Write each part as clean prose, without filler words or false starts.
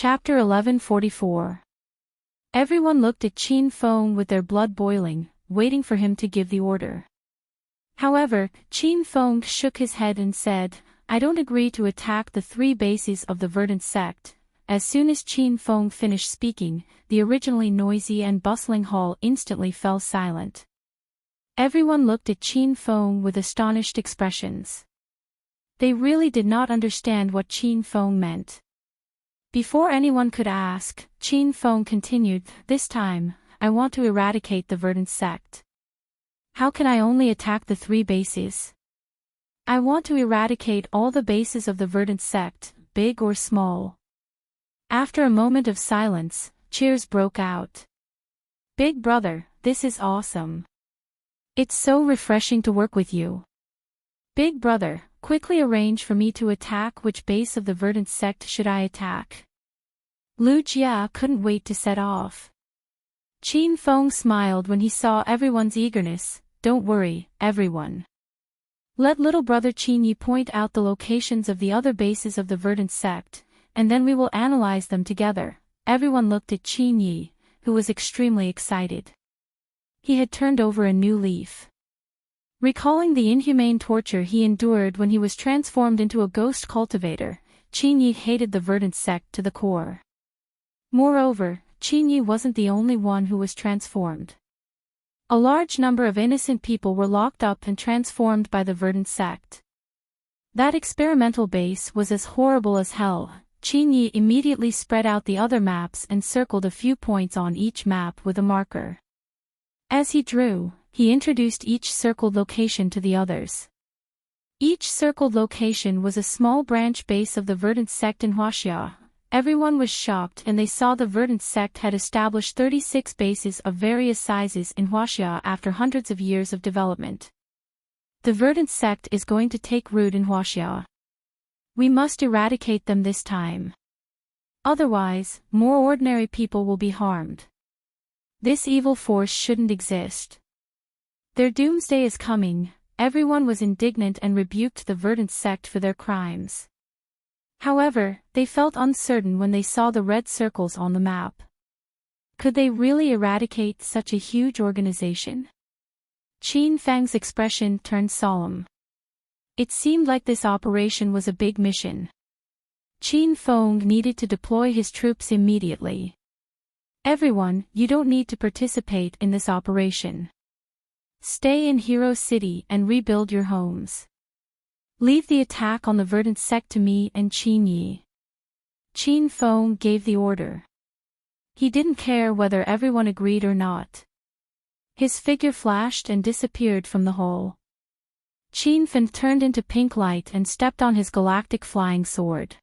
Chapter 1144. Everyone looked at Qin Feng with their blood boiling, waiting for him to give the order. However, Qin Feng shook his head and said, "I don't agree to attack the three bases of the Verdant sect." As soon as Qin Feng finished speaking, the originally noisy and bustling hall instantly fell silent. Everyone looked at Qin Feng with astonished expressions. They really did not understand what Qin Feng meant. Before anyone could ask, Qin Feng continued, "This time, I want to eradicate the Verdant sect. How can I only attack the three bases? I want to eradicate all the bases of the Verdant sect, big or small." After a moment of silence, cheers broke out. "Big brother, this is awesome. It's so refreshing to work with you. Big brother, quickly arrange for me to attack. Which base of the Verdant sect should I attack?" Lu Jia couldn't wait to set off. Qin Feng smiled when he saw everyone's eagerness. "Don't worry, everyone. Let little brother Qin Yi point out the locations of the other bases of the Verdant sect, and then we will analyze them together." Everyone looked at Qin Yi, who was extremely excited. He had turned over a new leaf. Recalling the inhumane torture he endured when he was transformed into a ghost cultivator, Qin Yi hated the Verdant sect to the core. Moreover, Qin Yi wasn't the only one who was transformed. A large number of innocent people were locked up and transformed by the Verdant sect. That experimental base was as horrible as hell. Qin Yi immediately spread out the other maps and circled a few points on each map with a marker. As he drew, he introduced each circled location to the others. Each circled location was a small branch base of the Verdant sect in Huaxia. Everyone was shocked and they saw the Verdant sect had established 36 bases of various sizes in Huaxia after hundreds of years of development. The Verdant sect is going to take root in Huaxia. We must eradicate them this time. Otherwise, more ordinary people will be harmed. This evil force shouldn't exist. Their doomsday is coming. Everyone was indignant and rebuked the Verdant sect for their crimes. However, they felt uncertain when they saw the red circles on the map. Could they really eradicate such a huge organization? Qin Feng's expression turned solemn. It seemed like this operation was a big mission. Qin Feng needed to deploy his troops immediately. "Everyone, you don't need to participate in this operation. Stay in Hero City and rebuild your homes. Leave the attack on the Verdant sect to me and Qin Yi." Qin Feng gave the order. He didn't care whether everyone agreed or not. His figure flashed and disappeared from the hole. Qin Feng turned into pink light and stepped on his galactic flying sword.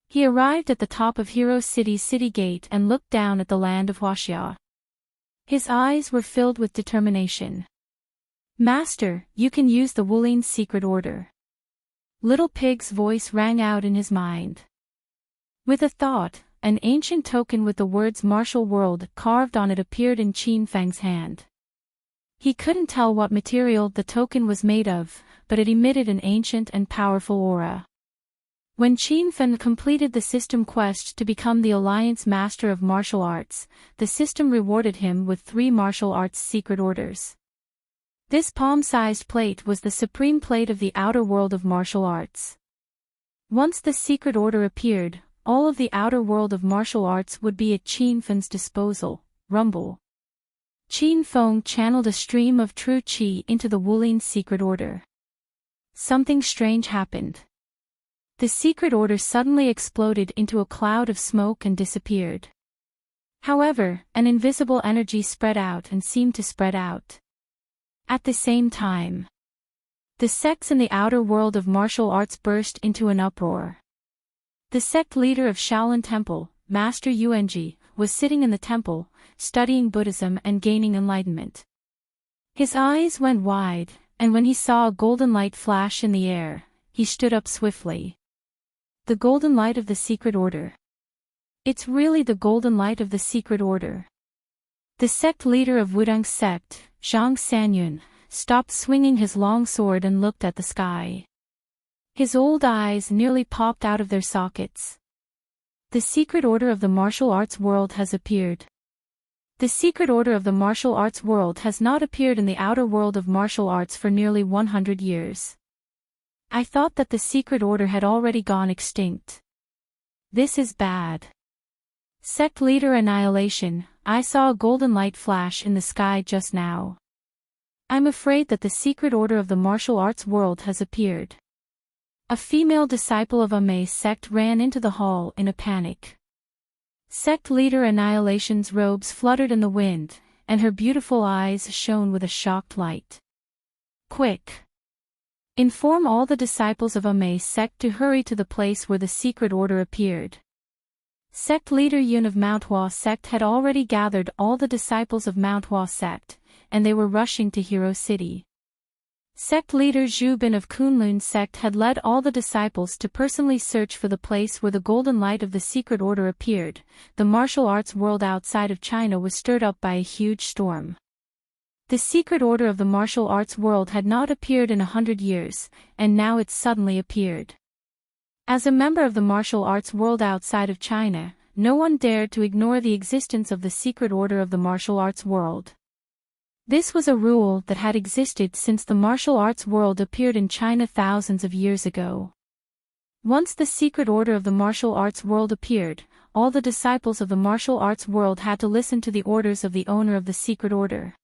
He arrived at the top of Hero City's city gate and looked down at the land of Huaxia. His eyes were filled with determination. "Master, you can use the Wulin's secret order." Little Pig's voice rang out in his mind. With a thought, an ancient token with the words "Martial World" carved on it appeared in Qin Feng's hand. He couldn't tell what material the token was made of, but it emitted an ancient and powerful aura. When Qin Feng completed the system quest to become the Alliance Master of Martial Arts, the system rewarded him with 3 martial arts secret orders. This palm-sized plate was the supreme plate of the outer world of martial arts. Once the secret order appeared, all of the outer world of martial arts would be at Qin Feng's disposal. Rumble. Qin Feng channeled a stream of true qi into the Wulin's secret order. Something strange happened. The secret order suddenly exploded into a cloud of smoke and disappeared. However, an invisible energy spread out and seemed to spread out. At the same time, the sects in the outer world of martial arts burst into an uproar. The sect leader of Shaolin Temple, Master Yuanji, was sitting in the temple, studying Buddhism and gaining enlightenment. His eyes went wide, and when he saw a golden light flash in the air, he stood up swiftly. The golden light of the secret order. It's really the golden light of the secret order. The sect leader of Wudang's sect, Zhang Sanyun, stopped swinging his long sword and looked at the sky. His old eyes nearly popped out of their sockets. The secret order of the martial arts world has appeared. The secret order of the martial arts world has not appeared in the outer world of martial arts for nearly 100 years. I thought that the secret order had already gone extinct. This is bad. Sect leader Annihilation, I saw a golden light flash in the sky just now. I'm afraid that the secret order of the martial arts world has appeared. A female disciple of Immerse sect ran into the hall in a panic. Sect leader Annihilation's robes fluttered in the wind, and her beautiful eyes shone with a shocked light. Quick! Inform all the disciples of Immerse sect to hurry to the place where the secret order appeared. Sect leader Yun of Mount Hua sect had already gathered all the disciples of Mount Hua sect, and they were rushing to Hero City. Sect leader Zhu Bin of Kunlun sect had led all the disciples to personally search for the place where the golden light of the secret order appeared. The martial arts world outside of China was stirred up by a huge storm. The secret order of the martial arts world had not appeared in 100 years, and now it suddenly appeared. As a member of the martial arts world outside of China, no one dared to ignore the existence of the secret order of the martial arts world. This was a rule that had existed since the martial arts world appeared in China thousands of years ago. Once the secret order of the martial arts world appeared, all the disciples of the martial arts world had to listen to the orders of the owner of the secret order.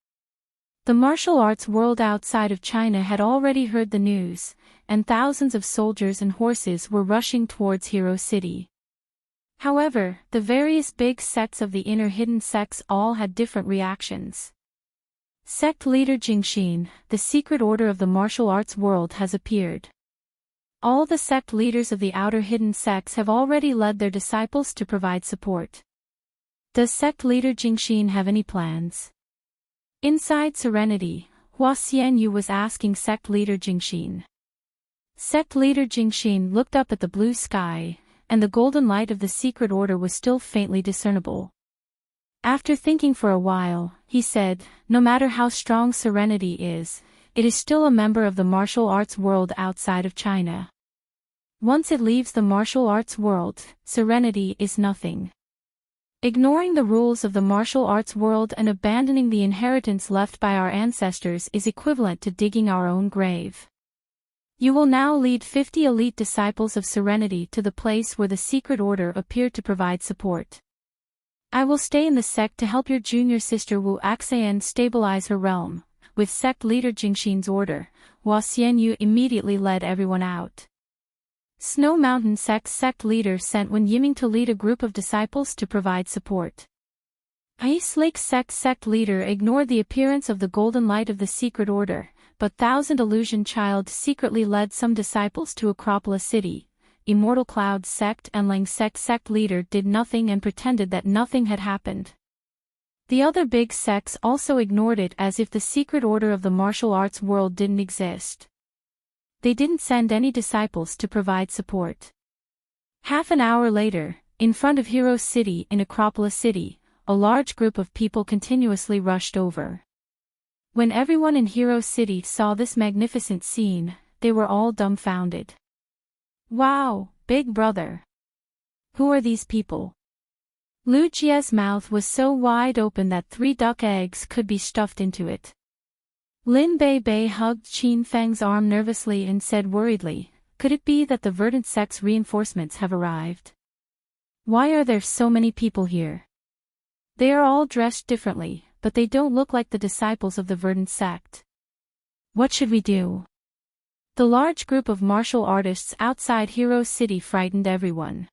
The martial arts world outside of China had already heard the news, and thousands of soldiers and horses were rushing towards Hero City. However, the various big sects of the inner hidden sects all had different reactions. Sect leader Jingxin, the secret order of the martial arts world has appeared. All the sect leaders of the outer hidden sects have already led their disciples to provide support. Does sect leader Jingxin have any plans? Inside Serenity, Hua Xianyu was asking sect leader Jingxin. Sect leader Jingxin looked up at the blue sky, and the golden light of the secret order was still faintly discernible. After thinking for a while, he said, no matter how strong Serenity is, it is still a member of the martial arts world outside of China. Once it leaves the martial arts world, Serenity is nothing. Ignoring the rules of the martial arts world and abandoning the inheritance left by our ancestors is equivalent to digging our own grave. You will now lead 50 elite disciples of Serenity to the place where the secret order appeared to provide support. I will stay in the sect to help your junior sister Wu Axayan stabilize her realm. With sect leader Jingxin's order, Hua Xianyu immediately led everyone out. Snow Mountain sect's sect leader sent Wen Yiming to lead a group of disciples to provide support. Ice Lake sect leader ignored the appearance of the golden light of the secret order, but Thousand Illusion Child secretly led some disciples to Acropolis City. Immortal Cloud sect and Lang sect leader did nothing and pretended that nothing had happened. The other big sects also ignored it as if the secret order of the martial arts world didn't exist. They didn't send any disciples to provide support. Half an hour later, in front of Hero City in Acropolis City, a large group of people continuously rushed over. When everyone in Hero City saw this magnificent scene, they were all dumbfounded. Wow, big brother! Who are these people? Lu Jie's mouth was so wide open that 3 duck eggs could be stuffed into it. Lin Bei hugged Qin Feng's arm nervously and said worriedly, could it be that the Verdant sect's reinforcements have arrived? Why are there so many people here? They are all dressed differently, but they don't look like the disciples of the Verdant sect. What should we do? The large group of martial artists outside Hero City frightened everyone.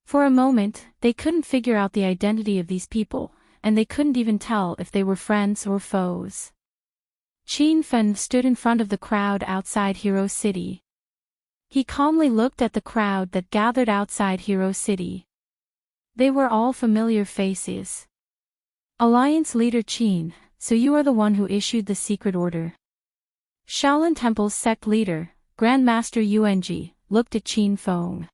For a moment, they couldn't figure out the identity of these people, and they couldn't even tell if they were friends or foes. Qin Fen stood in front of the crowd outside Hero City. He calmly looked at the crowd that gathered outside Hero City. They were all familiar faces. Alliance leader Qin, so you are the one who issued the secret order. Shaolin Temple's sect leader, Grandmaster Yuanji, looked at Qin Feng.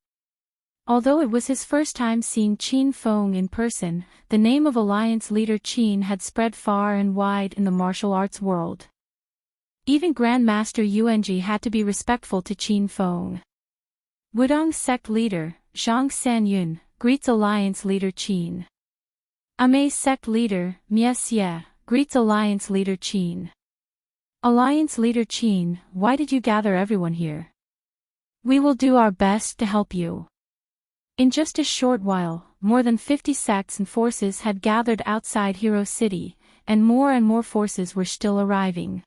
Although it was his first time seeing Qin Feng in person, the name of Alliance leader Qin had spread far and wide in the martial arts world. Even Grandmaster Yuanji had to be respectful to Qin Feng. Wudong sect leader, Zhang Sanyun, greets Alliance Leader Qin. Amaze Sect Leader, Xie, greets Alliance Leader Qin. Alliance Leader Qin, why did you gather everyone here? We will do our best to help you. In just a short while, more than 50 sects and forces had gathered outside Hero City, and more forces were still arriving.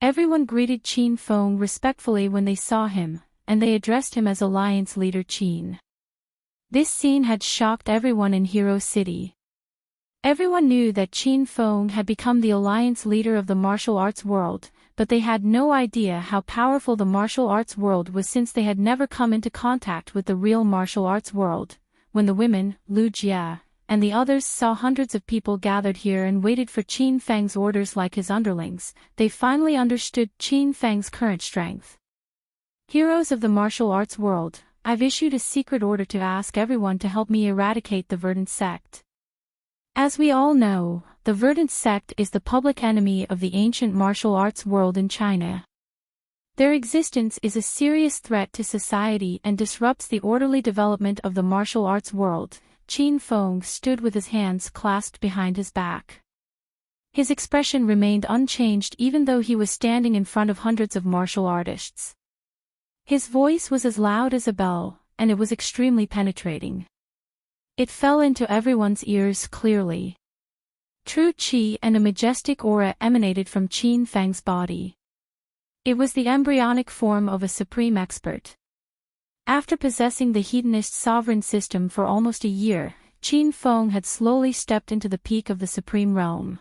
Everyone greeted Qin Feng respectfully when they saw him, and they addressed him as Alliance Leader Qin. This scene had shocked everyone in Hero City. Everyone knew that Qin Feng had become the alliance leader of the martial arts world, but they had no idea how powerful the martial arts world was since they had never come into contact with the real martial arts world. When the women, Lu Jia, and the others saw hundreds of people gathered here and waited for Qin Feng's orders like his underlings, they finally understood Qin Feng's current strength. Heroes of the martial arts world, I've issued a secret order to ask everyone to help me eradicate the Verdant Sect. As we all know, the Verdant Sect is the public enemy of the ancient martial arts world in China. Their existence is a serious threat to society and disrupts the orderly development of the martial arts world. Qin Feng stood with his hands clasped behind his back. His expression remained unchanged even though he was standing in front of hundreds of martial artists. His voice was as loud as a bell, and it was extremely penetrating. It fell into everyone's ears clearly. True qi and a majestic aura emanated from Qin Feng's body. It was the embryonic form of a supreme expert. After possessing the hedonist sovereign system for almost a year, Qin Feng had slowly stepped into the peak of the supreme realm.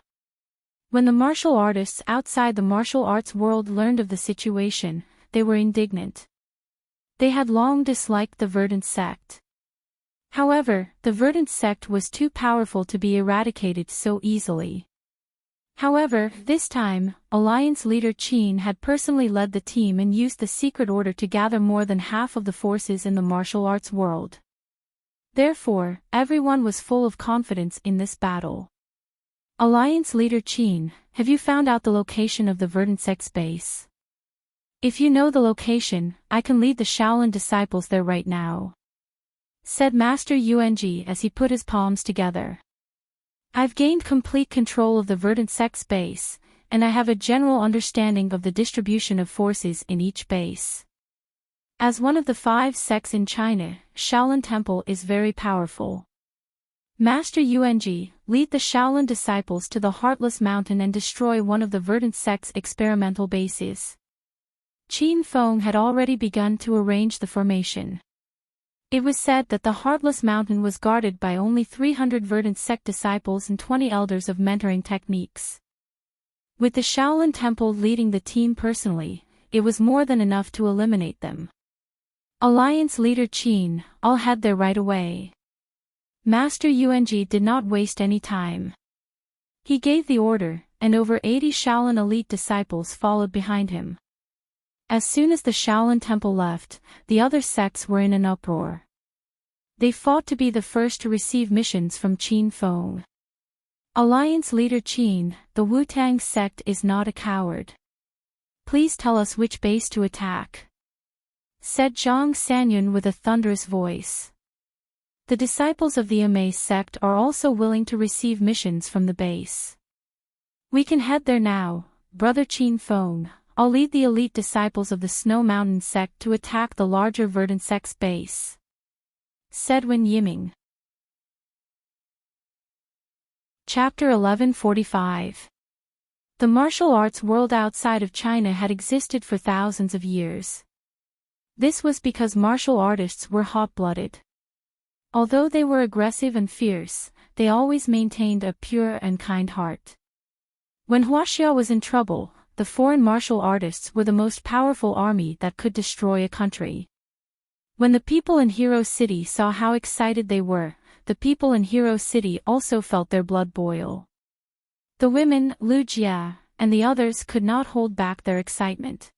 When the martial artists outside the martial arts world learned of the situation, they were indignant. They had long disliked the Verdant Sect. However, the Verdant Sect was too powerful to be eradicated so easily. However, this time, Alliance Leader Qin had personally led the team and used the secret order to gather more than half of the forces in the martial arts world. Therefore, everyone was full of confidence in this battle. Alliance Leader Qin, have you found out the location of the Verdant Sect's base? If you know the location, I can lead the Shaolin disciples there right now, said Master Yuanji as he put his palms together. I've gained complete control of the Verdant Sect's base, and I have a general understanding of the distribution of forces in each base. As one of the 5 sects in China, Shaolin Temple is very powerful. Master Yuanji, lead the Shaolin disciples to the Heartless Mountain and destroy one of the Verdant Sect's experimental bases. Qin Feng had already begun to arrange the formation. It was said that the Heartless Mountain was guarded by only 300 Verdant Sect disciples and 20 elders of mentoring techniques. With the Shaolin Temple leading the team personally, it was more than enough to eliminate them. Alliance Leader Qin, I'll head there right away. Master Yuanji did not waste any time. He gave the order, and over 80 Shaolin elite disciples followed behind him. As soon as the Shaolin Temple left, the other sects were in an uproar. They fought to be the first to receive missions from Qin Feng. Alliance Leader Qin, the Wu-Tang sect is not a coward. Please tell us which base to attack, said Zhang Sanyun with a thunderous voice. The disciples of the Amaze sect are also willing to receive missions from the base. We can head there now, Brother Qin Feng. I'll lead the elite disciples of the Snow Mountain sect to attack the larger Verdant Sect's base, said Wen Yiming. Chapter 1145. The martial arts world outside of China had existed for thousands of years. This was because martial artists were hot-blooded. Although they were aggressive and fierce, they always maintained a pure and kind heart. When Huaxia was in trouble, the foreign martial artists were the most powerful army that could destroy a country. When the people in Hero City saw how excited they were, the people in Hero City also felt their blood boil. The women, Lu Jia, and the others could not hold back their excitement.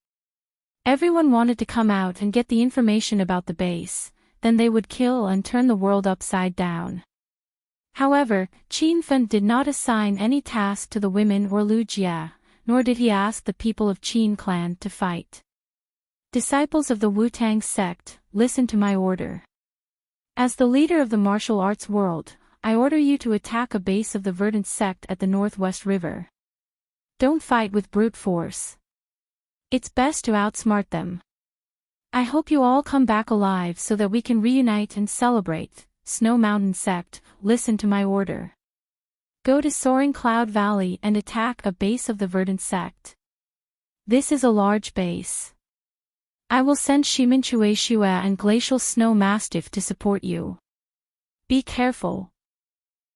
Everyone wanted to come out and get the information about the base, then they would kill and turn the world upside down. However, Qin Feng did not assign any task to the women or Lu Jia, nor did he ask the people of Qin clan to fight. Disciples of the Wu-Tang sect, listen to my order. As the leader of the martial arts world, I order you to attack a base of the verdant sect at the Northwest River. Don't fight with brute force. It's best to outsmart them. I hope you all come back alive so that we can reunite and celebrate. Snow Mountain Sect, listen to my order. Go to Soaring Cloud Valley and attack a base of the verdant sect. This is a large base. I will send Shiminchueshua and Glacial Snow Mastiff to support you. Be careful.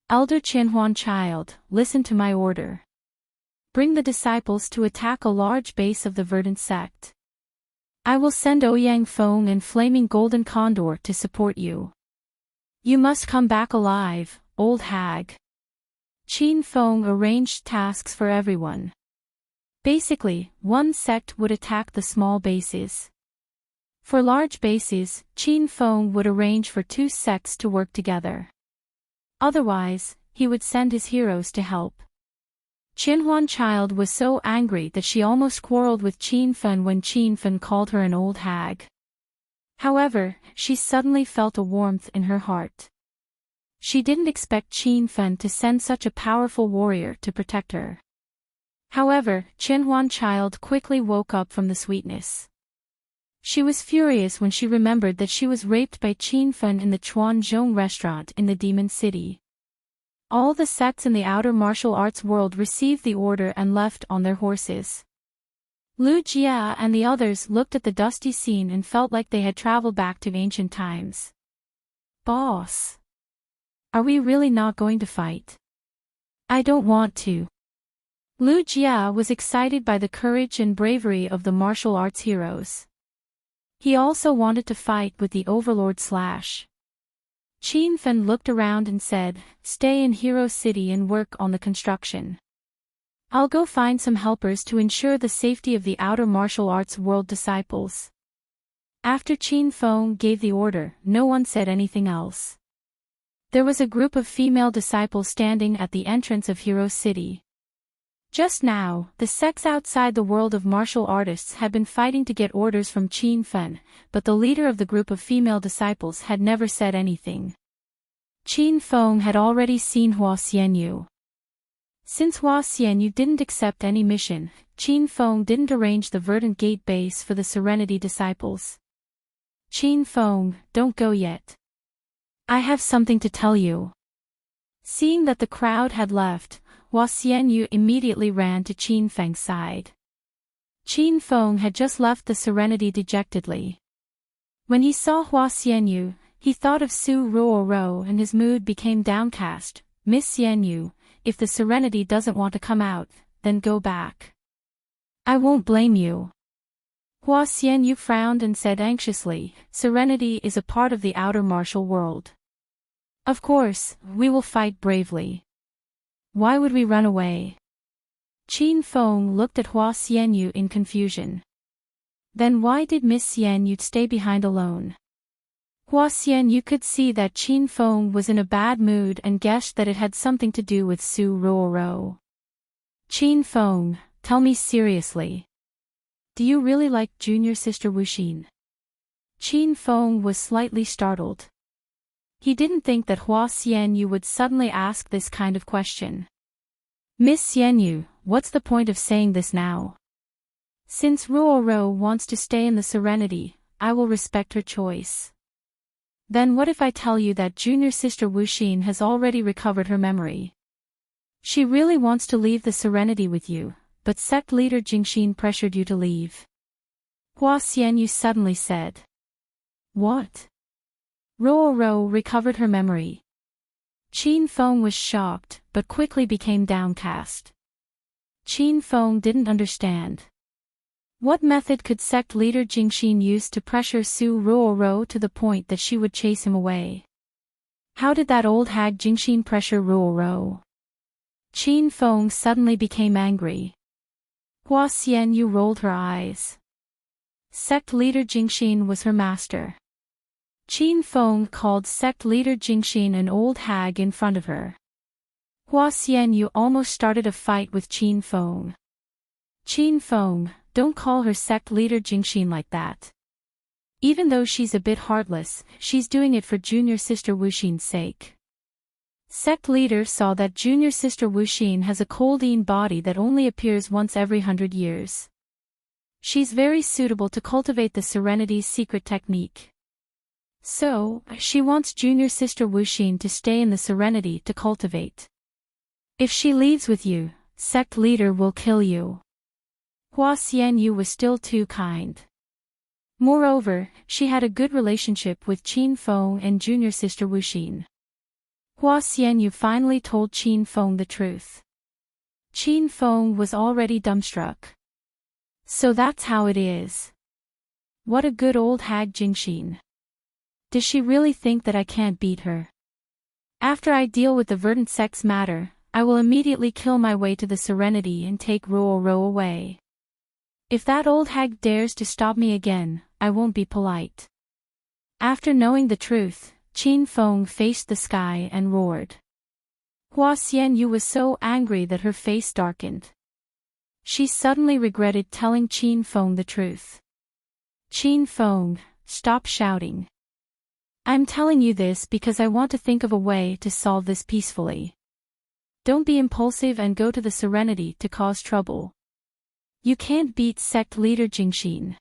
Elder Qianhuan Child, listen to my order. Bring the disciples to attack a large base of the verdant sect. I will send Ouyang Feng and Flaming Golden Condor to support you. You must come back alive, old hag. Qin Feng arranged tasks for everyone. Basically, one sect would attack the small bases. For large bases, Qin Feng would arrange for two sects to work together. Otherwise, he would send his heroes to help. Qianhuan Child was so angry that she almost quarreled with Qin Fen when Qin Fen called her an old hag. However, she suddenly felt a warmth in her heart. She didn't expect Qin Fen to send such a powerful warrior to protect her. However, Qianhuan Child quickly woke up from the sweetness. She was furious when she remembered that she was raped by Qin Fen in the Chuanzhong restaurant in the Demon City. All the sects in the outer martial arts world received the order and left on their horses. Lu Jia and the others looked at the dusty scene and felt like they had traveled back to ancient times. Boss. Are we really not going to fight? I don't want to. Lu Jia was excited by the courage and bravery of the martial arts heroes. He also wanted to fight with the Overlord Slash. Qin Fen looked around and said, "Stay in Hero City and work on the construction. I'll go find some helpers to ensure the safety of the outer martial arts world disciples." After Qin Feng gave the order, no one said anything else. There was a group of female disciples standing at the entrance of Hero City. Just now, the sects outside the world of martial artists had been fighting to get orders from Qin Fen, but the leader of the group of female disciples had never said anything. Qin Feng had already seen Hua Xianyu. Since Hua Xianyu didn't accept any mission, Qin Feng didn't arrange the Verdant Gate base for the Serenity disciples. "Qin Feng, don't go yet. I have something to tell you." Seeing that the crowd had left, Hua Xianyu immediately ran to Qin Feng's side. Qin Feng had just left the Serenity dejectedly. When he saw Hua Xianyu, he thought of Su Ruoro and his mood became downcast. "Miss Xianyu, if the Serenity doesn't want to come out, then go back. I won't blame you." Hua Xianyu frowned and said anxiously, "Serenity is a part of the outer martial world. Of course, we will fight bravely. Why would we run away?" Qin Feng looked at Hua Xianyu in confusion. Then why did Miss Xianyu stay behind alone? Hua Xianyu could see that Qin Feng was in a bad mood and guessed that it had something to do with Su Ruoro. "Qin Feng, tell me seriously. Do you really like junior sister Wuxin?" Qin Feng was slightly startled. He didn't think that Hua Xianyu would suddenly ask this kind of question. "Miss Xianyu, what's the point of saying this now? Since Ruoro wants to stay in the Serenity, I will respect her choice. Then what if I tell you that junior sister Wuxin has already recovered her memory? She really wants to leave the Serenity with you, but sect leader Jingxin pressured you to leave." Hua Xianyu suddenly said. "What? Ruoro recovered her memory?" Qin Feng was shocked, but quickly became downcast. Qin Feng didn't understand. What method could sect leader Jingxin use to pressure Su Ruoro to the point that she would chase him away? How did that old hag Jingxin pressure Ruoro? Qin Feng suddenly became angry. Hua Xianyu rolled her eyes. Sect leader Jingxin was her master. Qin Feng called sect leader Jingxin an old hag in front of her. Hua Xianyu almost started a fight with Qin Feng. "Qin Feng, don't call her sect leader Jingxin like that. Even though she's a bit heartless, she's doing it for junior sister Wuxin's sake. Sect leader saw that junior sister Wuxin has a coldine body that only appears once every 100 years. She's very suitable to cultivate the Serenity's secret technique. So, she wants junior sister Wuxin to stay in the Serenity to cultivate. If she leaves with you, sect leader will kill you. Hua Xianyu was still too kind. Moreover, she had a good relationship with Qin Feng and junior sister Wuxin. Hua Xianyu finally told Qin Feng the truth. Qin Feng was already dumbstruck. So that's how it is. What a good old hag Jingxin. Does she really think that I can't beat her? After I deal with the verdant sex matter, I will immediately kill my way to the Serenity and take Rollercoasters away. If that old hag dares to stop me again, I won't be polite. After knowing the truth, Qin Feng faced the sky and roared. Hua Xianyu was so angry that her face darkened. She suddenly regretted telling Qin Feng the truth. Qin Feng, stop shouting. I'm telling you this because I want to think of a way to solve this peacefully. Don't be impulsive and go to the Serenity to cause trouble. You can't beat sect leader Jingxin.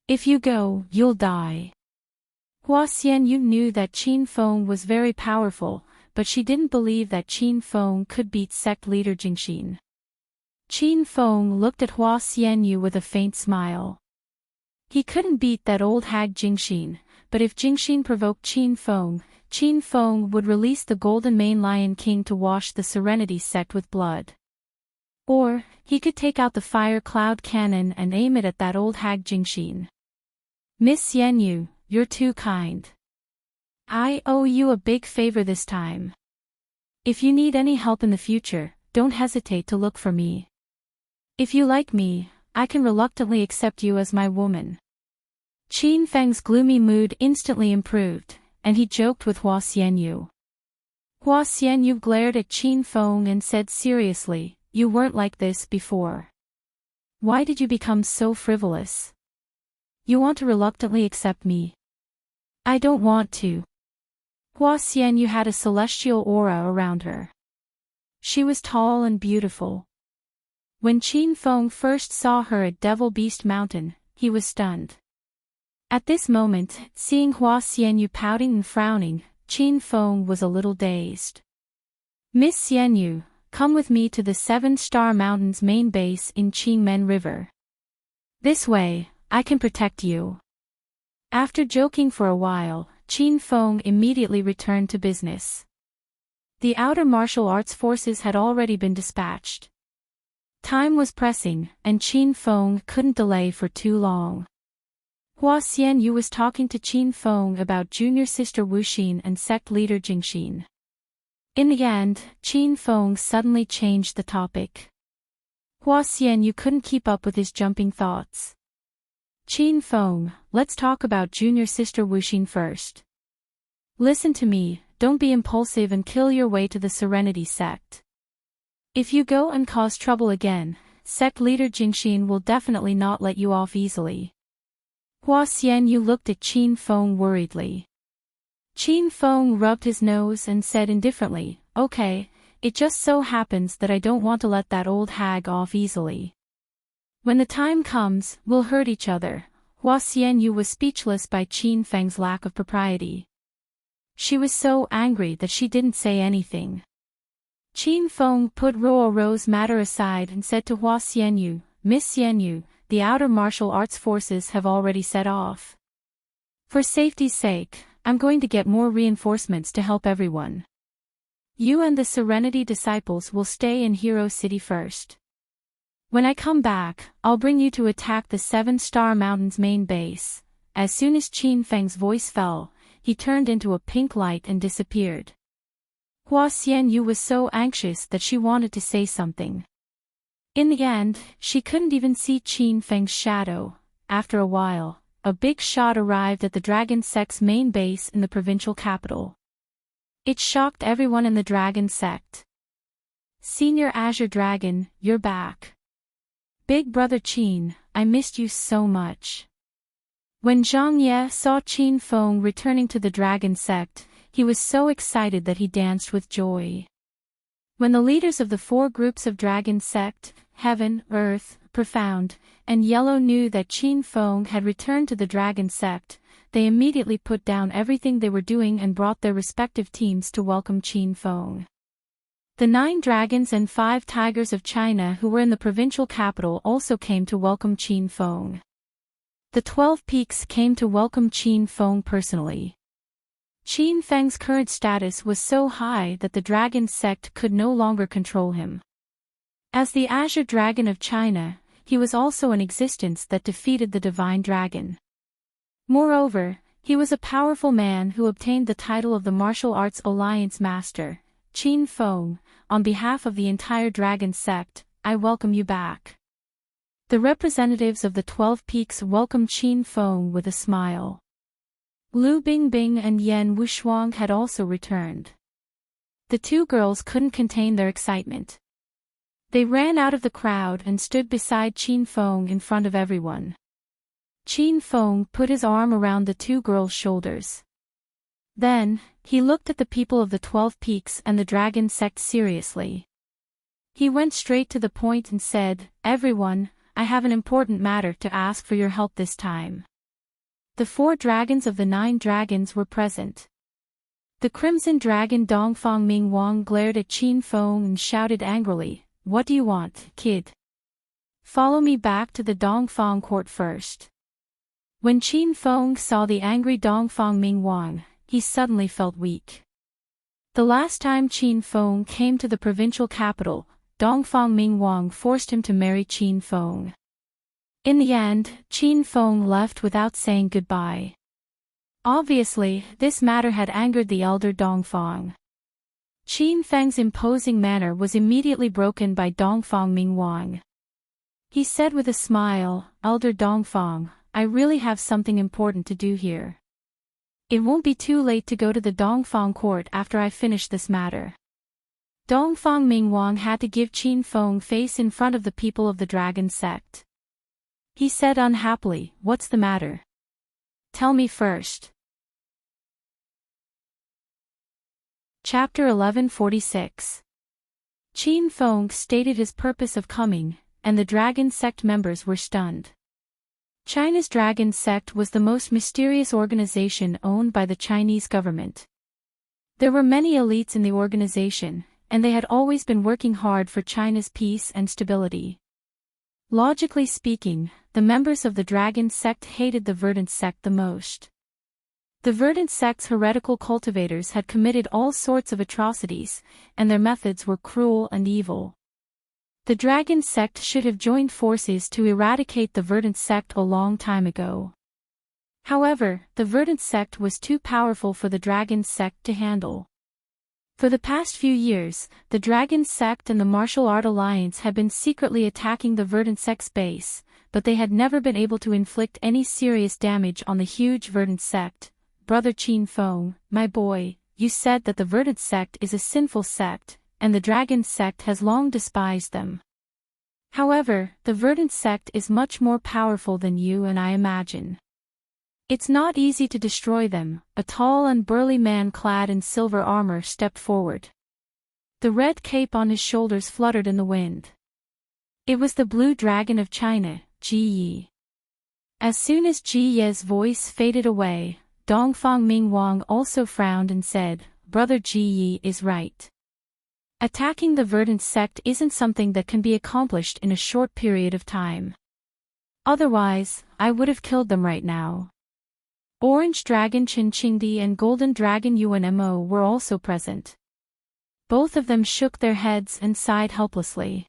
If you go, you'll die. Hua Xianyu knew that Qin Feng was very powerful, but she didn't believe that Qin Feng could beat sect leader Jingxin. Qin Feng looked at Hua Xianyu with a faint smile. He couldn't beat that old hag Jingxin, but if Jingxin provoked Qin Feng would release the Golden Mane Lion King to wash the Serenity sect with blood. Or, he could take out the fire cloud cannon and aim it at that old hag Jingxin. Miss Xianyu, you're too kind. I owe you a big favor this time. If you need any help in the future, don't hesitate to look for me. If you like me, I can reluctantly accept you as my woman. Qin Feng's gloomy mood instantly improved, and he joked with Hua Xianyu. Hua Xianyu glared at Qin Feng and said seriously, you weren't like this before. Why did you become so frivolous? You want to reluctantly accept me? I don't want to. Hua Xianyu had a celestial aura around her. She was tall and beautiful. When Qin Feng first saw her at Devil Beast Mountain, he was stunned. At this moment, seeing Hua Xianyu pouting and frowning, Qin Feng was a little dazed. Miss Xianyu, come with me to the 7-Star Mountain's main base in Qingmen River. This way, I can protect you. After joking for a while, Qin Feng immediately returned to business. The outer martial arts forces had already been dispatched. Time was pressing, and Qin Feng couldn't delay for too long. Hua Xianyu was talking to Qin Feng about junior sister Wuxin and sect leader Jingxin. In the end, Qin Feng suddenly changed the topic. Hua Xianyu couldn't keep up with his jumping thoughts. Qin Feng, let's talk about junior sister Wuxin first. Listen to me, don't be impulsive and kill your way to the Serenity sect. If you go and cause trouble again, sect leader Jingxin will definitely not let you off easily. Hua Xianyu looked at Qin Feng worriedly. Qin Feng rubbed his nose and said indifferently, okay, it just so happens that I don't want to let that old hag off easily. When the time comes, we'll hurt each other. Hua Xianyu was speechless by Qin Feng's lack of propriety. She was so angry that she didn't say anything. Qin Feng put Rollercoasters' matter aside and said to Hua Xianyu, Miss Xianyu, the outer martial arts forces have already set off. For safety's sake, I'm going to get more reinforcements to help everyone. You and the Serenity disciples will stay in Hero City first. When I come back, I'll bring you to attack the 7-Star Mountain's main base. As soon as Qin Feng's voice fell, he turned into a pink light and disappeared. Hua Xianyu was so anxious that she wanted to say something. In the end, she couldn't even see Qin Feng's shadow. After a while, a big shot arrived at the Dragon Sect's main base in the provincial capital. It shocked everyone in the Dragon Sect. Senior Azure Dragon, you're back. Big brother Qin, I missed you so much. When Zhang Ye saw Qin Feng returning to the dragon sect, he was so excited that he danced with joy. When the leaders of the 4 groups of dragon sect, Heaven, Earth, Profound, and Yellow knew that Qin Feng had returned to the dragon sect, they immediately put down everything they were doing and brought their respective teams to welcome Qin Feng. The 9 dragons and 5 tigers of China who were in the provincial capital also came to welcome Qin Feng. The 12 peaks came to welcome Qin Feng personally. Qin Feng's current status was so high that the dragon sect could no longer control him. As the Azure Dragon of China, he was also an existence that defeated the Divine Dragon. Moreover, he was a powerful man who obtained the title of the Martial Arts Alliance Master. Qin Feng, on behalf of the entire dragon sect, I welcome you back. The representatives of the 12 peaks welcomed Qin Feng with a smile. Lu Bingbing and Yan Wushuang had also returned. The 2 girls couldn't contain their excitement. They ran out of the crowd and stood beside Qin Feng in front of everyone. Qin Feng put his arm around the 2 girls' shoulders. Then, he looked at the people of the 12 peaks and the dragon sect seriously. He went straight to the point and said, "Everyone, I have an important matter to ask for your help this time." The 4 dragons of the 9 dragons were present. The crimson dragon Dongfang Mingwang glared at Qin Feng and shouted angrily, "What do you want, kid? Follow me back to the Dongfang court first." When Qin Feng saw the angry Dongfang Mingwang, he suddenly felt weak. The last time Qin Feng came to the provincial capital, Dongfang Mingwang forced him to marry Qin Feng. In the end, Qin Feng left without saying goodbye. Obviously, this matter had angered the elder Dongfang. Qin Feng's imposing manner was immediately broken by Dongfang Mingwang. He said with a smile, "Elder Dongfang, I really have something important to do here. It won't be too late to go to the Dongfang court after I finish this matter." Dongfang Mingwang had to give Qin Feng face in front of the people of the dragon sect. He said unhappily, "What's the matter? Tell me first." Chapter 1146. Qin Feng stated his purpose of coming, and the dragon sect members were stunned. China's dragon sect was the most mysterious organization owned by the Chinese government. There were many elites in the organization, and they had always been working hard for China's peace and stability. Logically speaking, the members of the dragon sect hated the verdant sect the most. The verdant sect's heretical cultivators had committed all sorts of atrocities, and their methods were cruel and evil. The dragon sect should have joined forces to eradicate the verdant sect a long time ago. However, the verdant sect was too powerful for the dragon sect to handle. For the past few years, the dragon sect and the martial art alliance had been secretly attacking the verdant sect's base, but they had never been able to inflict any serious damage on the huge verdant sect. "Brother Qin Feng, my boy, you said that the verdant sect is a sinful sect, and the dragon sect has long despised them. However, the verdant sect is much more powerful than you and I imagine. It's not easy to destroy them." A tall and burly man clad in silver armor stepped forward. The red cape on his shoulders fluttered in the wind. It was the blue dragon of China, Ji Yi. As soon as Ji Ye's voice faded away, Dongfang Mingwang also frowned and said, "Brother Ji Yi is right. Attacking the verdant sect isn't something that can be accomplished in a short period of time. Otherwise, I would have killed them right now." Orange Dragon Chen Qingdi and Golden Dragon Yuan Mo were also present. Both of them shook their heads and sighed helplessly.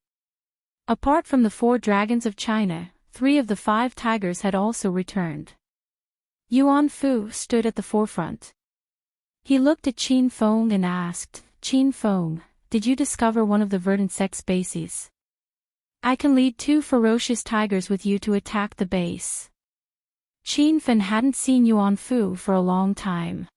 Apart from the 4 dragons of China, 3 of the 5 tigers had also returned. Yuan Fu stood at the forefront. He looked at Qin Feng and asked, "Qin Feng, did you discover one of the verdant sect's bases? I can lead 2 ferocious tigers with you to attack the base." Qin Feng hadn't seen Yuan Fu for a long time.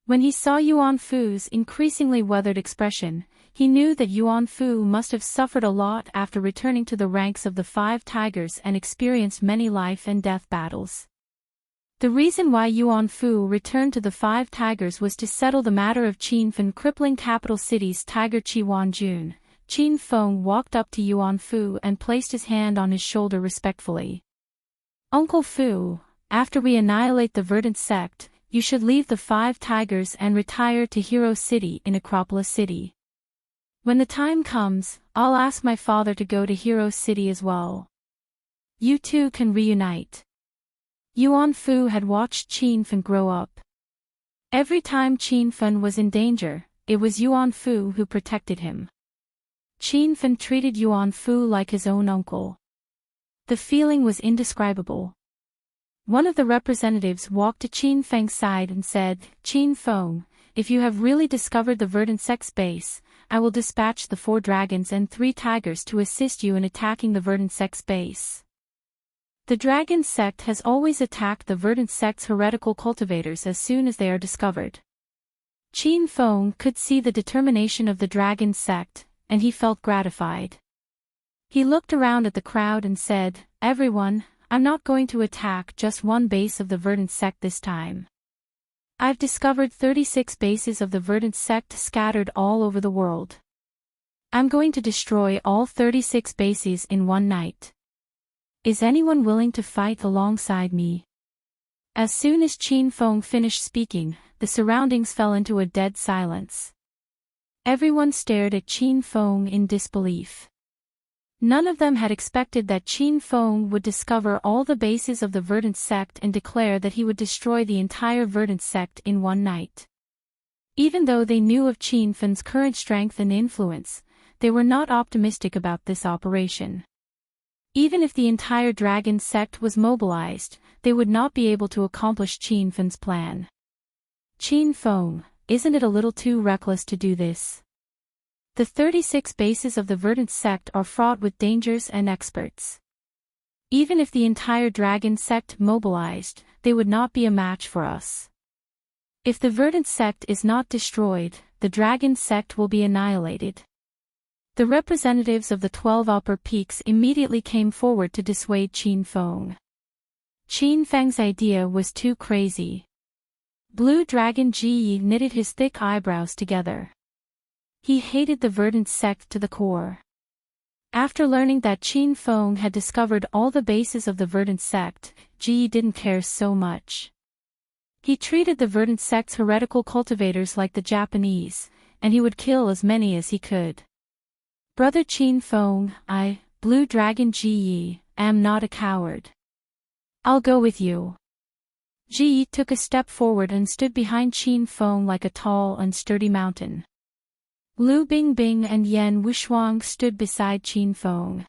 When he saw Yuan Fu's increasingly weathered expression, he knew that Yuan Fu must have suffered a lot after returning to the ranks of the 5 tigers and experienced many life and death battles. The reason why Yuan Fu returned to the Five Tigers was to settle the matter of Qin Fen crippling capital city's tiger Qi Wanjun. Qin Feng walked up to Yuan Fu and placed his hand on his shoulder respectfully. Uncle Fu, after we annihilate the Verdant sect, you should leave the Five Tigers and retire to Hero City in Acropolis City. When the time comes, I'll ask my father to go to Hero City as well. You two can reunite. Yuan Fu had watched Qin Fen grow up. Every time Qin Fen was in danger, it was Yuan Fu who protected him. Qin Fen treated Yuan Fu like his own uncle. The feeling was indescribable. One of the representatives walked to Qin Feng's side and said, Qin Feng, if you have really discovered the Verdant sect's base, I will dispatch the 4 dragons and 3 tigers to assist you in attacking the Verdant sect's base. The Dragon sect has always attacked the Verdant sect's heretical cultivators as soon as they are discovered. Qin Feng could see the determination of the Dragon sect, and he felt gratified. He looked around at the crowd and said, Everyone, I'm not going to attack just one base of the Verdant sect this time. I've discovered 36 bases of the Verdant sect scattered all over the world. I'm going to destroy all 36 bases in one night. Is anyone willing to fight alongside me? As soon as Qin Feng finished speaking, the surroundings fell into a dead silence. Everyone stared at Qin Feng in disbelief. None of them had expected that Qin Feng would discover all the bases of the Verdant sect and declare that he would destroy the entire Verdant sect in one night. Even though they knew of Qin Feng's current strength and influence, they were not optimistic about this operation. Even if the entire Dragon sect was mobilized, they would not be able to accomplish Qin Feng's plan. Qin Feng, isn't it a little too reckless to do this? The 36 bases of the Verdant sect are fraught with dangers and experts. Even if the entire Dragon sect mobilized, they would not be a match for us. If the Verdant sect is not destroyed, the Dragon sect will be annihilated. The representatives of the 12 upper peaks immediately came forward to dissuade Qin Feng. Qin Feng's idea was too crazy. Blue Dragon Ji knitted his thick eyebrows together. He hated the Verdant sect to the core. After learning that Qin Feng had discovered all the bases of the Verdant sect, Ji didn't care so much. He treated the Verdant sect's heretical cultivators like the Japanese, and he would kill as many as he could. Brother Qin Feng, I, Blue Dragon Ji, am not a coward. I'll go with you. Ji took a step forward and stood behind Qin Feng like a tall and sturdy mountain. Lu Bingbing and Yan Wushuang stood beside Qin Feng.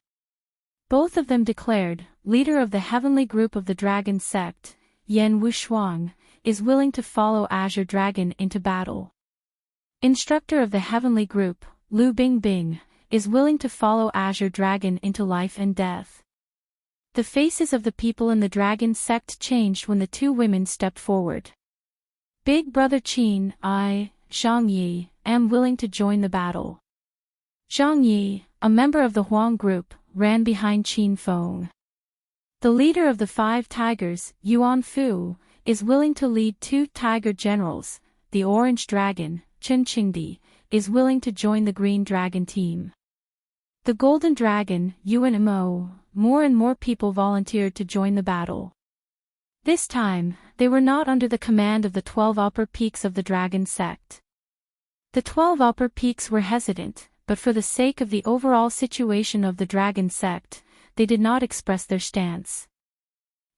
Both of them declared, leader of the heavenly group of the Dragon sect, Yan Wushuang, is willing to follow Azure Dragon into battle. Instructor of the heavenly group, Lu Bingbing, is willing to follow Azure Dragon into life and death. The faces of the people in the Dragon sect changed when the 2 women stepped forward. Big Brother Qin, I, Zhang Yi, am willing to join the battle. Zhang Yi, a member of the Huang group, ran behind Qin Feng. The leader of the 5 tigers, Yuan Fu, is willing to lead 2 tiger generals. The Orange Dragon, Chen Qingdi, is willing to join the Green Dragon team. The Golden Dragon, Yuan Mo, more and more people volunteered to join the battle. This time, they were not under the command of the 12 upper peaks of the Dragon sect. The 12 upper peaks were hesitant, but for the sake of the overall situation of the Dragon sect, they did not express their stance.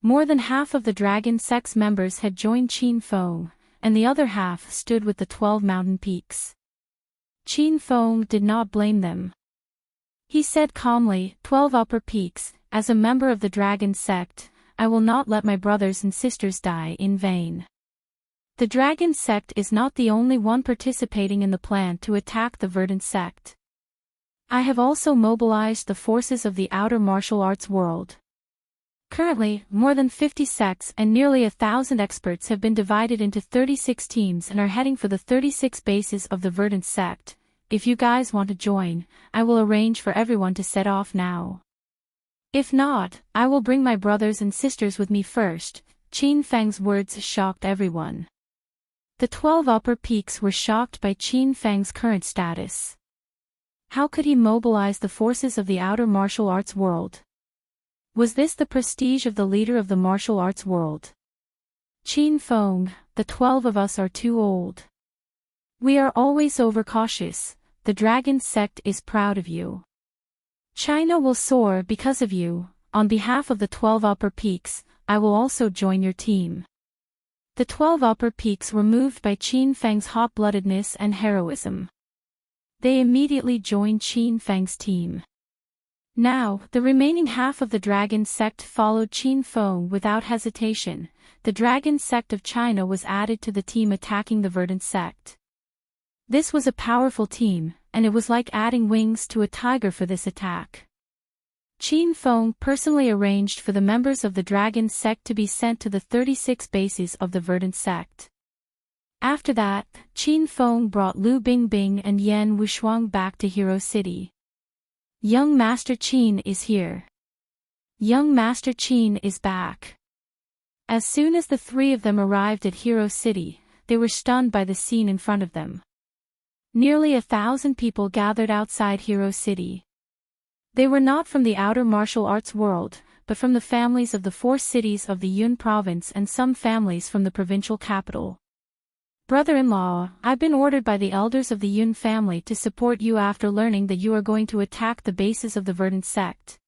More than half of the Dragon sect's members had joined Qin Feng, and the other half stood with the 12 mountain peaks. Qin Feng did not blame them. He said calmly, 12 upper peaks, as a member of the Dragon sect, I will not let my brothers and sisters die in vain. The Dragon sect is not the only one participating in the plan to attack the Verdant sect. I have also mobilized the forces of the outer martial arts world. Currently, more than 50 sects and nearly 1,000 experts have been divided into 36 teams and are heading for the 36 bases of the Verdant sect. If you guys want to join, I will arrange for everyone to set off now. If not, I will bring my brothers and sisters with me first. Qin Fang's words shocked everyone. The 12 upper peaks were shocked by Qin Fang's current status. How could he mobilize the forces of the outer martial arts world? Was this the prestige of the leader of the martial arts world? Qin Feng, the 12 of us are too old. We are always overcautious. The dragon sect is proud of you. China will soar because of you. On behalf of the 12 upper peaks, I will also join your team. The 12 upper peaks were moved by Qin Fang's hot-bloodedness and heroism. They immediately joined Qin Fang's team. Now, the remaining half of the dragon sect followed Qin Feng without hesitation. The dragon sect of China was added to the team attacking the verdant sect. This was a powerful team, and it was like adding wings to a tiger for this attack. Qin Feng personally arranged for the members of the dragon sect to be sent to the 36 bases of the verdant sect. After that, Qin Feng brought Lu Bingbing and Yan Wushuang back to Hero City. Young Master Qin is here. Young Master Qin is back. As soon as the three of them arrived at Hero City, they were stunned by the scene in front of them. Nearly 1,000 people gathered outside Hero City. They were not from the outer martial arts world, but from the families of the 4 cities of the Yun province and some families from the provincial capital. Brother-in-law, I've been ordered by the elders of the Yun family to support you after learning that you are going to attack the bases of the verdant sect.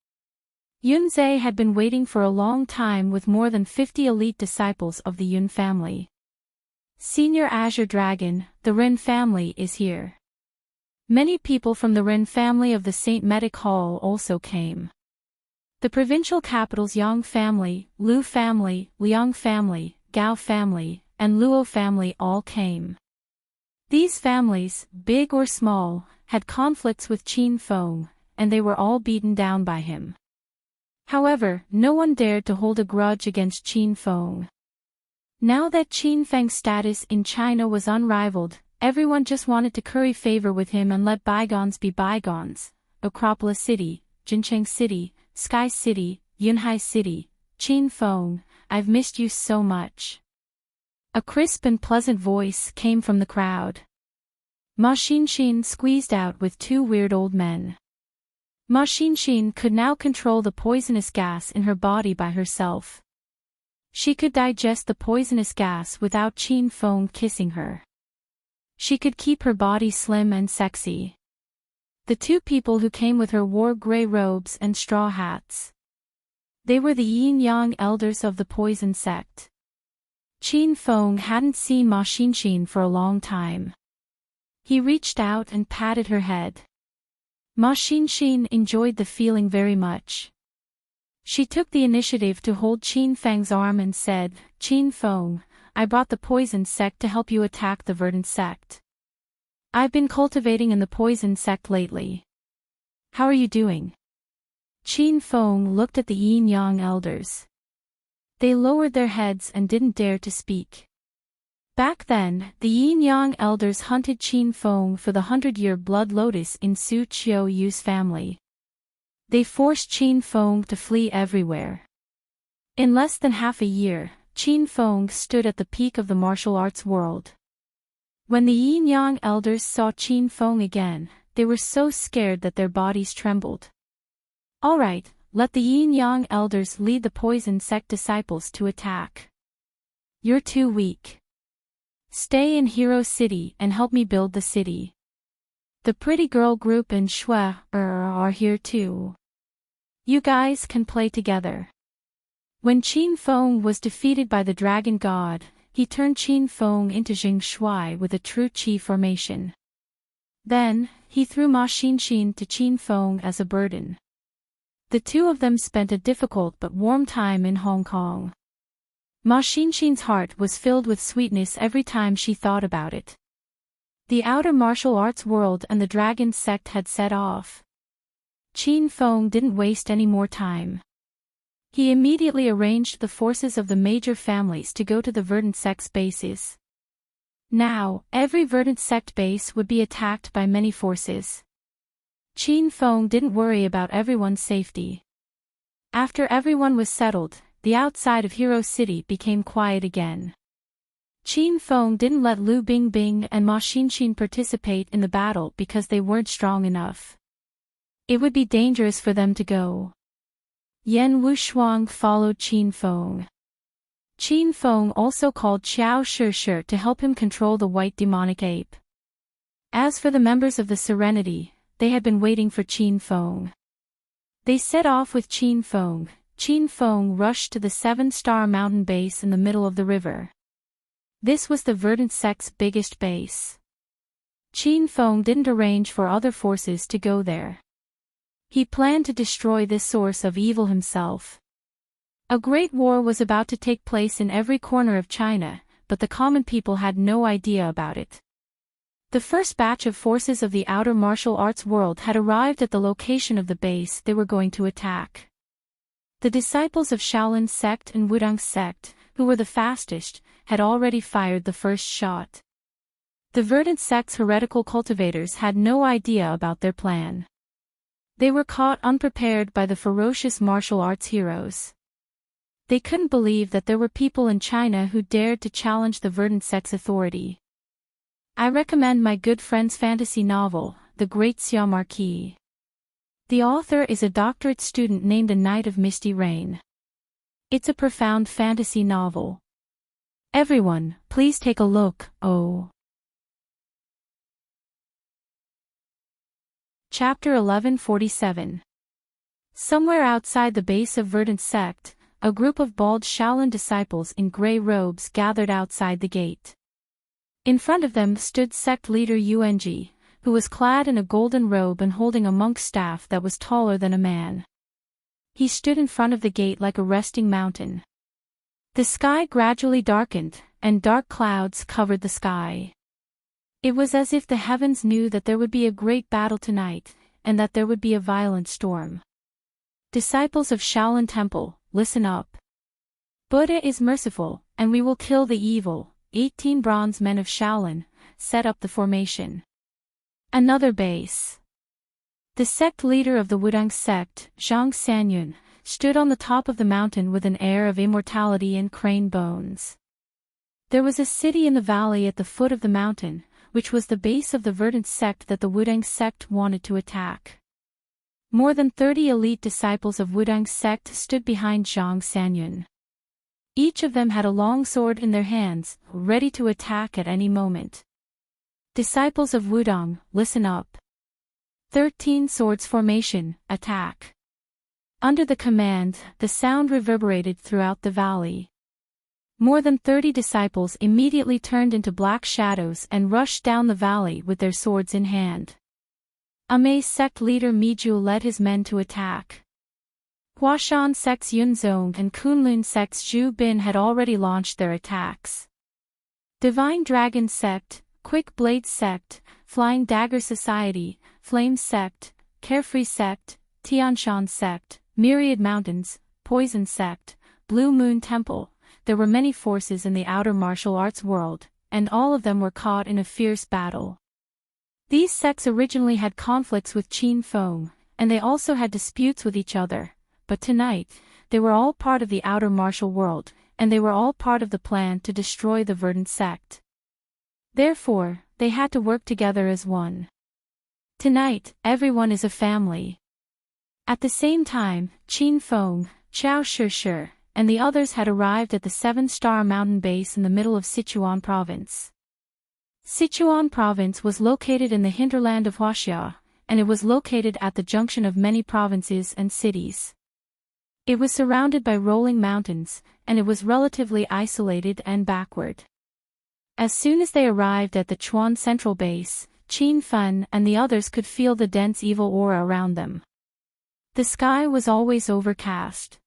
Yun Zhe had been waiting for a long time with more than 50 elite disciples of the Yun family. Senior Azure Dragon, the Ren family is here. Many people from the Ren family of the St. Medic Hall also came. The provincial capital's Yang family, Lu family, Liang family, Gao family, and Luo family all came. These families, big or small, had conflicts with Qin Feng, and they were all beaten down by him. However, no one dared to hold a grudge against Qin Feng. Now that Qin Feng's status in China was unrivaled, everyone just wanted to curry favor with him and let bygones be bygones. Acropolis City, Jincheng City, Sky City, Yunhai City, Qin Feng, I've missed you so much. A crisp and pleasant voice came from the crowd. Ma Xinxin squeezed out with 2 weird old men. Ma Xinxin could now control the poisonous gas in her body by herself. She could digest the poisonous gas without Qin Feng kissing her. She could keep her body slim and sexy. The 2 people who came with her wore gray robes and straw hats. They were the yin-yang elders of the poison sect. Qin Feng hadn't seen Ma Xinxin for a long time. He reached out and patted her head. Ma Xinxin enjoyed the feeling very much. She took the initiative to hold Qin Feng's arm and said, Qin Feng, I brought the poison sect to help you attack the verdant sect. I've been cultivating in the poison sect lately. How are you doing? Qin Feng looked at the yin-yang elders. They lowered their heads and didn't dare to speak. Back then, the yin-yang elders hunted Qin Feng for the 100-year blood lotus in Su Qiu Yu's family. They forced Qin Feng to flee everywhere. In less than half a year, Qin Feng stood at the peak of the martial arts world. When the yin-yang elders saw Qin Feng again, they were so scared that their bodies trembled. All right, let the yin-yang elders lead the poison sect disciples to attack. You're too weak. Stay in Hero City and help me build the city. The pretty girl group and Shui are here too. You guys can play together. When Qin Feng was defeated by the dragon god, he turned Qin Feng into Jing Shui with a true qi formation. Then, he threw Ma Xinxin to Qin Feng as a burden. The 2 of them spent a difficult but warm time in Hong Kong. Ma Xinxin's heart was filled with sweetness every time she thought about it. The outer martial arts world and the dragon sect had set off. Qin Feng didn't waste any more time. He immediately arranged the forces of the major families to go to the verdant sect's bases. Now, every verdant sect base would be attacked by many forces. Qin Feng didn't worry about everyone's safety. After everyone was settled, the outside of Hero City became quiet again. Qin Feng didn't let Lu Bingbing and Ma Xinxin participate in the battle because they weren't strong enough. It would be dangerous for them to go. Yan Wushuang followed Qin Feng. Qin Feng also called Qiao Shishir to help him control the white demonic ape. As for the members of the Serenity, they had been waiting for Qin Feng. They set off with Qin Feng. Qin Feng rushed to the 7-star mountain base in the middle of the river. This was the verdant sect's biggest base. Qin Feng didn't arrange for other forces to go there. He planned to destroy this source of evil himself. A great war was about to take place in every corner of China, but the common people had no idea about it. The first batch of forces of the outer martial arts world had arrived at the location of the base they were going to attack. The disciples of Shaolin sect and Wudang sect, who were the fastest, had already fired the first shot. The verdant sect's heretical cultivators had no idea about their plan. They were caught unprepared by the ferocious martial arts heroes. They couldn't believe that there were people in China who dared to challenge the verdant sect's authority. I recommend my good friend's fantasy novel, The Great Xia Marquis. The author is a doctorate student named A Night of Misty Rain. It's a profound fantasy novel. Everyone, please take a look. Chapter 1147. Somewhere outside the base of Verdant Sect, a group of bald Shaolin disciples in gray robes gathered outside the gate. In front of them stood sect leader Yuanji, who was clad in a golden robe and holding a monk's staff that was taller than a man. He stood in front of the gate like a resting mountain. The sky gradually darkened, and dark clouds covered the sky. It was as if the heavens knew that there would be a great battle tonight, and that there would be a violent storm. Disciples of Shaolin Temple, listen up. Buddha is merciful, and we will kill the evil. 18 bronze men of Shaolin set up the formation. Another base. The sect leader of the Wudang sect, Zhang Sanyun, stood on the top of the mountain with an air of immortality and crane bones. There was a city in the valley at the foot of the mountain, which was the base of the verdant sect that the Wudang sect wanted to attack. More than 30 elite disciples of Wudang sect stood behind Zhang Sanyun. Each of them had a long sword in their hands, ready to attack at any moment. Disciples of Wudang, listen up. 13 swords formation, attack. Under the command, the sound reverberated throughout the valley. More than 30 disciples immediately turned into black shadows and rushed down the valley with their swords in hand. Amei sect leader Miju led his men to attack. Huashan sect's Yunzong and Kunlun sect's Zhu Bin had already launched their attacks. Divine Dragon sect, Quick Blade sect, Flying Dagger Society, Flame sect, Carefree sect, Tianshan sect, Myriad Mountains, Poison sect, Blue Moon Temple. There were many forces in the outer martial arts world, and all of them were caught in a fierce battle. These sects originally had conflicts with Qin Feng, and they also had disputes with each other, but tonight, they were all part of the outer martial world, and they were all part of the plan to destroy the verdant sect. Therefore, they had to work together as one. Tonight, everyone is a family. At the same time, Qin Feng, Qiao Shishir, and the others had arrived at the 7-star mountain base in the middle of Sichuan province. Sichuan province was located in the hinterland of Huaxia, and it was located at the junction of many provinces and cities. It was surrounded by rolling mountains, and it was relatively isolated and backward. As soon as they arrived at the Chuan Central Base, Qin Feng and the others could feel the dense evil aura around them. The sky was always overcast.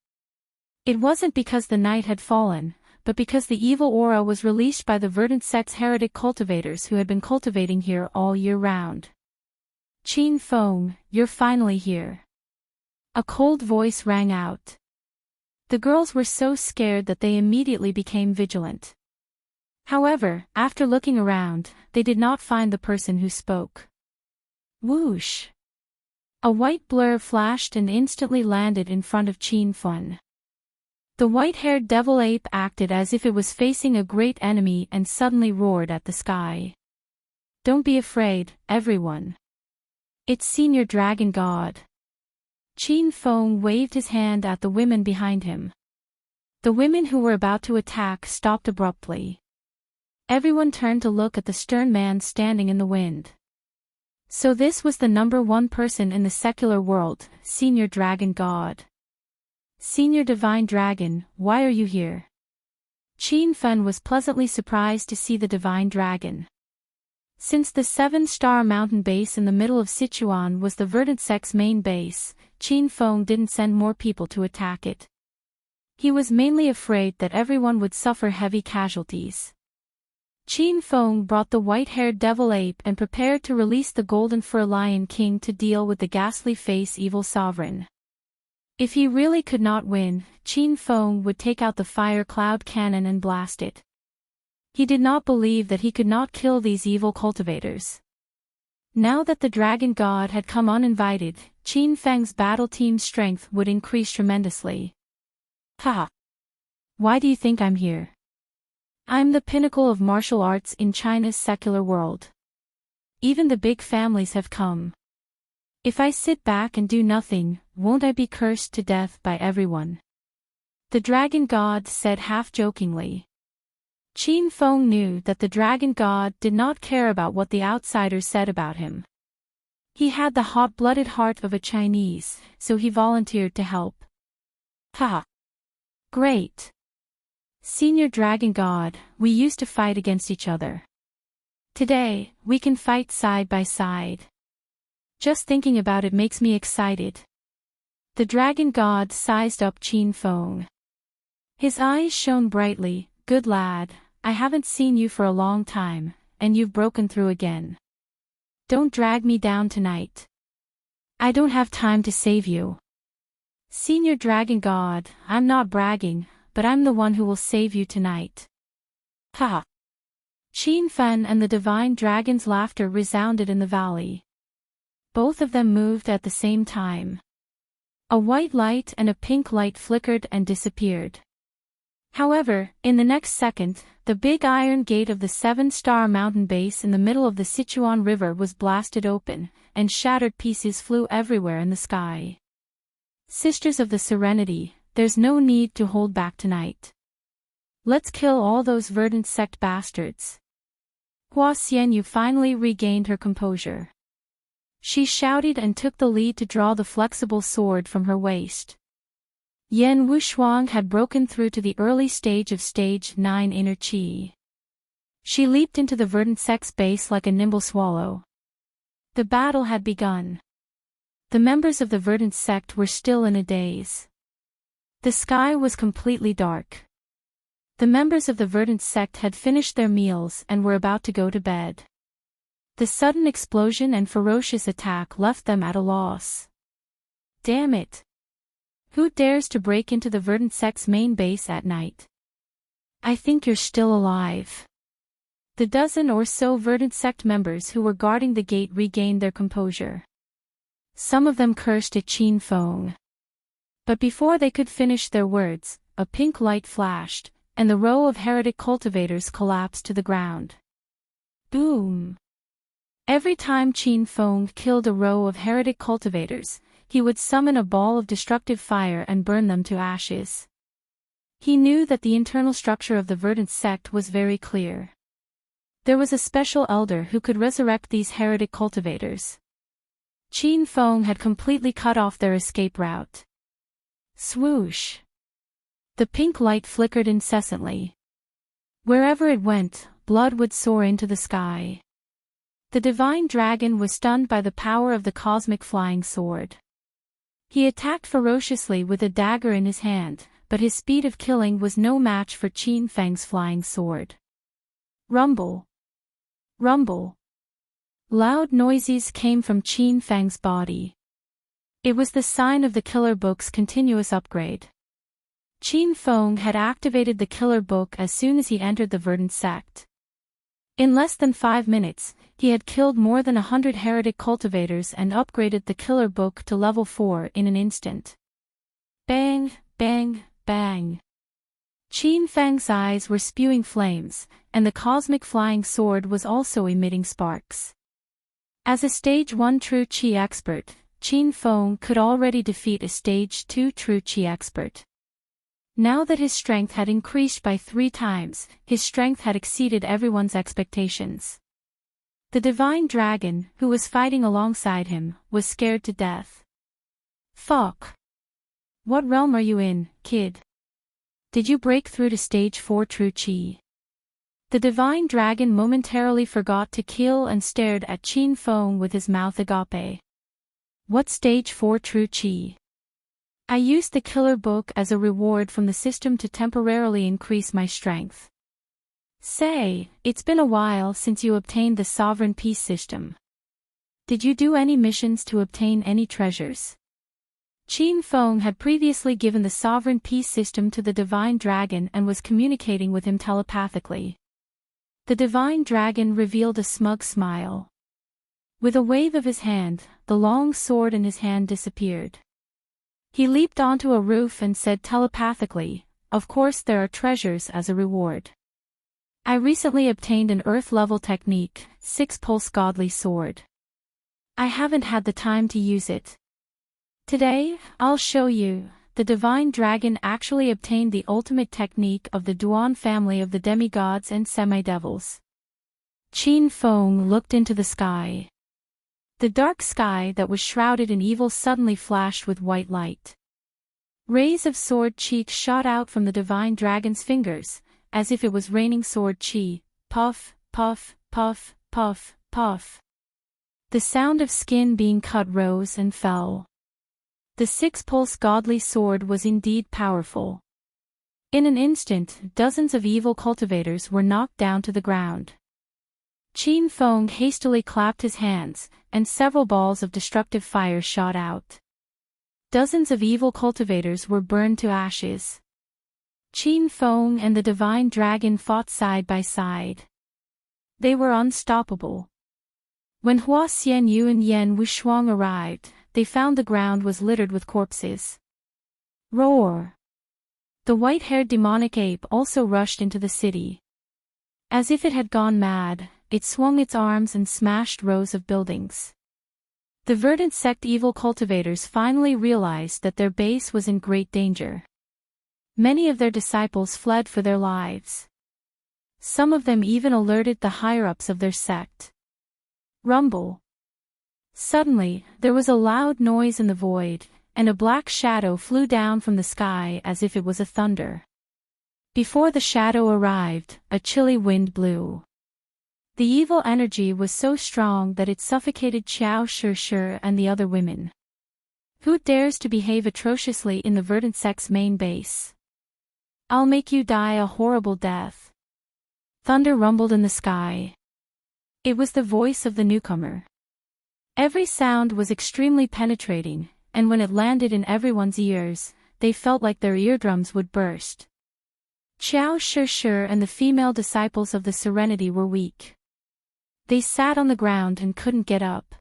It wasn't because the night had fallen, but because the evil aura was released by the verdant sect's heretic cultivators who had been cultivating here all year round. Qin Feng, you're finally here. A cold voice rang out. The girls were so scared that they immediately became vigilant. However, after looking around, they did not find the person who spoke. Whoosh! A white blur flashed and instantly landed in front of Qin Feng. The white-haired devil ape acted as if it was facing a great enemy and suddenly roared at the sky. "Don't be afraid, everyone. It's Senior Dragon God." Qin Feng waved his hand at the women behind him. The women who were about to attack stopped abruptly. Everyone turned to look at the stern man standing in the wind. So this was the #1 person in the secular world, Senior Dragon God. "Senior Divine Dragon, why are you here?" Qin Feng was pleasantly surprised to see the Divine Dragon. Since the 7-star mountain base in the middle of Sichuan was the Verdant Sect's main base, Qin Feng didn't send more people to attack it. He was mainly afraid that everyone would suffer heavy casualties. Qin Feng brought the white-haired devil ape and prepared to release the golden fur lion king to deal with the ghastly face evil sovereign. If he really could not win, Qin Feng would take out the fire cloud cannon and blast it. He did not believe that he could not kill these evil cultivators. Now that the dragon god had come uninvited, Qin Feng's battle team's strength would increase tremendously. "Ha! Why do you think I'm here? I'm the pinnacle of martial arts in China's secular world. Even the big families have come. If I sit back and do nothing, won't I be cursed to death by everyone?" The dragon god said half-jokingly. Qin Feng knew that the dragon god did not care about what the outsiders said about him. He had the hot-blooded heart of a Chinese, so he volunteered to help. "Ha! Great! Senior Dragon God, we used to fight against each other. Today, we can fight side by side. Just thinking about it makes me excited." The Dragon God sized up Qin Feng. His eyes shone brightly. "Good lad, I haven't seen you for a long time, and you've broken through again. Don't drag me down tonight. I don't have time to save you." "Senior Dragon God, I'm not bragging, but I'm the one who will save you tonight." "Ha!" Qin Feng and the divine dragon's laughter resounded in the valley. Both of them moved at the same time. A white light and a pink light flickered and disappeared. However, in the next second, the big iron gate of the 7-star mountain base in the middle of the Sichuan River was blasted open, and shattered pieces flew everywhere in the sky. "Sisters of the Serenity, there's no need to hold back tonight. Let's kill all those Verdant Sect bastards." Hua Xianyu finally regained her composure. She shouted and took the lead to draw the flexible sword from her waist. Yan Wushuang had broken through to the early stage of Stage 9 Inner Qi. She leaped into the Verdant Sect's base like a nimble swallow. The battle had begun. The members of the Verdant Sect were still in a daze. The sky was completely dark. The members of the Verdant Sect had finished their meals and were about to go to bed. The sudden explosion and ferocious attack left them at a loss. "Damn it! Who dares to break into the Verdant Sect's main base at night? I think you're still alive." The dozen or so Verdant Sect members who were guarding the gate regained their composure. Some of them cursed at Qin Feng. But before they could finish their words, a pink light flashed, and the row of heretic cultivators collapsed to the ground. Boom! Every time Qin Feng killed a row of heretic cultivators, he would summon a ball of destructive fire and burn them to ashes. He knew that the internal structure of the Verdant Sect was very clear. There was a special elder who could resurrect these heretic cultivators. Qin Feng had completely cut off their escape route. Swoosh! The pink light flickered incessantly. Wherever it went, blood would soar into the sky. The divine dragon was stunned by the power of the cosmic flying sword. He attacked ferociously with a dagger in his hand, but his speed of killing was no match for Qin Feng's flying sword. Rumble! Rumble! Loud noises came from Qin Feng's body. It was the sign of the Killer Book's continuous upgrade. Qin Feng had activated the Killer Book as soon as he entered the Verdant Sect. In less than 5 minutes, he had killed more than 100 heretic cultivators and upgraded the Killer Book to level 4 in an instant. Bang, bang, bang. Qin Fang's eyes were spewing flames, and the cosmic flying sword was also emitting sparks. As a Stage 1 True Qi expert, Qin Feng could already defeat a Stage 2 True Qi expert. Now that his strength had increased by 3 times, his strength had exceeded everyone's expectations. The divine dragon, who was fighting alongside him, was scared to death. "Fuck! What realm are you in, kid? Did you break through to Stage 4 True Qi?" The divine dragon momentarily forgot to kill and stared at Qin Feng with his mouth agape. "What Stage 4 True Qi? I used the killer book as a reward from the system to temporarily increase my strength. Say, it's been a while since you obtained the Sovereign Peace system. Did you do any missions to obtain any treasures?" Qin Feng had previously given the Sovereign Peace system to the divine dragon and was communicating with him telepathically. The divine dragon revealed a smug smile. With a wave of his hand, the long sword in his hand disappeared. He leaped onto a roof and said telepathically, "Of course there are treasures as a reward. I recently obtained an Earth-level technique, 6-pulse godly sword. I haven't had the time to use it. Today, I'll show you." The divine dragon actually obtained the ultimate technique of the Duan family of the demigods and semi-devils. Qin Feng looked into the sky. The dark sky that was shrouded in evil suddenly flashed with white light. Rays of sword qi shot out from the divine dragon's fingers, as if it was raining sword qi. Puff, puff, puff, puff, puff. The sound of skin being cut rose and fell. The 6-pulse godly sword was indeed powerful. In an instant, dozens of evil cultivators were knocked down to the ground. Qin Feng hastily clapped his hands, and several balls of destructive fire shot out. Dozens of evil cultivators were burned to ashes. Qin Feng and the divine dragon fought side by side. They were unstoppable. When Hua Xianyu and Yan Wushuang arrived, they found the ground was littered with corpses. Roar! The white-haired demonic ape also rushed into the city. As if it had gone mad, it swung its arms and smashed rows of buildings. The verdant sect evil cultivators finally realized that their base was in great danger. Many of their disciples fled for their lives. Some of them even alerted the higher-ups of their sect. Rumble. Suddenly, there was a loud noise in the void, and a black shadow flew down from the sky as if it was a thunder. Before the shadow arrived, a chilly wind blew. The evil energy was so strong that it suffocated Qiao Shi and the other women. Who dares to behave atrociously in the verdant sect's main base? I'll make you die a horrible death. Thunder rumbled in the sky. It was the voice of the newcomer. Every sound was extremely penetrating, and when it landed in everyone's ears, they felt like their eardrums would burst. Qiao Shi and the female disciples of the Serenity were weak. They sat on the ground and couldn't get up.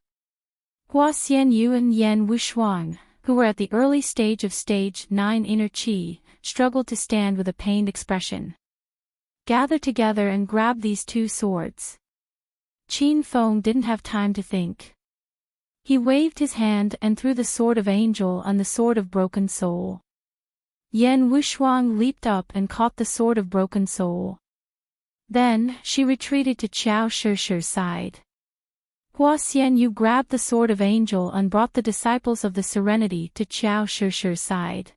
Hua Xianyu and Yan Wushuang, who were at the early stage of Stage 9 Inner Qi, struggled to stand with a pained expression. Gather together and grab these 2 swords. Qin Feng didn't have time to think. He waved his hand and threw the Sword of Angel and the Sword of Broken Soul. Yan Wushuang leaped up and caught the Sword of Broken Soul. Then, she retreated to Qiao Shi's side. Hua Xianyu grabbed the Sword of Angel and brought the disciples of the Serenity to Qiao Shi's side.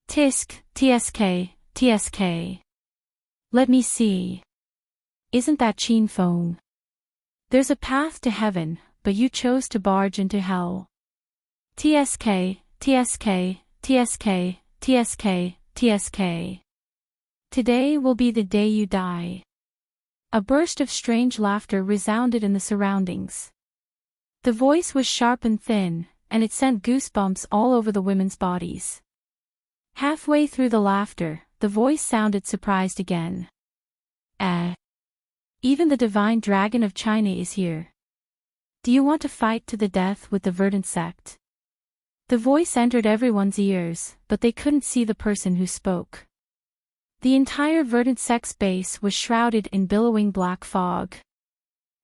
Tisk, tsk, tsk. Let me see. Isn't that Qin Feng? There's a path to heaven, but you chose to barge into hell. Tsk, tsk, tsk, tsk, tsk. Today will be the day you die. A burst of strange laughter resounded in the surroundings. The voice was sharp and thin, and it sent goosebumps all over the women's bodies. Halfway through the laughter, the voice sounded surprised again. Even the divine dragon of China is here. Do you want to fight to the death with the verdant sect? The voice entered everyone's ears, but they couldn't see the person who spoke. The entire verdant sect's base was shrouded in billowing black fog.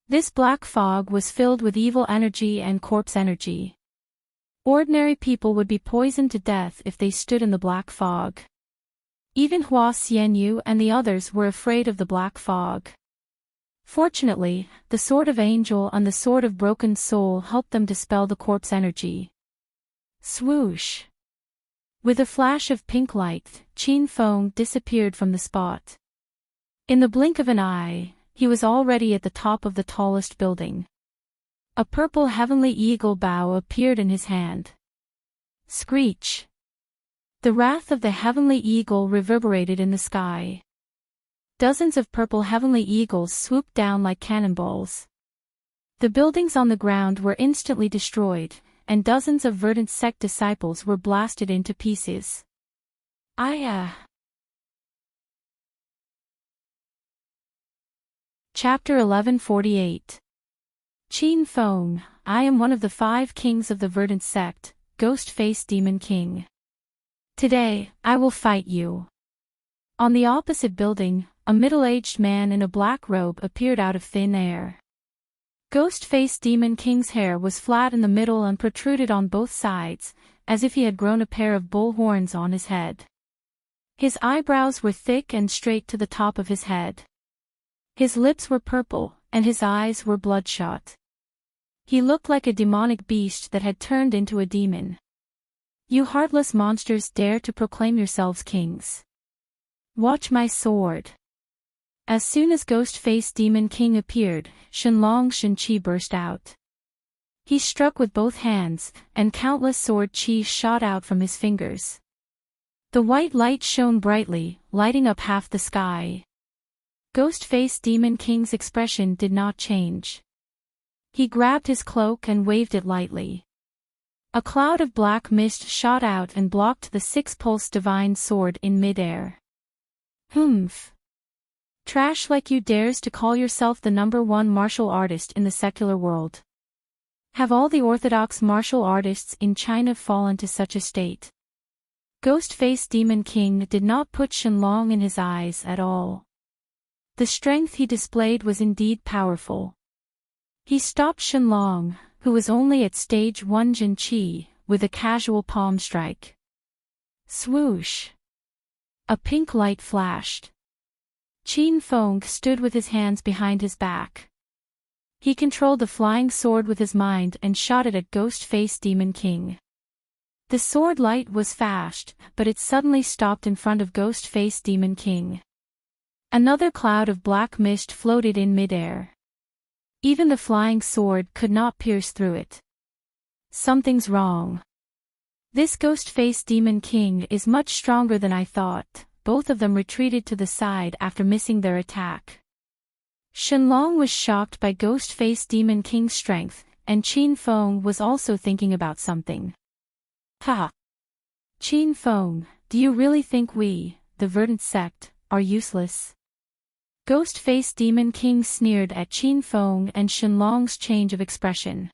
This black fog was filled with evil energy and corpse energy. Ordinary people would be poisoned to death if they stood in the black fog. Even Hua Xianyu and the others were afraid of the black fog. Fortunately, the Sword of Angel and the Sword of Broken Soul helped them dispel the corpse energy. Swoosh! With a flash of pink light, Qin Feng disappeared from the spot. In the blink of an eye, he was already at the top of the tallest building. A purple heavenly eagle bough appeared in his hand. Screech! The wrath of the heavenly eagle reverberated in the sky. Dozens of purple heavenly eagles swooped down like cannonballs. The buildings on the ground were instantly destroyed, and dozens of verdant sect disciples were blasted into pieces. Chapter 1148. Qin Feng, I am one of the 5 kings of the verdant sect, Ghost-Faced Demon King. Today, I will fight you. On the opposite building, a middle-aged man in a black robe appeared out of thin air. Ghost-Faced Demon King's hair was flat in the middle and protruded on both sides, as if he had grown a pair of bull horns on his head. His eyebrows were thick and straight to the top of his head. His lips were purple, and his eyes were bloodshot. He looked like a demonic beast that had turned into a demon. You heartless monsters dare to proclaim yourselves kings. Watch my sword. As soon as Ghost-Faced Demon King appeared, Shenlong Shenqi burst out. He struck with both hands, and countless sword qi shot out from his fingers. The white light shone brightly, lighting up half the sky. Ghost-Faced Demon King's expression did not change. He grabbed his cloak and waved it lightly. A cloud of black mist shot out and blocked the 6-pulse divine sword in midair. Humph! Trash like you dares to call yourself the #1 martial artist in the secular world. Have all the orthodox martial artists in China fallen to such a state? Ghost-Faced Demon King did not put Shenlong in his eyes at all. The strength he displayed was indeed powerful. He stopped Shenlong, who was only at stage 1 Jin Qi, with a casual palm strike. Swoosh! A pink light flashed. Qin Feng stood with his hands behind his back. He controlled the flying sword with his mind and shot it at Ghost-Faced Demon King. The sword light was fast, but it suddenly stopped in front of Ghost-Faced Demon King. Another cloud of black mist floated in midair. Even the flying sword could not pierce through it. Something's wrong. This Ghost-Faced Demon King is much stronger than I thought. Both of them retreated to the side after missing their attack. Shenlong was shocked by Ghost-Faced Demon King's strength, and Qin Feng was also thinking about something. Ha! Qin Feng, do you really think we, the verdant sect, are useless? Ghost-Faced Demon King sneered at Qin Feng and Shenlong's change of expression.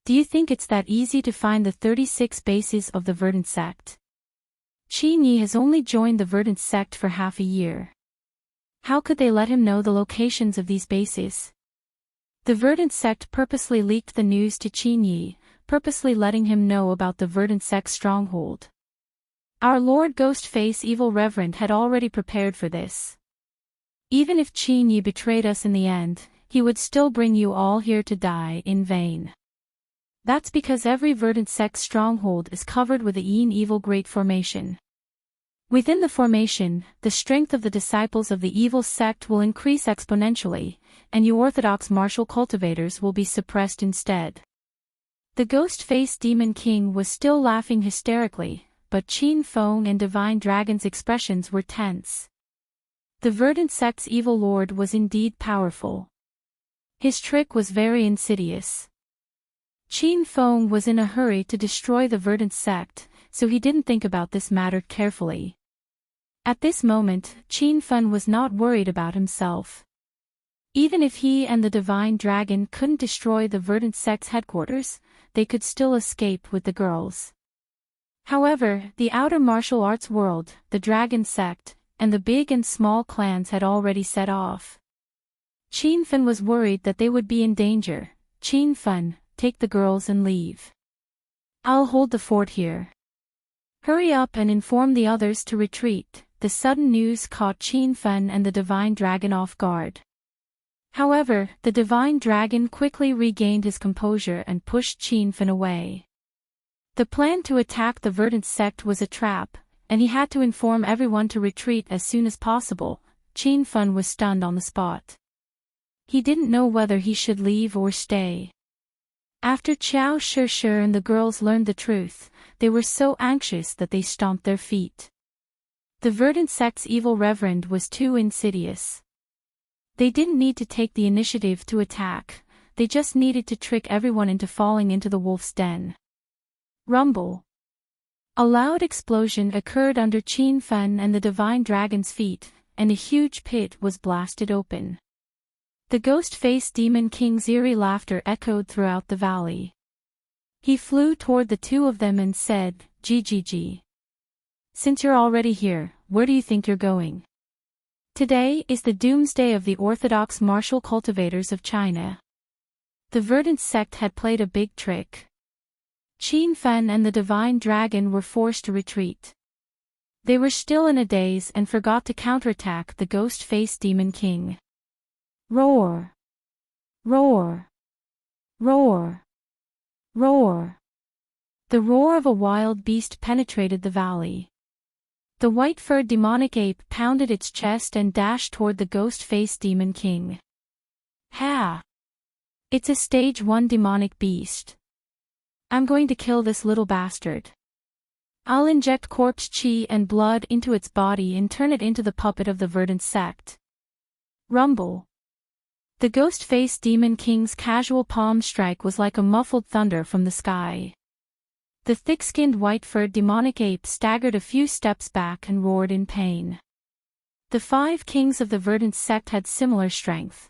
Do you think it's that easy to find the 36 bases of the verdant sect? Qin Yi has only joined the verdant sect for half a year. How could they let him know the locations of these bases? The verdant sect purposely leaked the news to Qin Yi, purposely letting him know about the verdant sect's stronghold. Our Lord Ghostface Evil Reverend had already prepared for this. Even if Qin Yi betrayed us in the end, he would still bring you all here to die in vain. That's because every verdant sect stronghold is covered with a yin evil great formation. Within the formation, the strength of the disciples of the evil sect will increase exponentially, and you orthodox martial cultivators will be suppressed instead. The Ghost-Faced Demon King was still laughing hysterically, but Qin Feng and Divine Dragon's expressions were tense. The verdant sect's evil lord was indeed powerful. His trick was very insidious. Qin Feng was in a hurry to destroy the verdant sect, so he didn't think about this matter carefully. At this moment, Qin Feng was not worried about himself. Even if he and the Divine Dragon couldn't destroy the verdant sect's headquarters, they could still escape with the girls. However, the outer martial arts world, the Dragon Sect, and the big and small clans had already set off. Qin Fan was worried that they would be in danger. Qin Fan, take the girls and leave. I'll hold the fort here. Hurry up and inform the others to retreat. The sudden news caught Qin Fan and the Divine Dragon off guard. However, the Divine Dragon quickly regained his composure and pushed Qin Fan away. The plan to attack the Verdant sect was a trap, and he had to inform everyone to retreat as soon as possible. Qin Fan was stunned on the spot. He didn't know whether he should leave or stay. After Qiao Shi and the girls learned the truth, they were so anxious that they stomped their feet. The Verdant sect's evil reverend was too insidious. They didn't need to take the initiative to attack, they just needed to trick everyone into falling into the wolf's den. Rumble. A loud explosion occurred under Qin Fan and the Divine Dragon's feet, and a huge pit was blasted open. The ghost-faced Demon King's eerie laughter echoed throughout the valley. He flew toward the two of them and said, "GGG. Since you're already here, where do you think you're going? Today is the doomsday of the orthodox martial cultivators of China." The Verdant sect had played a big trick. Qin Fan and the Divine Dragon were forced to retreat. They were still in a daze and forgot to counterattack the ghost-faced Demon King. Roar! Roar! Roar! Roar! The roar of a wild beast penetrated the valley. The white-furred demonic ape pounded its chest and dashed toward the ghost-faced Demon King. Ha! It's a stage 1 demonic beast. I'm going to kill this little bastard. I'll inject corpse chi and blood into its body and turn it into the puppet of the Verdant sect. Rumble. The ghost-faced Demon King's casual palm strike was like a muffled thunder from the sky. The thick-skinned white-furred demonic ape staggered a few steps back and roared in pain. The 5 kings of the Verdant sect had similar strength.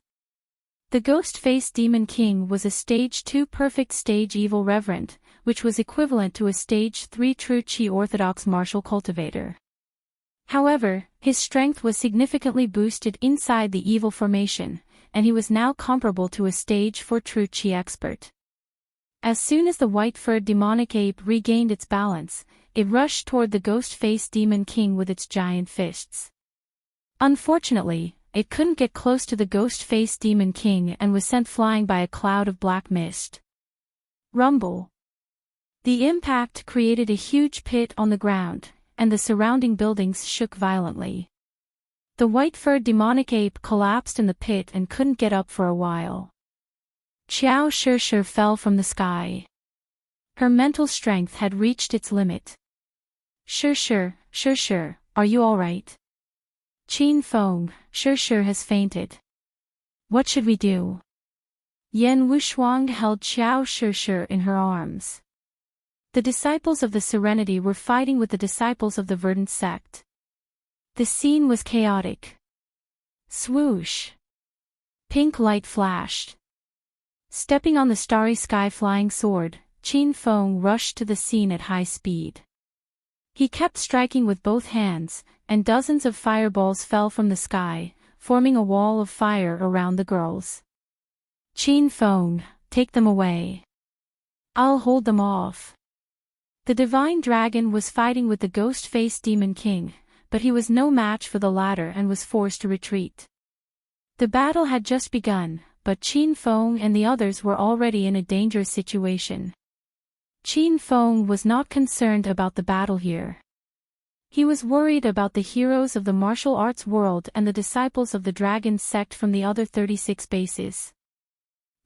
The ghost-faced Demon King was a stage 2 perfect stage evil reverend, which was equivalent to a stage 3 true chi orthodox martial cultivator. However, his strength was significantly boosted inside the evil formation, and he was now comparable to a stage 4 true chi expert. As soon as the white-furred demonic ape regained its balance, it rushed toward the ghost-faced Demon King with its giant fists. Unfortunately, it couldn't get close to the ghost-faced Demon King and was sent flying by a cloud of black mist. Rumble. The impact created a huge pit on the ground, and the surrounding buildings shook violently. The white-furred demonic ape collapsed in the pit and couldn't get up for a while. Qiao Shi fell from the sky. Her mental strength had reached its limit. Shi, are you all right? Qin Feng, Shi has fainted. What should we do? Yan Wushuang held Qiao Shi in her arms. The disciples of the Serenity were fighting with the disciples of the Verdant sect. The scene was chaotic. Swoosh! Pink light flashed. Stepping on the starry sky flying sword, Qin Feng rushed to the scene at high speed. He kept striking with both hands, and dozens of fireballs fell from the sky, forming a wall of fire around the girls. Qin Feng, take them away. I'll hold them off. The Divine Dragon was fighting with the ghost-faced Demon King, but he was no match for the latter and was forced to retreat. The battle had just begun, but Qin Feng and the others were already in a dangerous situation. Qin Feng was not concerned about the battle here. He was worried about the heroes of the martial arts world and the disciples of the dragon sect from the other 36 bases.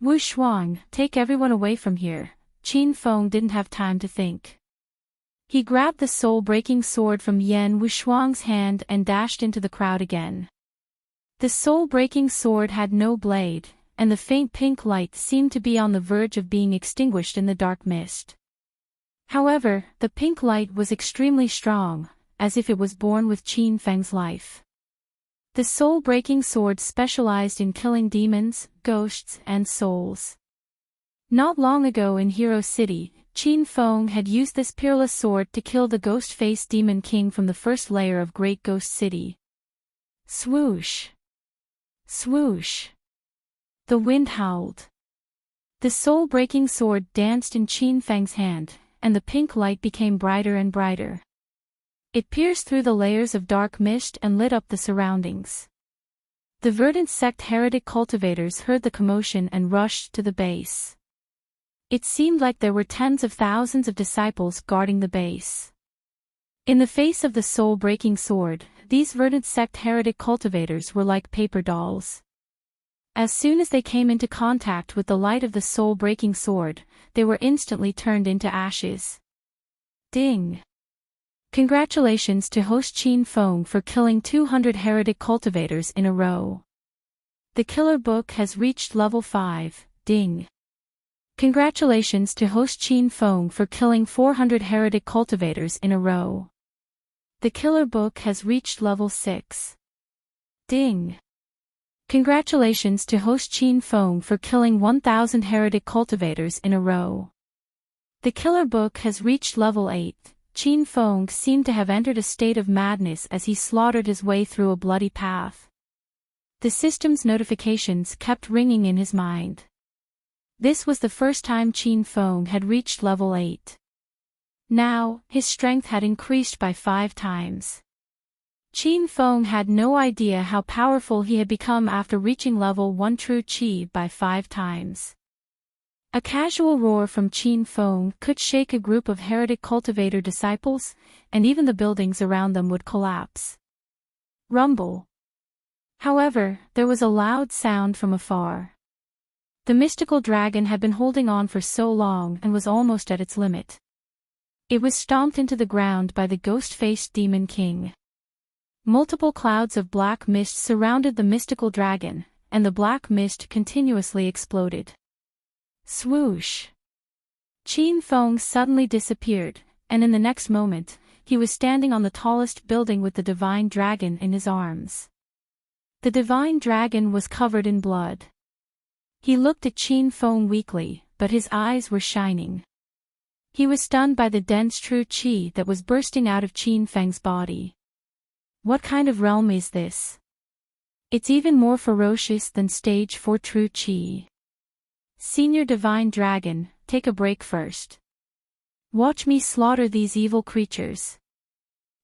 Wu Shuang, take everyone away from here. Qin Feng didn't have time to think. He grabbed the soul-breaking sword from Yan Wushuang's hand and dashed into the crowd again. The soul-breaking sword had no blade, and the faint pink light seemed to be on the verge of being extinguished in the dark mist. However, the pink light was extremely strong, as if it was born with Qin Feng's life. The soul-breaking sword specialized in killing demons, ghosts, and souls. Not long ago in Hero City, Qin Feng had used this peerless sword to kill the ghost-faced Demon King from the first layer of Great Ghost City. Swoosh! Swoosh! The wind howled. The soul-breaking sword danced in Qin Feng's hand, and the pink light became brighter and brighter. It pierced through the layers of dark mist and lit up the surroundings. The verdant sect heretic cultivators heard the commotion and rushed to the base. It seemed like there were tens of thousands of disciples guarding the base. In the face of the soul-breaking sword, these verdant sect heretic cultivators were like paper dolls. As soon as they came into contact with the light of the soul-breaking sword, they were instantly turned into ashes. Ding! Congratulations to host Qin Feng for killing 200 heretic cultivators in a row. The killer book has reached level 5, ding. Congratulations to host Qin Feng for killing 400 heretic cultivators in a row. The killer book has reached level 6. Ding. Congratulations to host Qin Feng for killing 1000 heretic cultivators in a row. The killer book has reached level 8. Qin Feng seemed to have entered a state of madness as he slaughtered his way through a bloody path. The system's notifications kept ringing in his mind. This was the first time Qin Feng had reached level 8. Now, his strength had increased by 5 times. Qin Feng had no idea how powerful he had become after reaching level 1 true Qi by 5 times. A casual roar from Qin Feng could shake a group of heretic cultivator disciples, and even the buildings around them would collapse. Rumble. However, there was a loud sound from afar. The mystical dragon had been holding on for so long and was almost at its limit. It was stomped into the ground by the ghost-faced demon king. Multiple clouds of black mist surrounded the mystical dragon, and the black mist continuously exploded. Swoosh! Qin Feng suddenly disappeared, and in the next moment, he was standing on the tallest building with the divine dragon in his arms. The divine dragon was covered in blood. He looked at Qin Feng weakly, but his eyes were shining. He was stunned by the dense true qi that was bursting out of Qin Feng's body. What kind of realm is this? It's even more ferocious than stage 4 true qi. Senior Divine Dragon, take a break first. Watch me slaughter these evil creatures.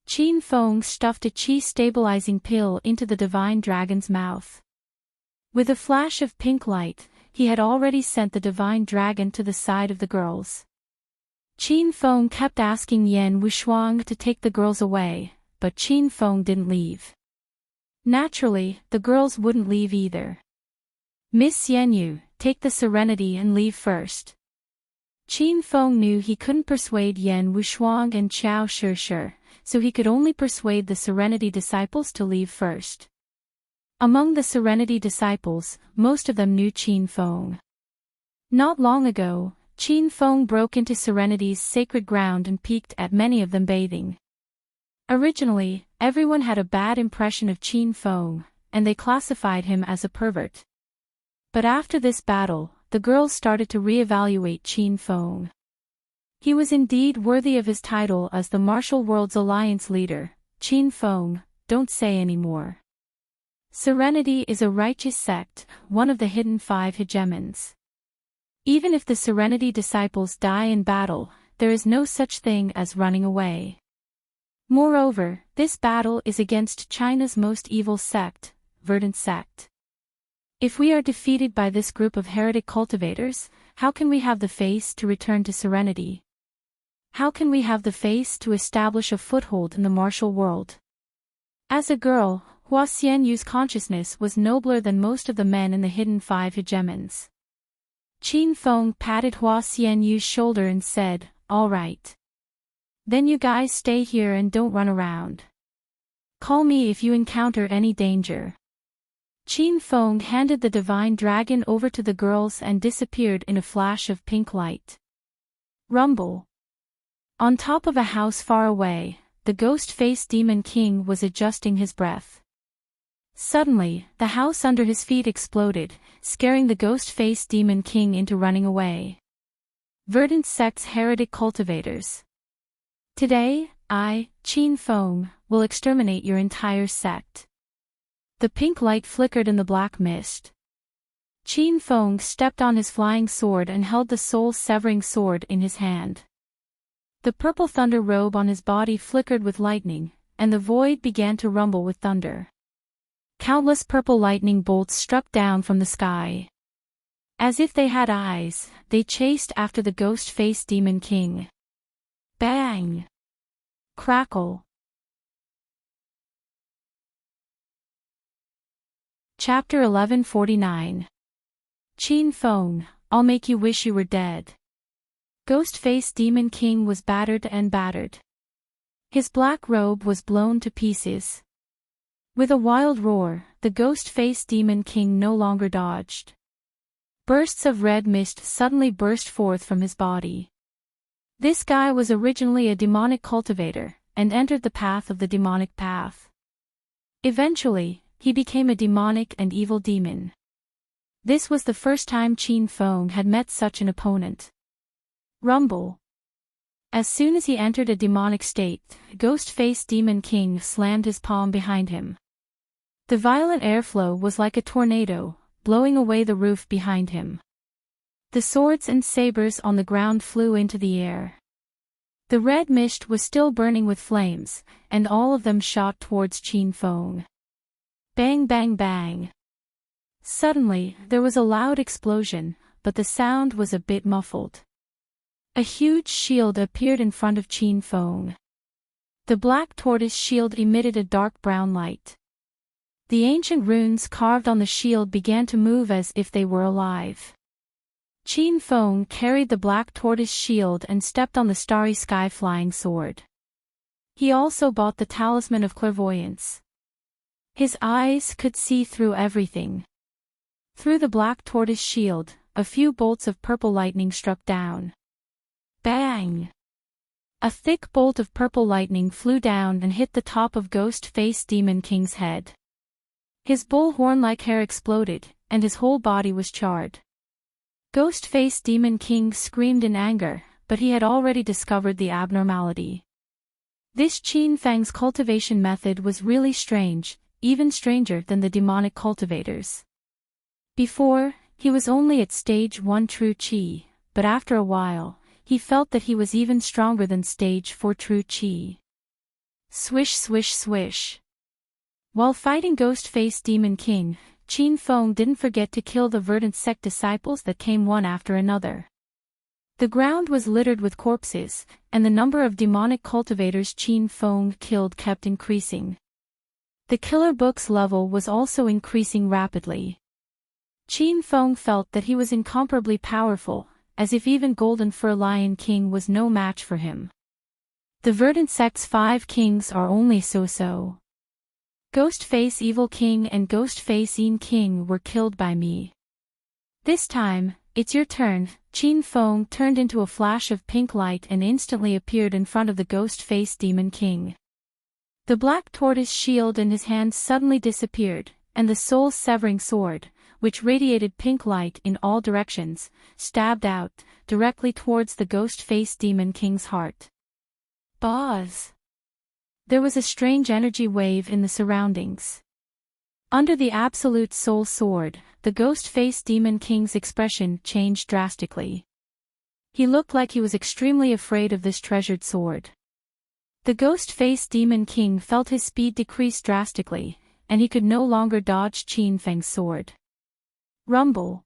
Qin Feng stuffed a qi-stabilizing pill into the divine dragon's mouth. With a flash of pink light, he had already sent the divine dragon to the side of the girls. Qin Feng kept asking Yan Wushuang to take the girls away, but Qin Feng didn't leave. Naturally, the girls wouldn't leave either. Miss Yanyu, take the Serenity and leave first. Qin Feng knew he couldn't persuade Yan Wushuang and Qiao Shishir, so he could only persuade the Serenity disciples to leave first. Among the Serenity disciples, most of them knew Qin Feng. Not long ago, Qin Feng broke into Serenity's sacred ground and peeked at many of them bathing. Originally, everyone had a bad impression of Qin Feng, and they classified him as a pervert. But after this battle, the girls started to re-evaluate Qin Feng. He was indeed worthy of his title as the Martial Worlds Alliance leader. Qin Feng, don't say any more. Serenity is a righteous sect, one of the hidden 5 hegemons. Even if the Serenity disciples die in battle, there is no such thing as running away. Moreover, this battle is against China's most evil sect, Verdant Sect. If we are defeated by this group of heretic cultivators, how can we have the face to return to Serenity? How can we have the face to establish a foothold in the martial world? As a girl, Hua Xianyu's consciousness was nobler than most of the men in the hidden 5 hegemons. Qin Feng patted Hua Xianyu's shoulder and said, "All right. Then you guys stay here and don't run around. Call me if you encounter any danger." Qin Feng handed the divine dragon over to the girls and disappeared in a flash of pink light. Rumble. On top of a house far away, the ghost-faced demon king was adjusting his breath. Suddenly, the house under his feet exploded, scaring the ghost-faced demon king into running away. Verdant Sect's heretic cultivators. Today, I, Qin Feng, will exterminate your entire sect. The pink light flickered in the black mist. Qin Feng stepped on his flying sword and held the soul-severing sword in his hand. The purple thunder robe on his body flickered with lightning, and the void began to rumble with thunder. Countless purple lightning bolts struck down from the sky. As if they had eyes, they chased after the ghost-faced Demon King. Bang! Crackle! Chapter 1149. Qin Feng, I'll make you wish you were dead. Ghost-faced Demon King was battered and battered. His black robe was blown to pieces. With a wild roar, the ghost-faced Demon King no longer dodged. Bursts of red mist suddenly burst forth from his body. This guy was originally a demonic cultivator, and entered the path of the demonic path. Eventually, he became a demonic and evil demon. This was the first time Qin Feng had met such an opponent. Rumble. As soon as he entered a demonic state, Ghost-faced Demon King slammed his palm behind him. The violent airflow was like a tornado, blowing away the roof behind him. The swords and sabers on the ground flew into the air. The red mist was still burning with flames, and all of them shot towards Qin Feng. Bang bang bang. Suddenly, there was a loud explosion, but the sound was a bit muffled. A huge shield appeared in front of Qin Feng. The black tortoise shield emitted a dark brown light. The ancient runes carved on the shield began to move as if they were alive. Qin Feng carried the black tortoise shield and stepped on the starry sky flying sword. He also bought the talisman of clairvoyance. His eyes could see through everything. Through the black tortoise shield, a few bolts of purple lightning struck down. Bang! A thick bolt of purple lightning flew down and hit the top of Ghost-faced Demon King's head. His bullhorn-like hair exploded, and his whole body was charred. Ghost-faced Demon King screamed in anger, but he had already discovered the abnormality. This Qin Feng's cultivation method was really strange, even stranger than the demonic cultivators. Before, he was only at stage 1 true Qi, but after a while, he felt that he was even stronger than stage 4 true Qi. Swish swish swish. While fighting Ghost-faced Demon King, Qin Feng didn't forget to kill the verdant sect disciples that came one after another. The ground was littered with corpses, and the number of demonic cultivators Qin Feng killed kept increasing. The killer book's level was also increasing rapidly. Qin Feng felt that he was incomparably powerful, as if even Golden Fur Lion King was no match for him. The verdant sect's 5 kings are only so-so. Ghostface Evil King and Ghostface Een King were killed by me. This time, it's your turn. Qin Feng turned into a flash of pink light and instantly appeared in front of the Ghost-faced Demon King. The black tortoise shield in his hand suddenly disappeared, and the soul-severing sword, which radiated pink light in all directions, stabbed out, directly towards the Ghost-faced Demon King's heart. Buzz! There was a strange energy wave in the surroundings. Under the Absolute Soul Sword, the Ghost-faced Demon King's expression changed drastically. He looked like he was extremely afraid of this treasured sword. The Ghost-faced Demon King felt his speed decrease drastically, and he could no longer dodge Qin Feng's sword. Rumble.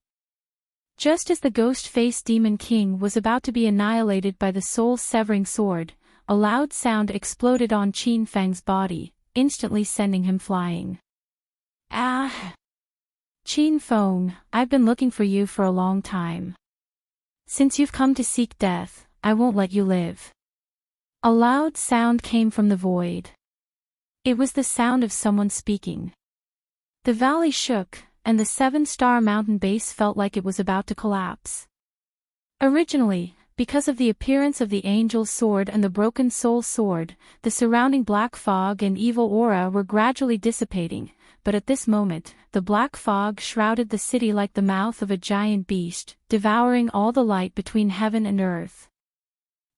Just as the Ghost-faced Demon King was about to be annihilated by the soul-severing sword, a loud sound exploded on Qin Feng's body, instantly sending him flying. Ah! Qin Feng, I've been looking for you for a long time. Since you've come to seek death, I won't let you live. A loud sound came from the void. It was the sound of someone speaking. The valley shook, and the 7-star mountain base felt like it was about to collapse. Originally, because of the appearance of the Angel's Sword and the Broken Soul Sword, the surrounding black fog and evil aura were gradually dissipating, but at this moment, the black fog shrouded the city like the mouth of a giant beast, devouring all the light between heaven and earth.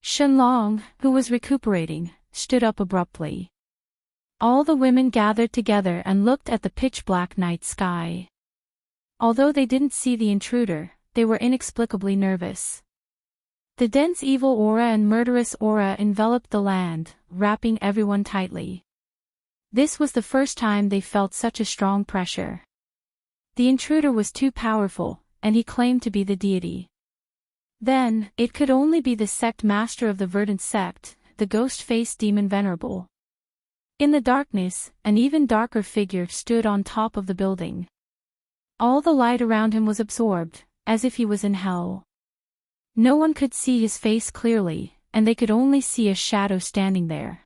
Shenlong, who was recuperating, stood up abruptly. All the women gathered together and looked at the pitch-black night sky. Although they didn't see the intruder, they were inexplicably nervous. The dense evil aura and murderous aura enveloped the land, wrapping everyone tightly. This was the first time they felt such a strong pressure. The intruder was too powerful, and he claimed to be the deity. Then, it could only be the sect master of the verdant sect, the ghost-faced demon venerable. In the darkness, an even darker figure stood on top of the building. All the light around him was absorbed, as if he was in hell. No one could see his face clearly, and they could only see a shadow standing there.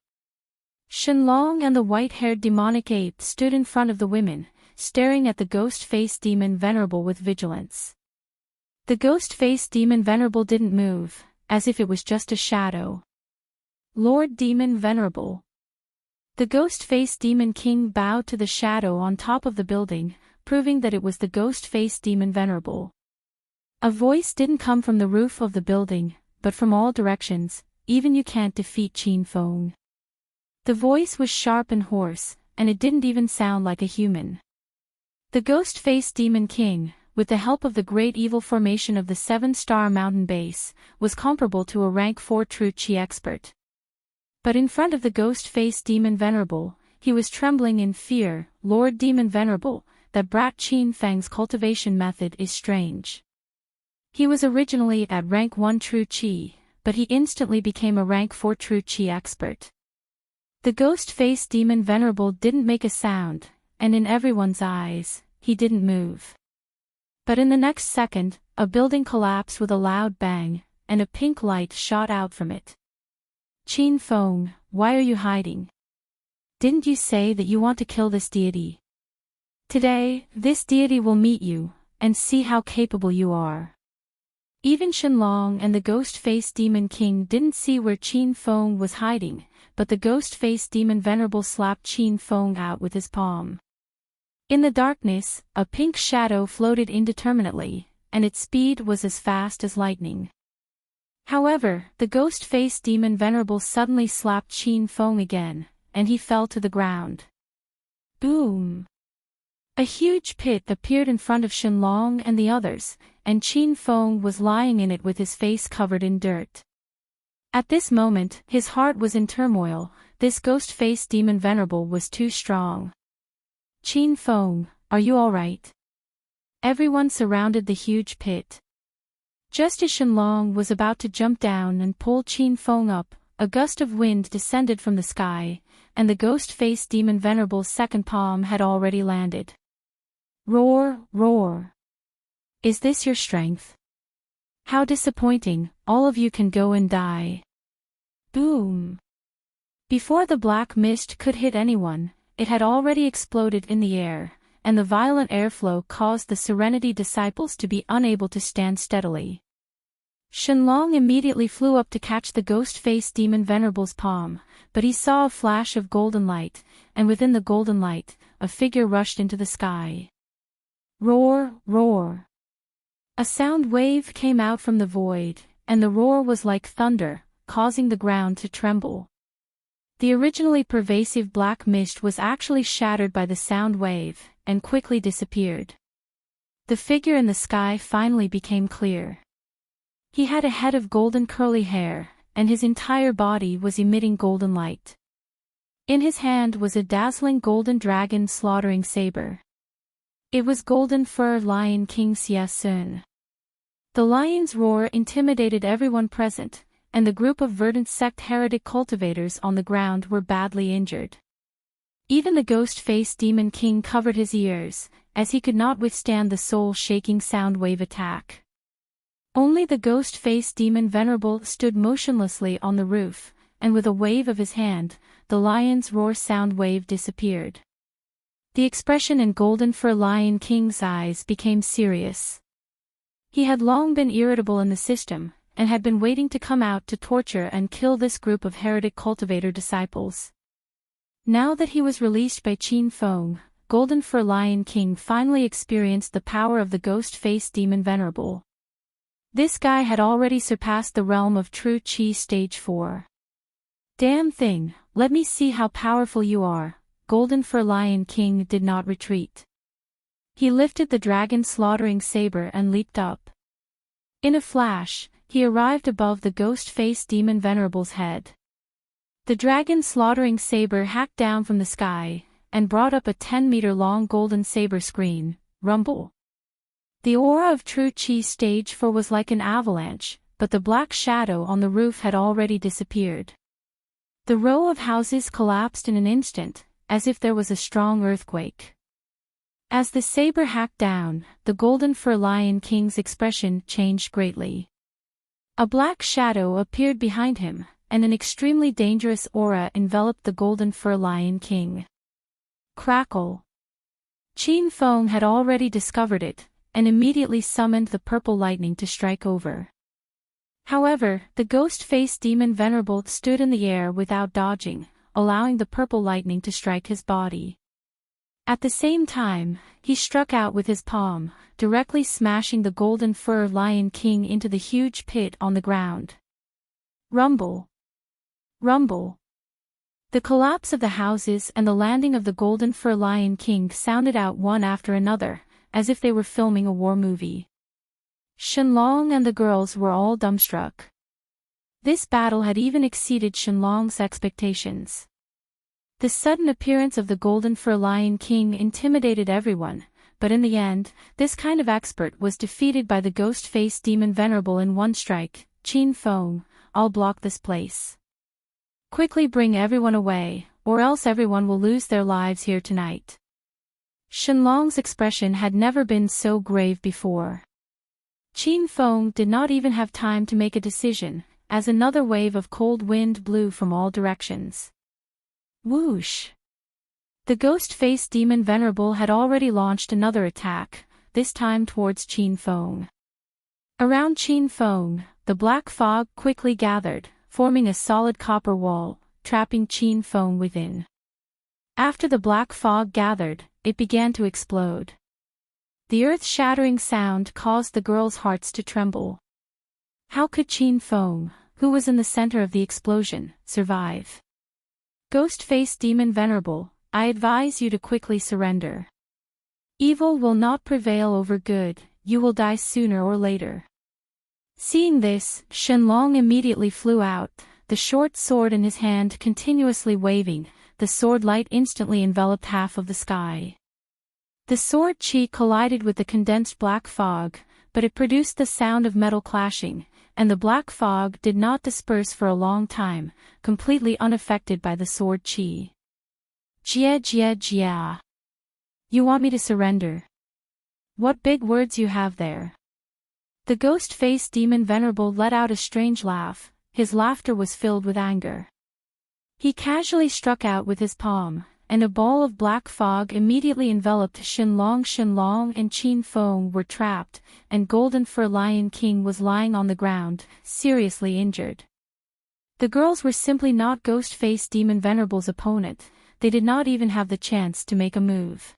Shenlong and the white-haired demonic ape stood in front of the women, staring at the ghost-faced demon venerable with vigilance. The ghost-faced demon venerable didn't move, as if it was just a shadow. Lord Demon Venerable. The ghost-faced demon king bowed to the shadow on top of the building, proving that it was the ghost-faced demon venerable. A voice didn't come from the roof of the building, but from all directions. Even you can't defeat Qin Feng. The voice was sharp and hoarse, and it didn't even sound like a human. The ghost-faced demon king, with the help of the great evil formation of the 7-star mountain base, was comparable to a rank 4 true Qi expert. But in front of the ghost-faced demon venerable, he was trembling in fear. Lord Demon Venerable, that brat Qin Feng's cultivation method is strange. He was originally at rank 1 true Qi, but he instantly became a rank 4 true Qi expert. The ghost-faced demon venerable didn't make a sound, and in everyone's eyes, he didn't move. But in the next second, a building collapsed with a loud bang, and a pink light shot out from it. Qin Feng, why are you hiding? Didn't you say that you want to kill this deity? Today, this deity will meet you, and see how capable you are. Even Shenlong and the ghost-faced demon king didn't see where Qin Feng was hiding, but the ghost-faced demon venerable slapped Qin Feng out with his palm. In the darkness, a pink shadow floated indeterminately, and its speed was as fast as lightning. However, the ghost-faced demon venerable suddenly slapped Qin Feng again, and he fell to the ground. Boom! A huge pit appeared in front of Shenlong and the others, and Qin Feng was lying in it with his face covered in dirt. At this moment, his heart was in turmoil. This ghost-faced demon venerable was too strong. Qin Feng, are you all right? Everyone surrounded the huge pit. Just as Shenlong was about to jump down and pull Qin Feng up, a gust of wind descended from the sky, and the ghost-faced demon venerable's second palm had already landed. Roar, roar! Is this your strength? How disappointing, all of you can go and die. Boom! Before the black mist could hit anyone, it had already exploded in the air, and the violent airflow caused the Serenity disciples to be unable to stand steadily. Shenlong immediately flew up to catch the ghost-faced demon venerable's palm, but he saw a flash of golden light, and within the golden light, a figure rushed into the sky. Roar, roar! A sound wave came out from the void, and the roar was like thunder, causing the ground to tremble. The originally pervasive black mist was actually shattered by the sound wave, and quickly disappeared. The figure in the sky finally became clear. He had a head of golden curly hair, and his entire body was emitting golden light. In his hand was a dazzling golden dragon slaughtering saber. It was Golden Fur Lion King Xia Sun. The lion's roar intimidated everyone present, and the group of verdant sect heretic cultivators on the ground were badly injured. Even the ghost-faced demon king covered his ears, as he could not withstand the soul-shaking sound wave attack. Only the ghost-faced demon venerable stood motionlessly on the roof, and with a wave of his hand, the lion's roar sound wave disappeared. The expression in Golden Fur Lion King's eyes became serious. He had long been irritable in the system, and had been waiting to come out to torture and kill this group of heretic cultivator disciples. Now that he was released by Qin Feng, Golden Fur Lion King finally experienced the power of the ghost-faced demon venerable. This guy had already surpassed the realm of true Qi stage 4. Damn thing, let me see how powerful you are, Golden Fur Lion King did not retreat. He lifted the dragon slaughtering saber and leaped up. In a flash, he arrived above the ghost-faced demon Venerable's head. The dragon slaughtering saber hacked down from the sky, and brought up a 10-meter-long golden saber screen, rumble. The aura of true chi stage 4 was like an avalanche, but the black shadow on the roof had already disappeared. The row of houses collapsed in an instant, as if there was a strong earthquake. As the saber hacked down, the Golden Fur Lion King's expression changed greatly. A black shadow appeared behind him, and an extremely dangerous aura enveloped the Golden Fur Lion King. Crackle! Qin Feng had already discovered it, and immediately summoned the purple lightning to strike over. However, the ghost-faced demon Venerable stood in the air without dodging, allowing the purple lightning to strike his body. At the same time, he struck out with his palm, directly smashing the Golden Fur Lion King into the huge pit on the ground. Rumble! Rumble! The collapse of the houses and the landing of the Golden Fur Lion King sounded out one after another, as if they were filming a war movie. Shenlong and the girls were all dumbstruck. This battle had even exceeded Shenlong's expectations. The sudden appearance of the Golden Fur Lion King intimidated everyone, but in the end, this kind of expert was defeated by the ghost-faced demon Venerable in one strike. Qin Feng, I'll block this place. Quickly bring everyone away, or else everyone will lose their lives here tonight. Shenlong's expression had never been so grave before. Qin Feng did not even have time to make a decision, as another wave of cold wind blew from all directions. Whoosh! The ghost-faced demon Venerable had already launched another attack, this time towards Qin Feng. Around Qin Feng, the black fog quickly gathered, forming a solid copper wall, trapping Qin Feng within. After the black fog gathered, it began to explode. The earth-shattering sound caused the girls' hearts to tremble. How could Qin Feng, who was in the center of the explosion, survive? Ghost-faced demon Venerable, I advise you to quickly surrender. Evil will not prevail over good, you will die sooner or later. Seeing this, Shenlong immediately flew out, the short sword in his hand continuously waving. The sword light instantly enveloped half of the sky. The sword chi collided with the condensed black fog, but it produced the sound of metal clashing, and the black fog did not disperse for a long time, completely unaffected by the sword chi. Jia jia jia. You want me to surrender? What big words you have there. The ghost-faced demon Venerable let out a strange laugh, his laughter was filled with anger. He casually struck out with his palm, and a ball of black fog immediately enveloped Shenlong. Shenlong and Qin Feng were trapped, and Golden Fur Lion King was lying on the ground, seriously injured. The girls were simply not ghost-faced demon Venerable's opponent, they did not even have the chance to make a move.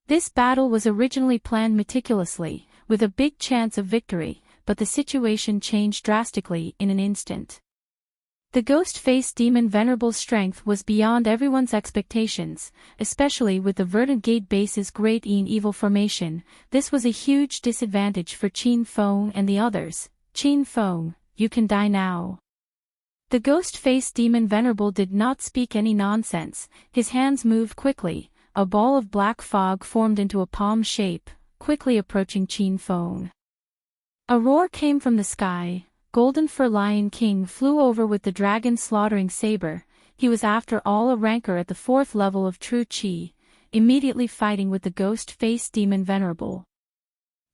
This battle was originally planned meticulously, with a big chance of victory, but the situation changed drastically in an instant. The ghost-faced demon Venerable's strength was beyond everyone's expectations, especially with the Verdant Gate base's great evil formation. This was a huge disadvantage for Qin Feng and the others. Qin Feng, you can die now. The ghost-faced demon Venerable did not speak any nonsense, his hands moved quickly, a ball of black fog formed into a palm shape, quickly approaching Qin Feng. A roar came from the sky. Golden Fur Lion King flew over with the dragon slaughtering saber. He was after all a ranker at the 4th level of true chi, immediately fighting with the ghost-faced demon Venerable.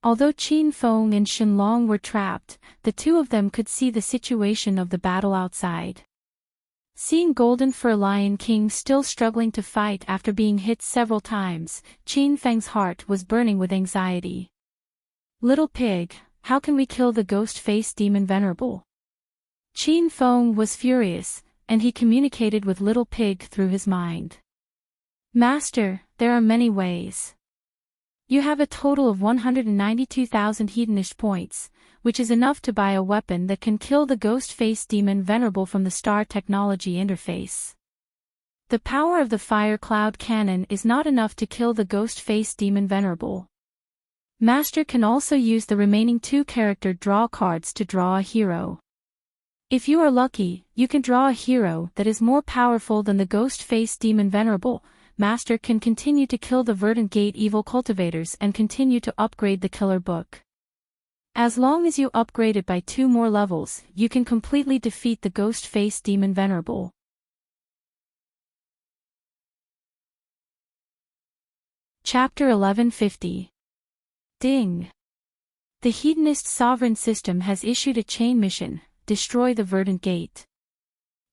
Although Qin Feng and Shenlong were trapped, the two of them could see the situation of the battle outside. Seeing Golden Fur Lion King still struggling to fight after being hit several times, Qin Feng's heart was burning with anxiety. Little pig, how can we kill the ghost-faced demon Venerable? Qin Feng was furious, and he communicated with Little Pig through his mind. Master, there are many ways. You have a total of 192,000 hedonist points, which is enough to buy a weapon that can kill the ghost-faced demon Venerable from the Star Technology interface. The power of the fire cloud cannon is not enough to kill the ghost face demon Venerable. Master can also use the remaining 2 character draw cards to draw a hero. If you are lucky, you can draw a hero that is more powerful than the ghost face demon Venerable. Master can continue to kill the Verdant Gate evil cultivators and continue to upgrade the killer book. As long as you upgrade it by 2 more levels, you can completely defeat the ghost face demon Venerable. Chapter 1150. Ding! The Hedonist Sovereign System has issued a chain mission, destroy the Verdant Gate.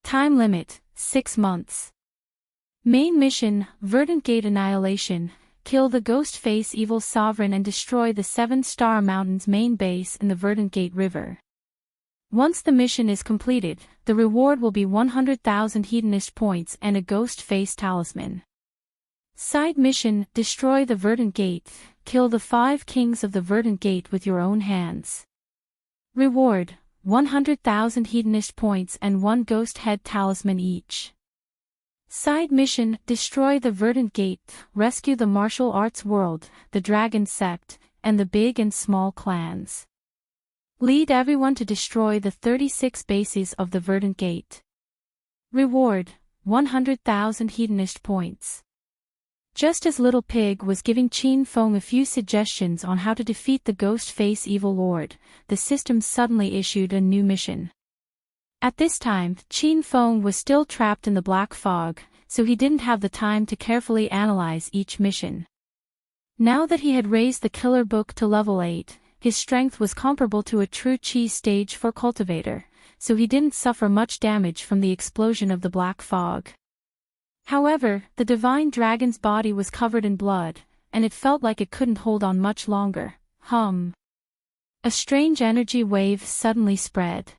Time limit, 6 months. Main mission, Verdant Gate Annihilation, kill the Ghost Face Evil Sovereign and destroy the 7-Star Mountain's main base in the Verdant Gate River. Once the mission is completed, the reward will be 100,000 Hedonist points and a Ghost Face Talisman. Side mission, destroy the Verdant Gate, kill the 5 kings of the Verdant Gate with your own hands. Reward, 100,000 Hedonist points and 1 Ghost Head Talisman each. Side mission, destroy the Verdant Gate, rescue the martial arts world, the Dragon Sect, and the big and small clans. Lead everyone to destroy the 36 bases of the Verdant Gate. Reward, 100,000 Hedonist points. Just as Little Pig was giving Qin Feng a few suggestions on how to defeat the Ghost Face Evil Lord, the system suddenly issued a new mission. At this time, Qin Feng was still trapped in the black fog, so he didn't have the time to carefully analyze each mission. Now that he had raised the killer book to level 8, his strength was comparable to a true Qi stage 4 cultivator, so he didn't suffer much damage from the explosion of the black fog. However, the divine dragon's body was covered in blood, and it felt like it couldn't hold on much longer. A strange energy wave suddenly spread.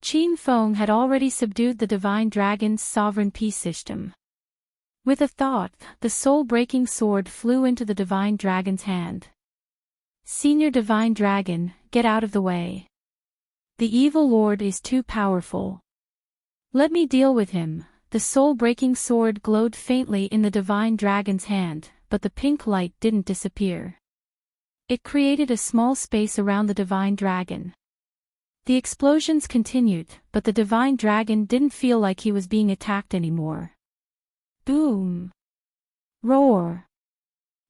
Qin Feng had already subdued the divine dragon's sovereign peace system. With a thought, the soul-breaking sword flew into the divine dragon's hand. Senior divine dragon, get out of the way. The evil lord is too powerful. Let me deal with him. The soul-breaking sword glowed faintly in the divine dragon's hand, but the pink light didn't disappear. It created a small space around the divine dragon. The explosions continued, but the divine dragon didn't feel like he was being attacked anymore. Boom! Roar!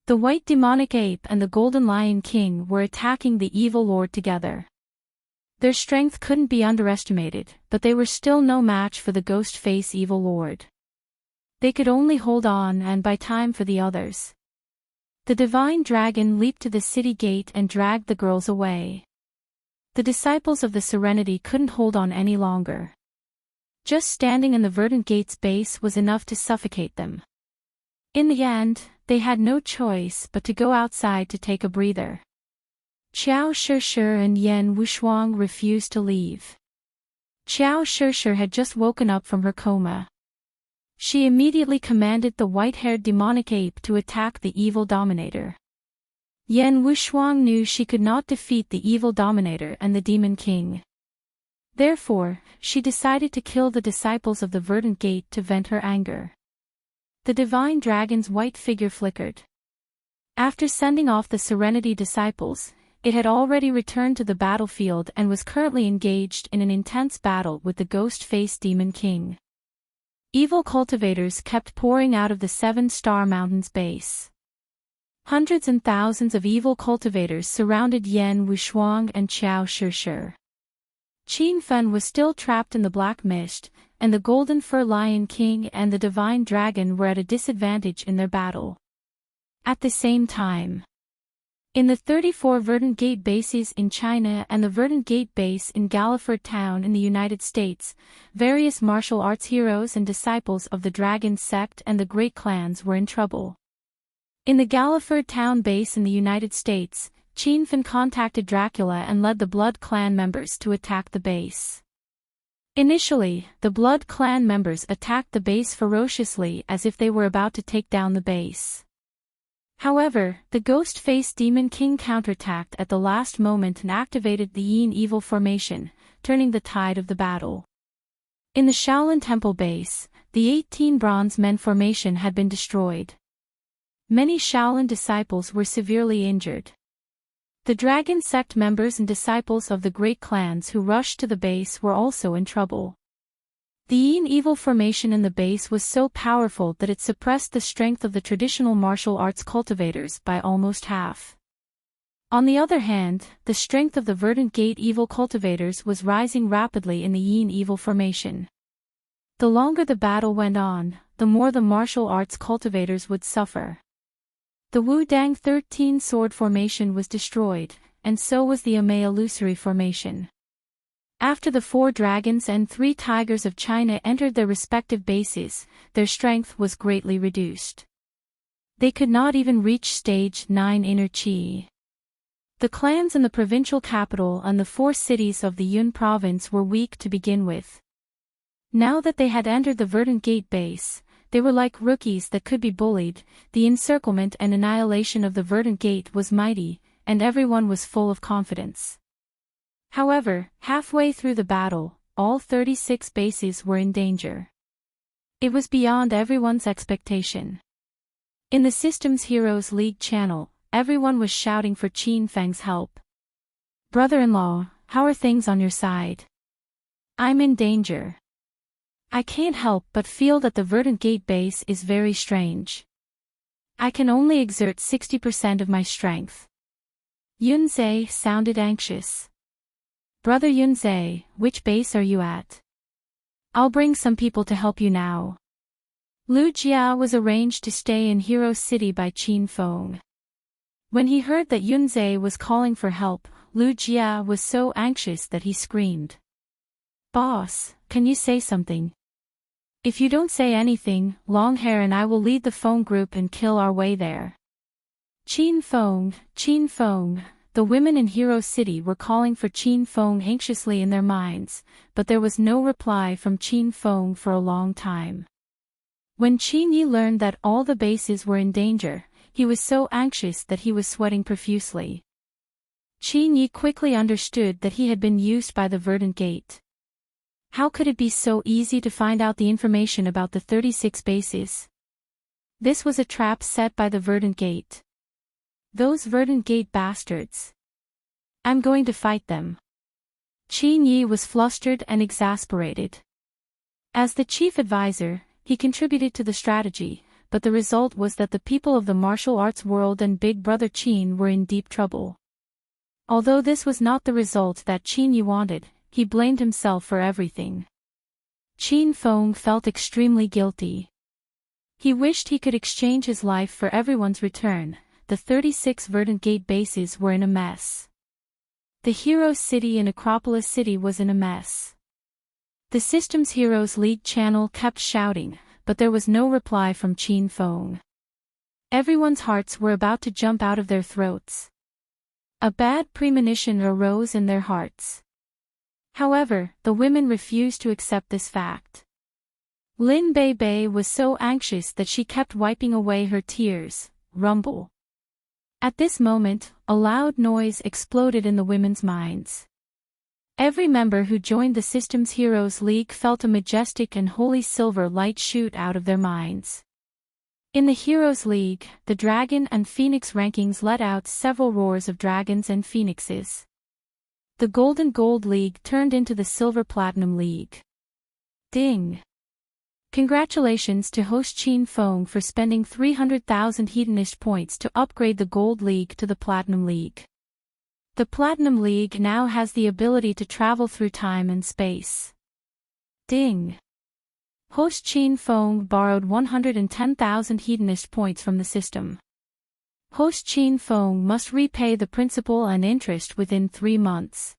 The white demonic ape and the golden lion king were attacking the evil lord together. Their strength couldn't be underestimated, but they were still no match for the ghost face evil lord. They could only hold on and buy time for the others. The divine dragon leaped to the city gate and dragged the girls away. The disciples of the Serenity couldn't hold on any longer. Just standing in the Verdant Gate's base was enough to suffocate them. In the end, they had no choice but to go outside to take a breather. Qiao Shishir and Yan Wushuang refused to leave. Qiao Shishir had just woken up from her coma. She immediately commanded the white-haired demonic ape to attack the evil dominator. Yan Wushuang knew she could not defeat the evil dominator and the demon king. Therefore, she decided to kill the disciples of the Verdant Gate to vent her anger. The divine dragon's white figure flickered. After sending off the Serenity disciples, it had already returned to the battlefield and was currently engaged in an intense battle with the ghost-face demon king. Evil cultivators kept pouring out of the 7-Star Mountain's base. Hundreds and thousands of evil cultivators surrounded Yan Wushuang and Qiao Shishir. Qin Fen was still trapped in the black mist, and the Golden Fur Lion King and the Divine Dragon were at a disadvantage in their battle. At the same time, in the 34 Verdant Gate bases in China and the Verdant Gate base in Galliford Town in the United States, various martial arts heroes and disciples of the Dragon Sect and the Great Clans were in trouble. In the Galliford Town base in the United States, Qin Fen contacted Dracula and led the Blood Clan members to attack the base. Initially, the Blood Clan members attacked the base ferociously as if they were about to take down the base. However, the Ghost-Face Demon King counterattacked at the last moment and activated the Yin Evil formation, turning the tide of the battle. In the Shaolin Temple base, the 18 Bronze Men formation had been destroyed. Many Shaolin disciples were severely injured. The dragon sect members and disciples of the great clans who rushed to the base were also in trouble. The Yin Evil formation in the base was so powerful that it suppressed the strength of the traditional martial arts cultivators by almost half. On the other hand, the strength of the Verdant Gate Evil cultivators was rising rapidly in the Yin Evil formation. The longer the battle went on, the more the martial arts cultivators would suffer. The Wudang 13 Sword formation was destroyed, and so was the Amei Illusory formation. After the 4 dragons and 3 tigers of China entered their respective bases, their strength was greatly reduced. They could not even reach stage 9 inner chi. The clans in the provincial capital and the 4 cities of the Yun province were weak to begin with. Now that they had entered the Verdant Gate base, they were like rookies that could be bullied. The encirclement and annihilation of the Verdant Gate was mighty, and everyone was full of confidence. However, halfway through the battle, all 36 bases were in danger. It was beyond everyone's expectation. In the Systems Heroes League channel, everyone was shouting for Qin Feng's help. "Brother-in-law, how are things on your side? I'm in danger. I can't help but feel that the Verdant Gate base is very strange. I can only exert 60% of my strength." Yunzhe sounded anxious. "Brother Yunzhe, which base are you at? I'll bring some people to help you now." Lu Jia was arranged to stay in Hero City by Qin Feng. When he heard that Yunzhe was calling for help, Lu Jia was so anxious that he screamed. "Boss, can you say something? If you don't say anything, Longhair and I will lead the Feng group and kill our way there." Qin Feng, the women in Hero City were calling for Qin Feng anxiously in their minds, but there was no reply from Qin Feng for a long time. When Qin Yi learned that all the bases were in danger, he was so anxious that he was sweating profusely. Qin Yi quickly understood that he had been used by the Verdant Gate. How could it be so easy to find out the information about the 36 bases? This was a trap set by the Verdant Gate. Those Verdant Gate bastards. I'm going to fight them. Qin Yi was flustered and exasperated. As the chief advisor, he contributed to the strategy, but the result was that the people of the martial arts world and Big Brother Qin were in deep trouble. Although this was not the result that Qin Yi wanted, he blamed himself for everything. Qin Feng felt extremely guilty. He wished he could exchange his life for everyone's return. The 36 Verdant Gate bases were in a mess. The Hero City and Acropolis City was in a mess. The Systems Heroes League channel kept shouting, but there was no reply from Qin Feng. Everyone's hearts were about to jump out of their throats. A bad premonition arose in their hearts. However, the women refused to accept this fact. Lin Bei was so anxious that she kept wiping away her tears. Rumble. At this moment, a loud noise exploded in the women's minds. Every member who joined the Systems Heroes League felt a majestic and holy silver light shoot out of their minds. In the Heroes League, the Dragon and Phoenix rankings let out several roars of dragons and phoenixes. The Golden Gold League turned into the Silver Platinum League. Ding! Congratulations to host Qin Feng for spending 300,000 Hedonist points to upgrade the Gold League to the Platinum League. The Platinum League now has the ability to travel through time and space. Ding! Host Qin Feng borrowed 110,000 Hedonist points from the system. Host Qin Feng must repay the principal and interest within 3 months.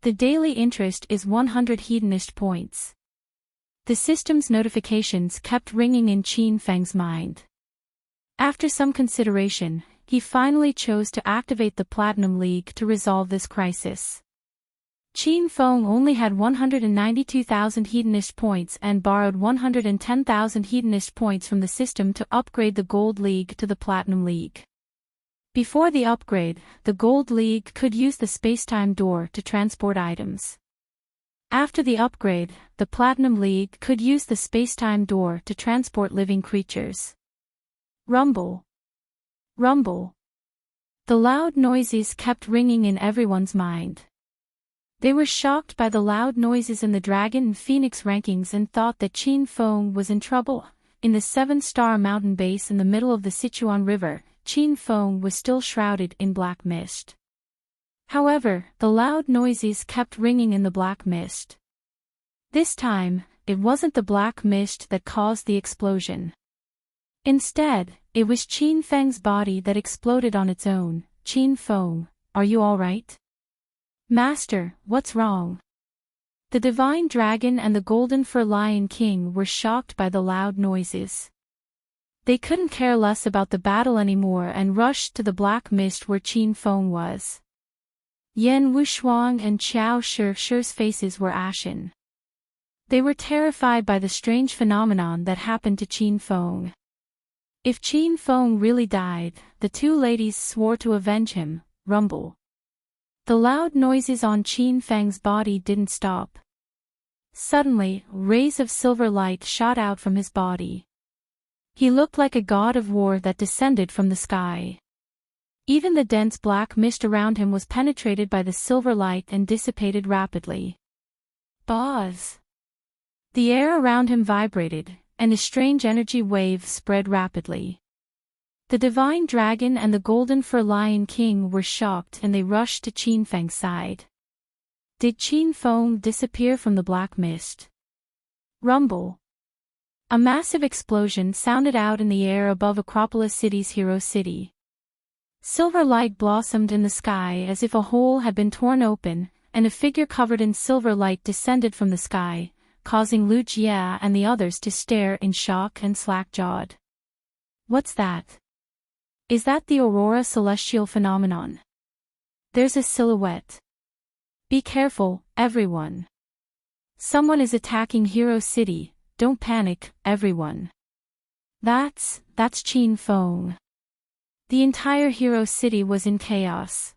The daily interest is 100 Hedonist points. The system's notifications kept ringing in Qin Feng's mind. After some consideration, he finally chose to activate the Platinum League to resolve this crisis. Qin Feng only had 192,000 Hedonist points and borrowed 110,000 Hedonist points from the system to upgrade the Gold League to the Platinum League. Before the upgrade, the Gold League could use the spacetime door to transport items. After the upgrade, the Platinum League could use the spacetime door to transport living creatures. Rumble. Rumble. The loud noises kept ringing in everyone's mind. They were shocked by the loud noises in the Dragon and Phoenix rankings and thought that Qin Feng was in trouble. In the 7-star mountain base in the middle of the Sichuan River, Qin Feng was still shrouded in black mist. However, the loud noises kept ringing in the black mist. This time, it wasn't the black mist that caused the explosion. Instead, it was Qin Feng's body that exploded on its own. Qin Feng, are you all right? Master, what's wrong? The Divine Dragon and the Golden Fur Lion King were shocked by the loud noises. They couldn't care less about the battle anymore and rushed to the black mist where Qin Feng was. Yan Wushuang and Qiao Shi's faces were ashen. They were terrified by the strange phenomenon that happened to Qin Feng. If Qin Feng really died, the two ladies swore to avenge him. Rumble. The loud noises on Qin Feng's body didn't stop. Suddenly, rays of silver light shot out from his body. He looked like a god of war that descended from the sky. Even the dense black mist around him was penetrated by the silver light and dissipated rapidly. Buzz! The air around him vibrated, and a strange energy wave spread rapidly. The Divine Dragon and the Golden Fur Lion King were shocked and they rushed to Qin Feng's side. Did Qin Feng disappear from the black mist? Rumble. A massive explosion sounded out in the air above Acropolis City's Hero City. Silver light blossomed in the sky as if a hole had been torn open, and a figure covered in silver light descended from the sky, causing Lu Jia and the others to stare in shock and slack-jawed. What's that? Is that the aurora celestial phenomenon? There's a silhouette. Be careful, everyone. Someone is attacking Hero City, don't panic, everyone. That's Qin Feng. The entire Hero City was in chaos.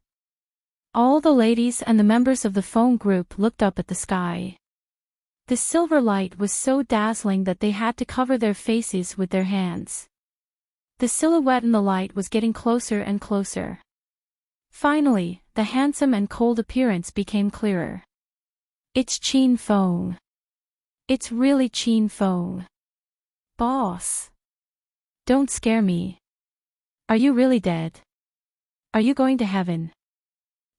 All the ladies and the members of the Feng group looked up at the sky. The silver light was so dazzling that they had to cover their faces with their hands. The silhouette in the light was getting closer and closer. Finally, the handsome and cold appearance became clearer. It's Qin Feng. It's really Qin Feng. Boss. Don't scare me. Are you really dead? Are you going to heaven?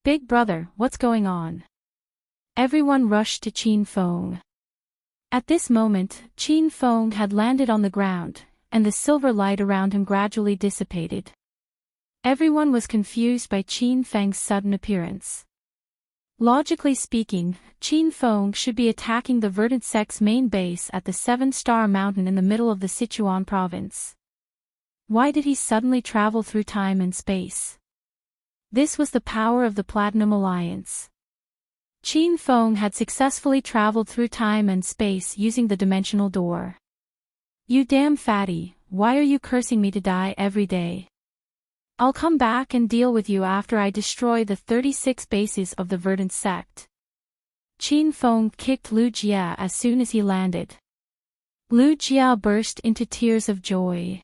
Big brother, what's going on? Everyone rushed to Qin Feng. At this moment, Qin Feng had landed on the ground, and the silver light around him gradually dissipated. Everyone was confused by Qin Feng's sudden appearance. Logically speaking, Qin Feng should be attacking the Verdant Sect's main base at the 7-star mountain in the middle of the Sichuan province. Why did he suddenly travel through time and space? This was the power of the Platinum Alliance. Qin Feng had successfully traveled through time and space using the dimensional door. You damn fatty, why are you cursing me to die every day? I'll come back and deal with you after I destroy the 36 bases of the Verdant Sect. Qin Feng kicked Lu Jia as soon as he landed. Lu Jia burst into tears of joy.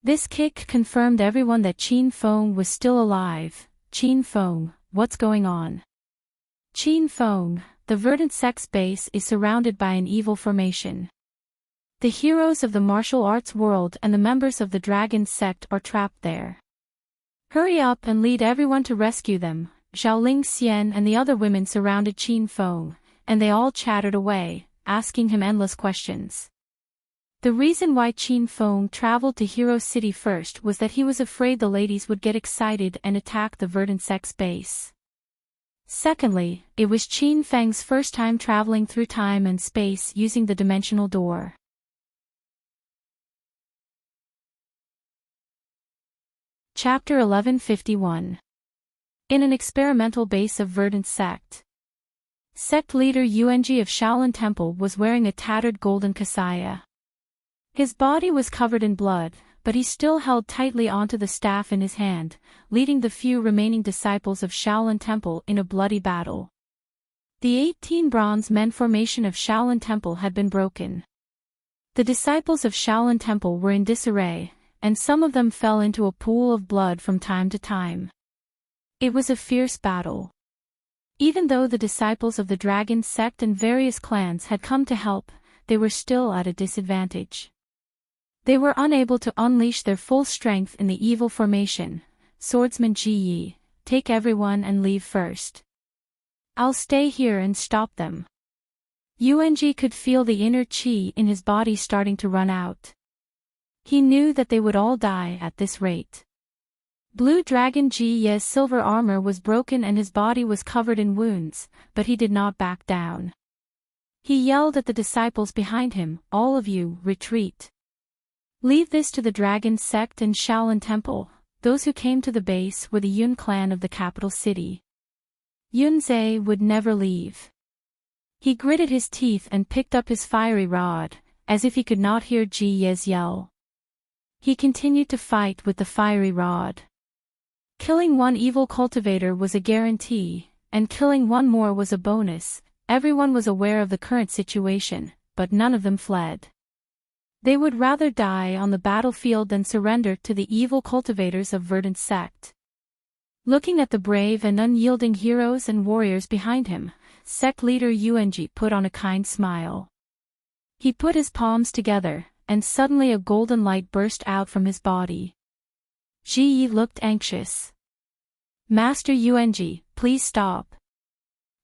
This kick confirmed everyone that Qin Feng was still alive. Qin Feng, what's going on? Qin Feng, the Verdant Sect's base is surrounded by an evil formation. The heroes of the martial arts world and the members of the Dragon Sect are trapped there. Hurry up and lead everyone to rescue them. Xiaoling Xian and the other women surrounded Qin Feng, and they all chattered away, asking him endless questions. The reason why Qin Feng traveled to Hero City first was that he was afraid the ladies would get excited and attack the Verdant Sect's base. Secondly, it was Qin Feng's first time traveling through time and space using the dimensional door. Chapter 1151. In an experimental base of Verdant Sect. Sect leader Yuanji of Shaolin Temple was wearing a tattered golden kasaya. His body was covered in blood, but he still held tightly onto the staff in his hand, leading the few remaining disciples of Shaolin Temple in a bloody battle. The 18 bronze men formation of Shaolin Temple had been broken. The disciples of Shaolin Temple were in disarray, and some of them fell into a pool of blood from time to time. It was a fierce battle. Even though the disciples of the dragon sect and various clans had come to help, they were still at a disadvantage. They were unable to unleash their full strength in the evil formation. Swordsman Ji Yi, take everyone and leave first. I'll stay here and stop them. Yuanji could feel the inner qi in his body starting to run out. He knew that they would all die at this rate. Blue Dragon Ji Ye's silver armor was broken and his body was covered in wounds, but he did not back down. He yelled at the disciples behind him, "All of you, retreat. Leave this to the Dragon Sect and Shaolin Temple." Those who came to the base were the Yun clan of the capital city. Yun Zhe would never leave. He gritted his teeth and picked up his fiery rod, as if he could not hear Ji Ye's yell. He continued to fight with the fiery rod. Killing one evil cultivator was a guarantee, and killing one more was a bonus. Everyone was aware of the current situation, but none of them fled. They would rather die on the battlefield than surrender to the evil cultivators of Verdant Sect. Looking at the brave and unyielding heroes and warriors behind him, sect leader Yuanji put on a kind smile. He put his palms together, and suddenly a golden light burst out from his body. Ji Yi looked anxious. "Master Yuanji, please stop.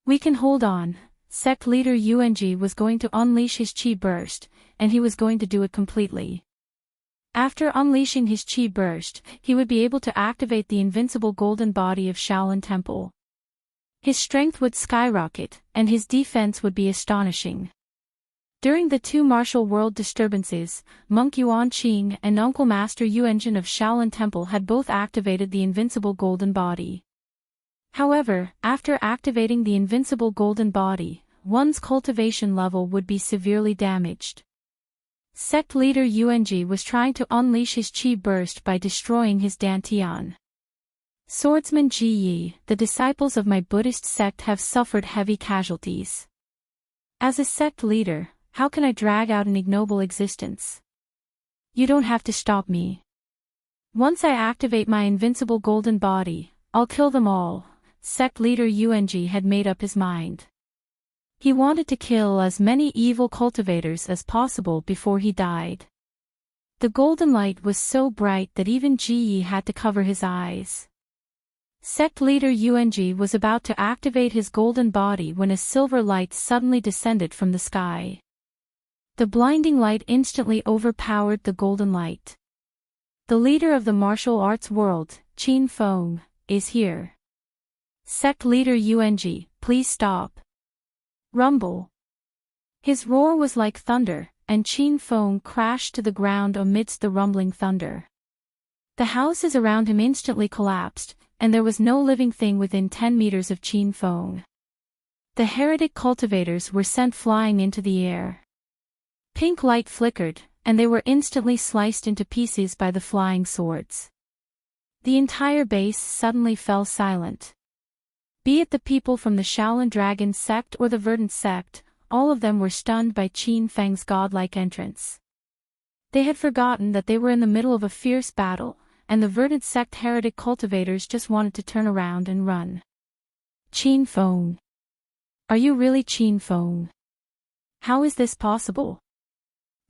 We can hold on." Sect leader Yuanji was going to unleash his chi burst, and he was going to do it completely. After unleashing his chi burst, he would be able to activate the invincible golden body of Shaolin Temple. His strength would skyrocket, and his defense would be astonishing. During the two martial world disturbances, Monk Yuan Qing and Uncle Master Yuanjin of Shaolin Temple had both activated the invincible golden body. However, after activating the invincible golden body, one's cultivation level would be severely damaged. Sect leader Yuanji was trying to unleash his chi burst by destroying his dantian. Swordsman Ji Yi, the disciples of my Buddhist sect have suffered heavy casualties. As a sect leader, how can I drag out an ignoble existence? You don't have to stop me. Once I activate my invincible golden body, I'll kill them all. Sect leader Yuanji had made up his mind. He wanted to kill as many evil cultivators as possible before he died. The golden light was so bright that even Ji Yi had to cover his eyes. Sect leader Yuanji was about to activate his golden body when a silver light suddenly descended from the sky. The blinding light instantly overpowered the golden light. The leader of the martial arts world, Qin Feng, is here. Sect leader Yuanji, please stop. Rumble. His roar was like thunder, and Qin Feng crashed to the ground amidst the rumbling thunder. The houses around him instantly collapsed, and there was no living thing within 10 meters of Qin Feng. The heretic cultivators were sent flying into the air. Pink light flickered, and they were instantly sliced into pieces by the flying swords. The entire base suddenly fell silent. Be it the people from the Shaolin Dragon sect or the Verdant sect, all of them were stunned by Qin Feng's godlike entrance. They had forgotten that they were in the middle of a fierce battle, and the Verdant sect heretic cultivators just wanted to turn around and run. Qin Feng. Are you really Qin Feng? How is this possible?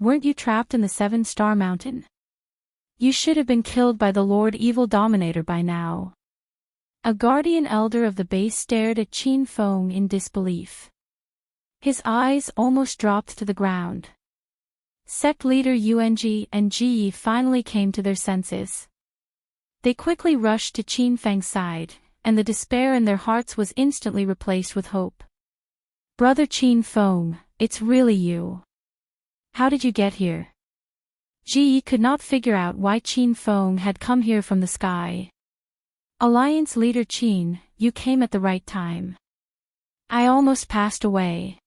Weren't you trapped in the 7-star mountain? You should have been killed by the Lord Evil Dominator by now. A guardian elder of the base stared at Qin Feng in disbelief. His eyes almost dropped to the ground. Sect leader Yuanji and Ji Yi finally came to their senses. They quickly rushed to Qin Feng's side, and the despair in their hearts was instantly replaced with hope. Brother Qin Feng, it's really you. How did you get here? Ji Yi could not figure out why Qin Feng had come here from the sky. Alliance leader Qin, you came at the right time. I almost passed away.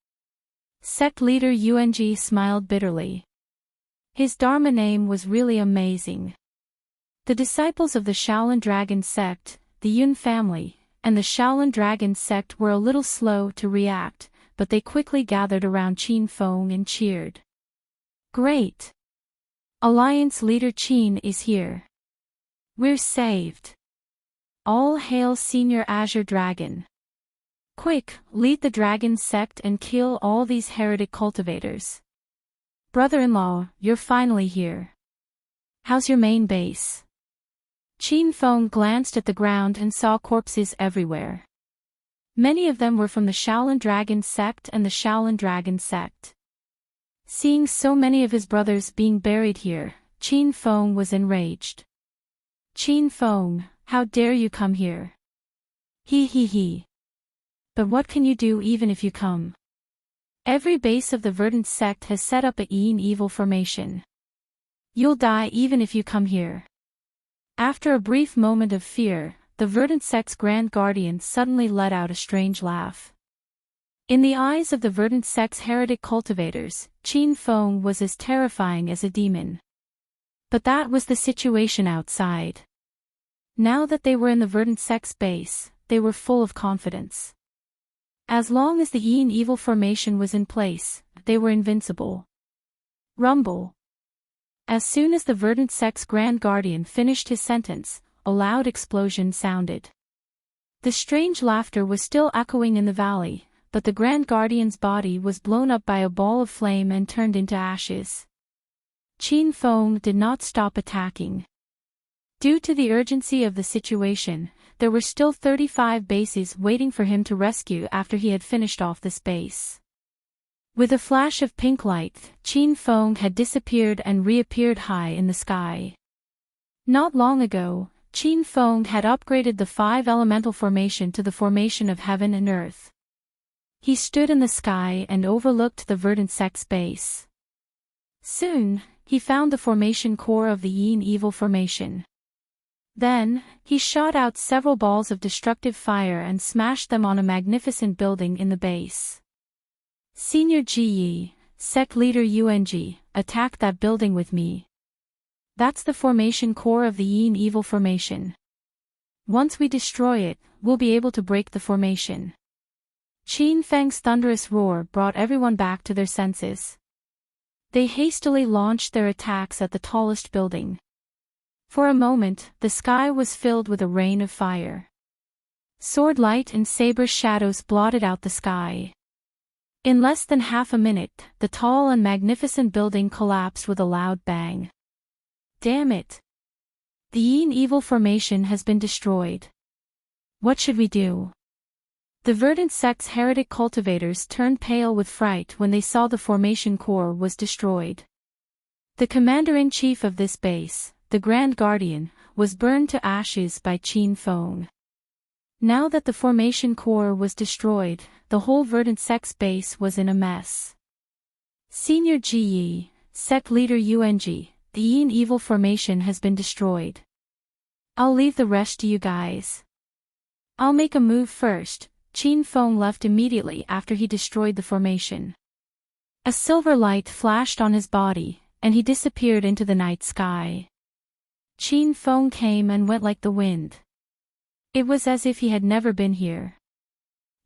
Sect leader Yuanji smiled bitterly. His Dharma name was really amazing. The disciples of the Shaolin Dragon sect, the Yun family, and the Shaolin Dragon sect were a little slow to react, but they quickly gathered around Qin Feng and cheered. Great! Alliance leader Qin is here. We're saved. All hail Senior Azure Dragon. Quick, lead the dragon sect and kill all these heretic cultivators. Brother-in-law, you're finally here. How's your main base? Qin Feng glanced at the ground and saw corpses everywhere. Many of them were from the Shaolin Dragon sect and the Shaolin Dragon sect. Seeing so many of his brothers being buried here, Qin Feng was enraged. Qin Feng, how dare you come here? He. But what can you do even if you come? Every base of the Verdant sect has set up a Yin evil formation. You'll die even if you come here. After a brief moment of fear, the Verdant sect's Grand Guardian suddenly let out a strange laugh. In the eyes of the Verdant sect's heretic cultivators, Qin Feng was as terrifying as a demon. But that was the situation outside. Now that they were in the Verdant sect's base, they were full of confidence. As long as the Yin evil formation was in place, they were invincible. Rumble. As soon as the Verdant sect's Grand Guardian finished his sentence, a loud explosion sounded. The strange laughter was still echoing in the valley, but the Grand Guardian's body was blown up by a ball of flame and turned into ashes. Qin Feng did not stop attacking. Due to the urgency of the situation, there were still 35 bases waiting for him to rescue after he had finished off this base. With a flash of pink light, Qin Feng had disappeared and reappeared high in the sky. Not long ago, Qin Feng had upgraded the 5 elemental formation to the formation of heaven and earth. He stood in the sky and overlooked the Verdant sect's base. Soon, he found the formation core of the Yin evil formation. Then, he shot out several balls of destructive fire and smashed them on a magnificent building in the base. Senior Ji, sect leader Yung, attack that building with me. That's the formation core of the Yin evil formation. Once we destroy it, we'll be able to break the formation. Qin Feng's thunderous roar brought everyone back to their senses. They hastily launched their attacks at the tallest building. For a moment, the sky was filled with a rain of fire. Sword light and saber shadows blotted out the sky. In less than half a minute, the tall and magnificent building collapsed with a loud bang. Damn it! The Yin evil formation has been destroyed. What should we do? The Verdant sect's heretic cultivators turned pale with fright when they saw the formation core was destroyed. The commander-in-chief of this base, the Grand Guardian, was burned to ashes by Qin Feng. Now that the formation core was destroyed, the whole Verdant sect's base was in a mess. Senior Ji, sect leader Yung, the Yin evil formation has been destroyed. I'll leave the rest to you guys. I'll make a move first. Qin Feng left immediately after he destroyed the formation. A silver light flashed on his body, and he disappeared into the night sky. Qin Feng came and went like the wind. It was as if he had never been here.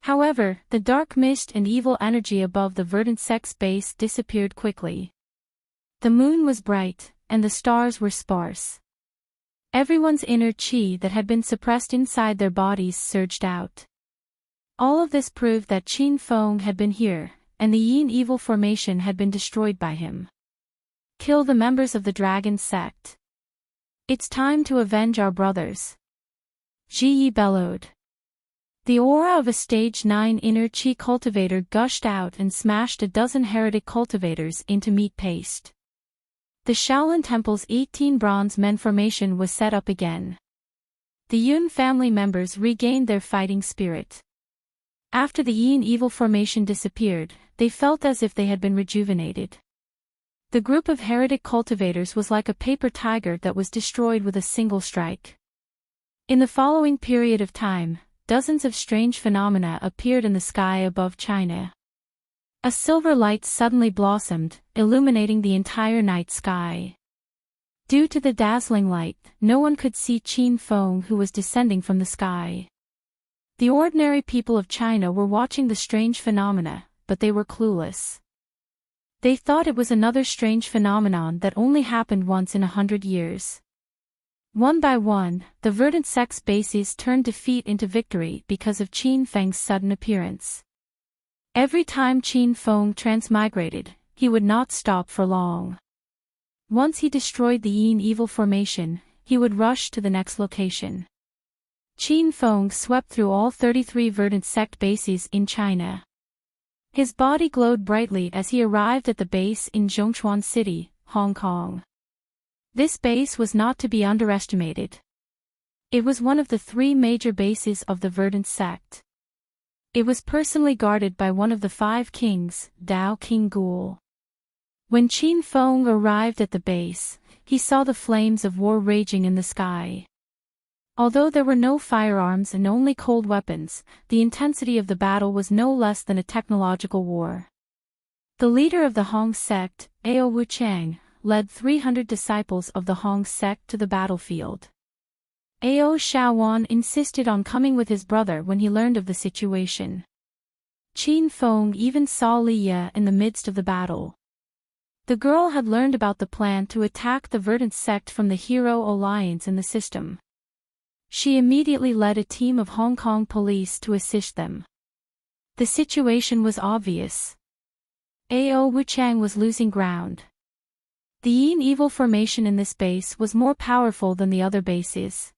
However, the dark mist and evil energy above the Verdant sect's base disappeared quickly. The moon was bright, and the stars were sparse. Everyone's inner qi that had been suppressed inside their bodies surged out. All of this proved that Qin Feng had been here, and the Yin evil formation had been destroyed by him. Kill the members of the dragon sect. It's time to avenge our brothers. Ji bellowed. The aura of a stage 9 inner chi cultivator gushed out and smashed a dozen heretic cultivators into meat paste. The Shaolin Temple's 18 bronze men formation was set up again. The Yun family members regained their fighting spirit. After the Yin evil formation disappeared, they felt as if they had been rejuvenated. The group of heretic cultivators was like a paper tiger that was destroyed with a single strike. In the following period of time, dozens of strange phenomena appeared in the sky above China. A silver light suddenly blossomed, illuminating the entire night sky. Due to the dazzling light, no one could see Qin Feng who was descending from the sky. The ordinary people of China were watching the strange phenomena, but they were clueless. They thought it was another strange phenomenon that only happened once in 100 years. One by one, the verdant sex bases turned defeat into victory because of Qin Feng's sudden appearance. Every time Qin Feng transmigrated, he would not stop for long. Once he destroyed the Yin evil formation, he would rush to the next location. Qin Feng swept through all 33 verdant sect bases in China. His body glowed brightly as he arrived at the base in Zhongchuan City, Hong Kong. This base was not to be underestimated. It was one of the 3 major bases of the verdant sect. It was personally guarded by one of the 5 kings, Dao King Ghoul. When Qin Feng arrived at the base, he saw the flames of war raging in the sky. Although there were no firearms and only cold weapons, the intensity of the battle was no less than a technological war. The leader of the Hong sect, Ao Wuchang, led 300 disciples of the Hong sect to the battlefield. Ao Shaowan insisted on coming with his brother when he learned of the situation. Qin Feng even saw Li Ye in the midst of the battle. The girl had learned about the plan to attack the verdant sect from the Hero Alliance in the system. She immediately led a team of Hong Kong police to assist them. The situation was obvious. Ao Wuchang was losing ground. The Yin evil formation in this base was more powerful than the other bases.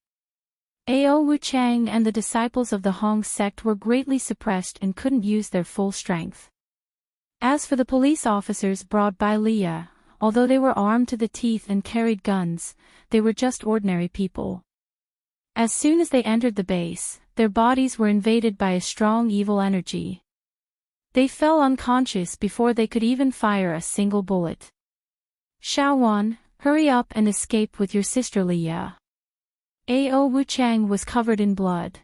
Ao Wuchang and the disciples of the Hong sect were greatly suppressed and couldn't use their full strength. As for the police officers brought by Li Ye, although they were armed to the teeth and carried guns, they were just ordinary people. As soon as they entered the base, their bodies were invaded by a strong evil energy. They fell unconscious before they could even fire a single bullet. Shaowan, hurry up and escape with your sister Li Ye. Ao Wuchang was covered in blood.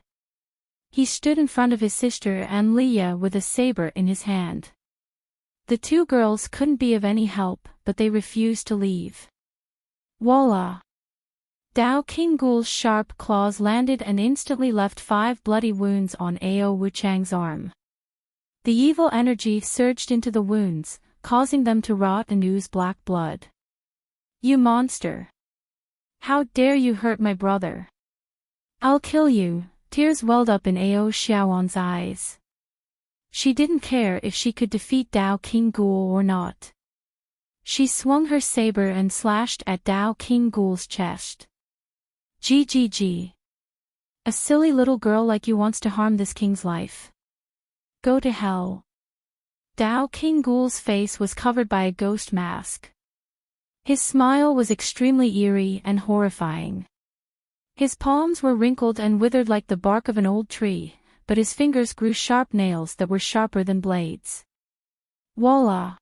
He stood in front of his sister and Li Ye with a saber in his hand. The 2 girls couldn't be of any help, but they refused to leave. Voila! Dao King Ghoul's sharp claws landed and instantly left 5 bloody wounds on Ao Wuchang's arm. The evil energy surged into the wounds, causing them to rot and ooze black blood. You monster! How dare you hurt my brother? I'll kill you! Tears welled up in Ao Xiaowan's eyes. She didn't care if she could defeat Dao King Ghoul or not. She swung her saber and slashed at Dao King Ghoul's chest. GGG. A silly little girl like you wants to harm this king's life. Go to hell. Dao King Ghoul's face was covered by a ghost mask. His smile was extremely eerie and horrifying. His palms were wrinkled and withered like the bark of an old tree, but his fingers grew sharp nails that were sharper than blades. Voila!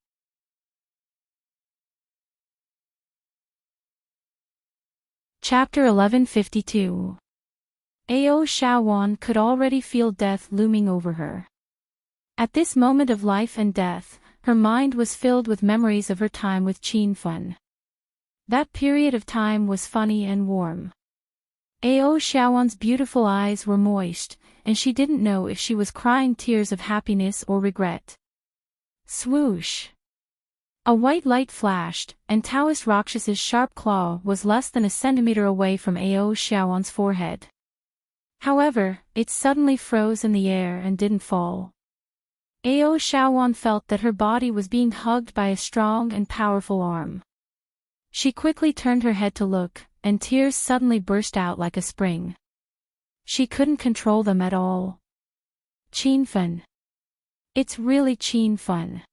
Chapter 1152. Ao Shaowan could already feel death looming over her. At this moment of life and death, her mind was filled with memories of her time with Qin Feng. That period of time was funny and warm. Ao Shaowan's beautiful eyes were moist, and she didn't know if she was crying tears of happiness or regret. Swoosh! A white light flashed, and Taoist Rakshas's sharp claw was less than a centimeter away from Ao Xiaowan's forehead. However, it suddenly froze in the air and didn't fall. Ao Xiaowan felt that her body was being hugged by a strong and powerful arm. She quickly turned her head to look, and tears suddenly burst out like a spring. She couldn't control them at all. Qin Feng. It's really Qin Feng.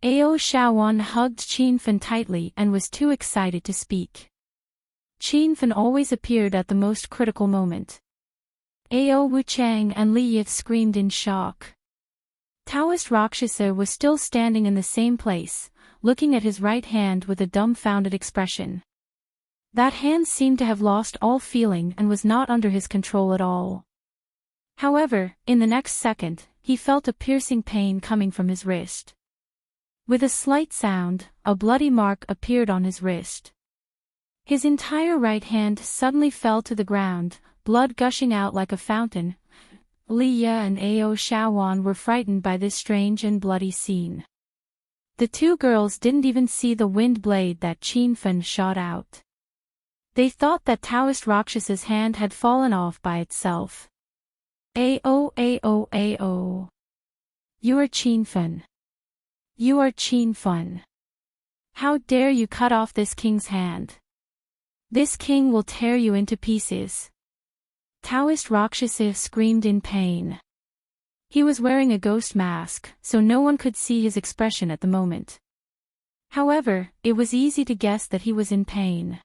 Ao Shaowan hugged Qin Feng tightly and was too excited to speak. Qin Feng always appeared at the most critical moment. Ao Wuchang and Li Ye screamed in shock. Taoist Rakshasa was still standing in the same place, looking at his right hand with a dumbfounded expression. That hand seemed to have lost all feeling and was not under his control at all. However, in the next second, he felt a piercing pain coming from his wrist. With a slight sound, a bloody mark appeared on his wrist. His entire right hand suddenly fell to the ground, blood gushing out like a fountain. Liya and Ao Shawan were frightened by this strange and bloody scene. The two girls didn't even see the wind blade that Qin Fen shot out. They thought that Taoist Rakshas's hand had fallen off by itself. Ao. You are Qin Fen. You are Qin Fen. How dare you cut off this king's hand? This king will tear you into pieces. Taoist Rakshasa screamed in pain. He was wearing a ghost mask, so no one could see his expression at the moment. However, it was easy to guess that he was in pain.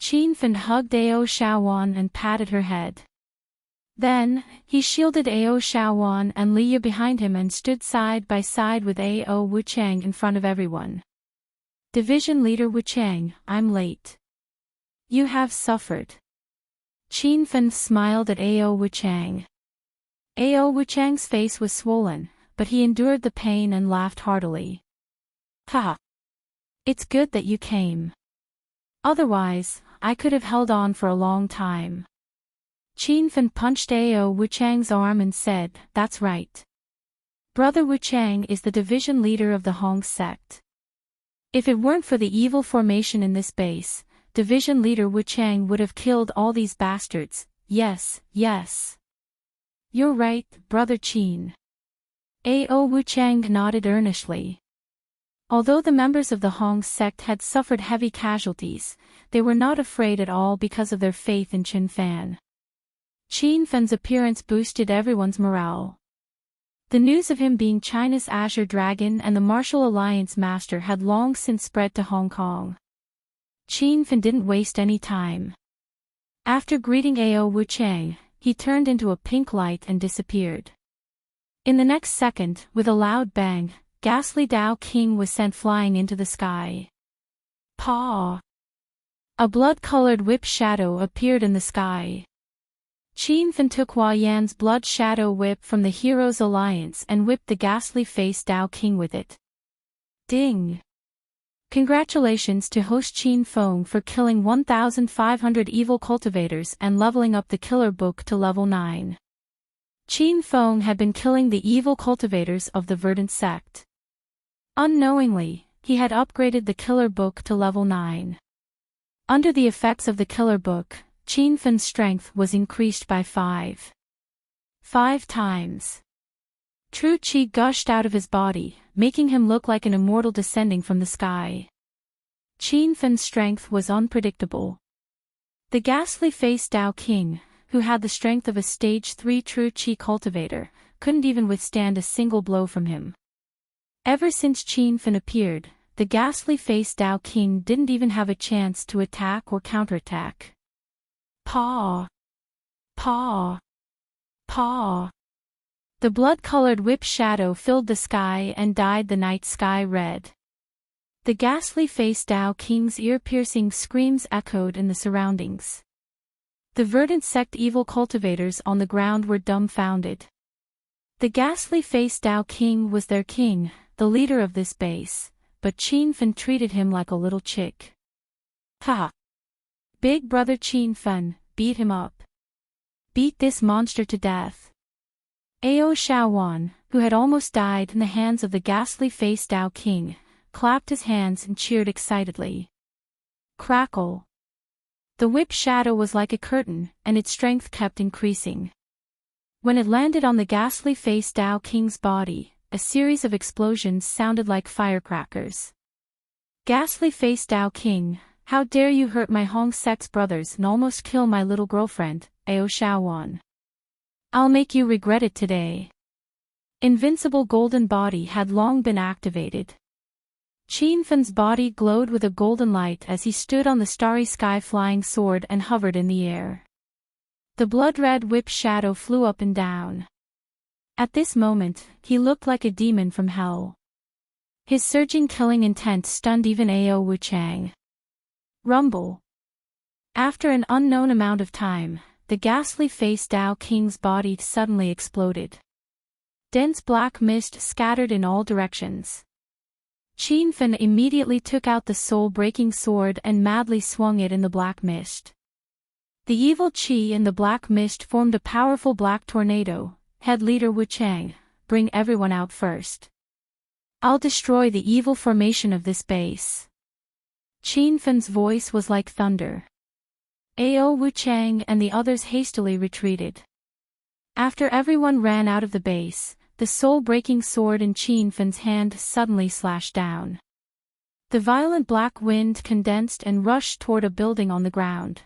Qin Fen hugged Ao Shawan and patted her head. Then, he shielded Ao Shawan and Liya behind him and stood side by side with Ao Wuchang in front of everyone. Division Leader Wuchang, I'm late. You have suffered. Qin Fen smiled at Ao Wuchang. Ao Wuchang's face was swollen, but he endured the pain and laughed heartily. Ha! It's good that you came. Otherwise, I could have held on for a long time. Qin Fen punched Ao Wuchang's arm and said, That's right. Brother Wuchang is the division leader of the Hong sect. If it weren't for the evil formation in this base, Division Leader Wuchang would have killed all these bastards. Yes. You're right, Brother Qin. Ao Wuchang nodded earnestly. Although the members of the Hong sect had suffered heavy casualties, they were not afraid at all because of their faith in Qin Fan. Qin Fan's appearance boosted everyone's morale. The news of him being China's Azure Dragon and the Martial Alliance Master had long since spread to Hong Kong. Qin Fan didn't waste any time. After greeting Ao Wuchang, he turned into a pink light and disappeared. In the next second, with a loud bang, ghastly Dao King was sent flying into the sky. Paw! A blood-colored whip shadow appeared in the sky. Qin Fen took Hua Yan's blood shadow whip from the Heroes Alliance and whipped the ghastly-faced Dao King with it. Ding! Congratulations to host Qin Feng for killing 1,500 evil cultivators and leveling up the killer book to level 9. Qin Feng had been killing the evil cultivators of the Verdant sect. Unknowingly, he had upgraded the killer book to level 9. Under the effects of the killer book, Qin Fen's strength was increased by 5 times. True Qi gushed out of his body, making him look like an immortal descending from the sky. Qin Fen's strength was unpredictable. The ghastly-faced Dao King, who had the strength of a stage 3 true Qi cultivator, couldn't even withstand a single blow from him. Ever since Qin Fen appeared, the ghastly-faced Dao King didn't even have a chance to attack or counterattack. Paw! Paw! Paw! The blood-colored whip shadow filled the sky and dyed the night sky red. The ghastly-faced Dao King's ear-piercing screams echoed in the surroundings. The Verdant sect evil cultivators on the ground were dumbfounded. The ghastly-faced Dao King was their king, the leader of this base, but Qin Fen treated him like a little chick. Ha! Big brother Qin Fen, beat him up. Beat this monster to death. Ao Shawan, who had almost died in the hands of the ghastly-faced Dao King, clapped his hands and cheered excitedly. Crackle! The whip shadow was like a curtain, and its strength kept increasing. When it landed on the ghastly-faced Dao King's body, a series of explosions sounded like firecrackers. Ghastly-faced Dao King, how dare you hurt my Hong sect's brothers and almost kill my little girlfriend, Ao Shawan. I'll make you regret it today. Invincible Golden Body had long been activated. Qin Fen's body glowed with a golden light as he stood on the starry sky flying sword and hovered in the air. The blood-red whip shadow flew up and down. At this moment, he looked like a demon from hell. His surging killing intent stunned even Ao Wuchang. Rumble. After an unknown amount of time, the ghastly-faced Dao King's body suddenly exploded. Dense black mist scattered in all directions. Qin Fen immediately took out the soul-breaking sword and madly swung it in the black mist. The evil Qi in the black mist formed a powerful black tornado. Head leader Wu Chang, bring everyone out first. I'll destroy the evil formation of this base. Qin Fan's voice was like thunder. Ao Wu Chang and the others hastily retreated. After everyone ran out of the base, the soul-breaking sword in Qin Fan's hand suddenly slashed down. The violent black wind condensed and rushed toward a building on the ground.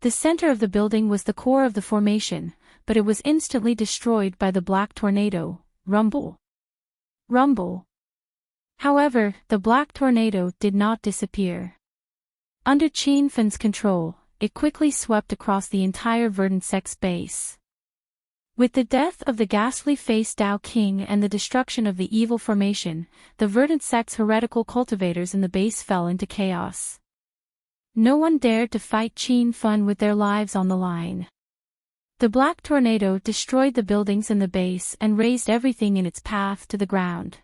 The center of the building was the core of the formation, but it was instantly destroyed by the black tornado. Rumble. Rumble. However, the black tornado did not disappear. Under Qin Fan's control, it quickly swept across the entire verdant sect's base. With the death of the ghastly-faced Tao King and the destruction of the evil formation, the verdant sect's heretical cultivators in the base fell into chaos. No one dared to fight Qin Fan with their lives on the line. The black tornado destroyed the buildings in the base and razed everything in its path to the ground.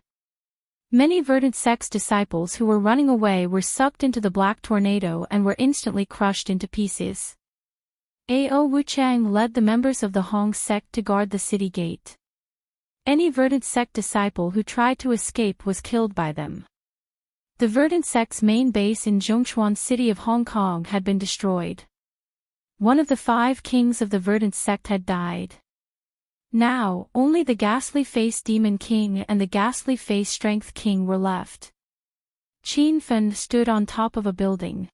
Many verdant sect's disciples who were running away were sucked into the black tornado and were instantly crushed into pieces. Ao Wu Chang led the members of the Hong sect to guard the city gate. Any verdant sect disciple who tried to escape was killed by them. The verdant sect's main base in Zhongshuan City of Hong Kong had been destroyed. One of the 5 kings of the verdant sect had died. Now, only the ghastly-faced Demon King and the ghastly-faced Strength King were left. Qin Fan stood on top of a building.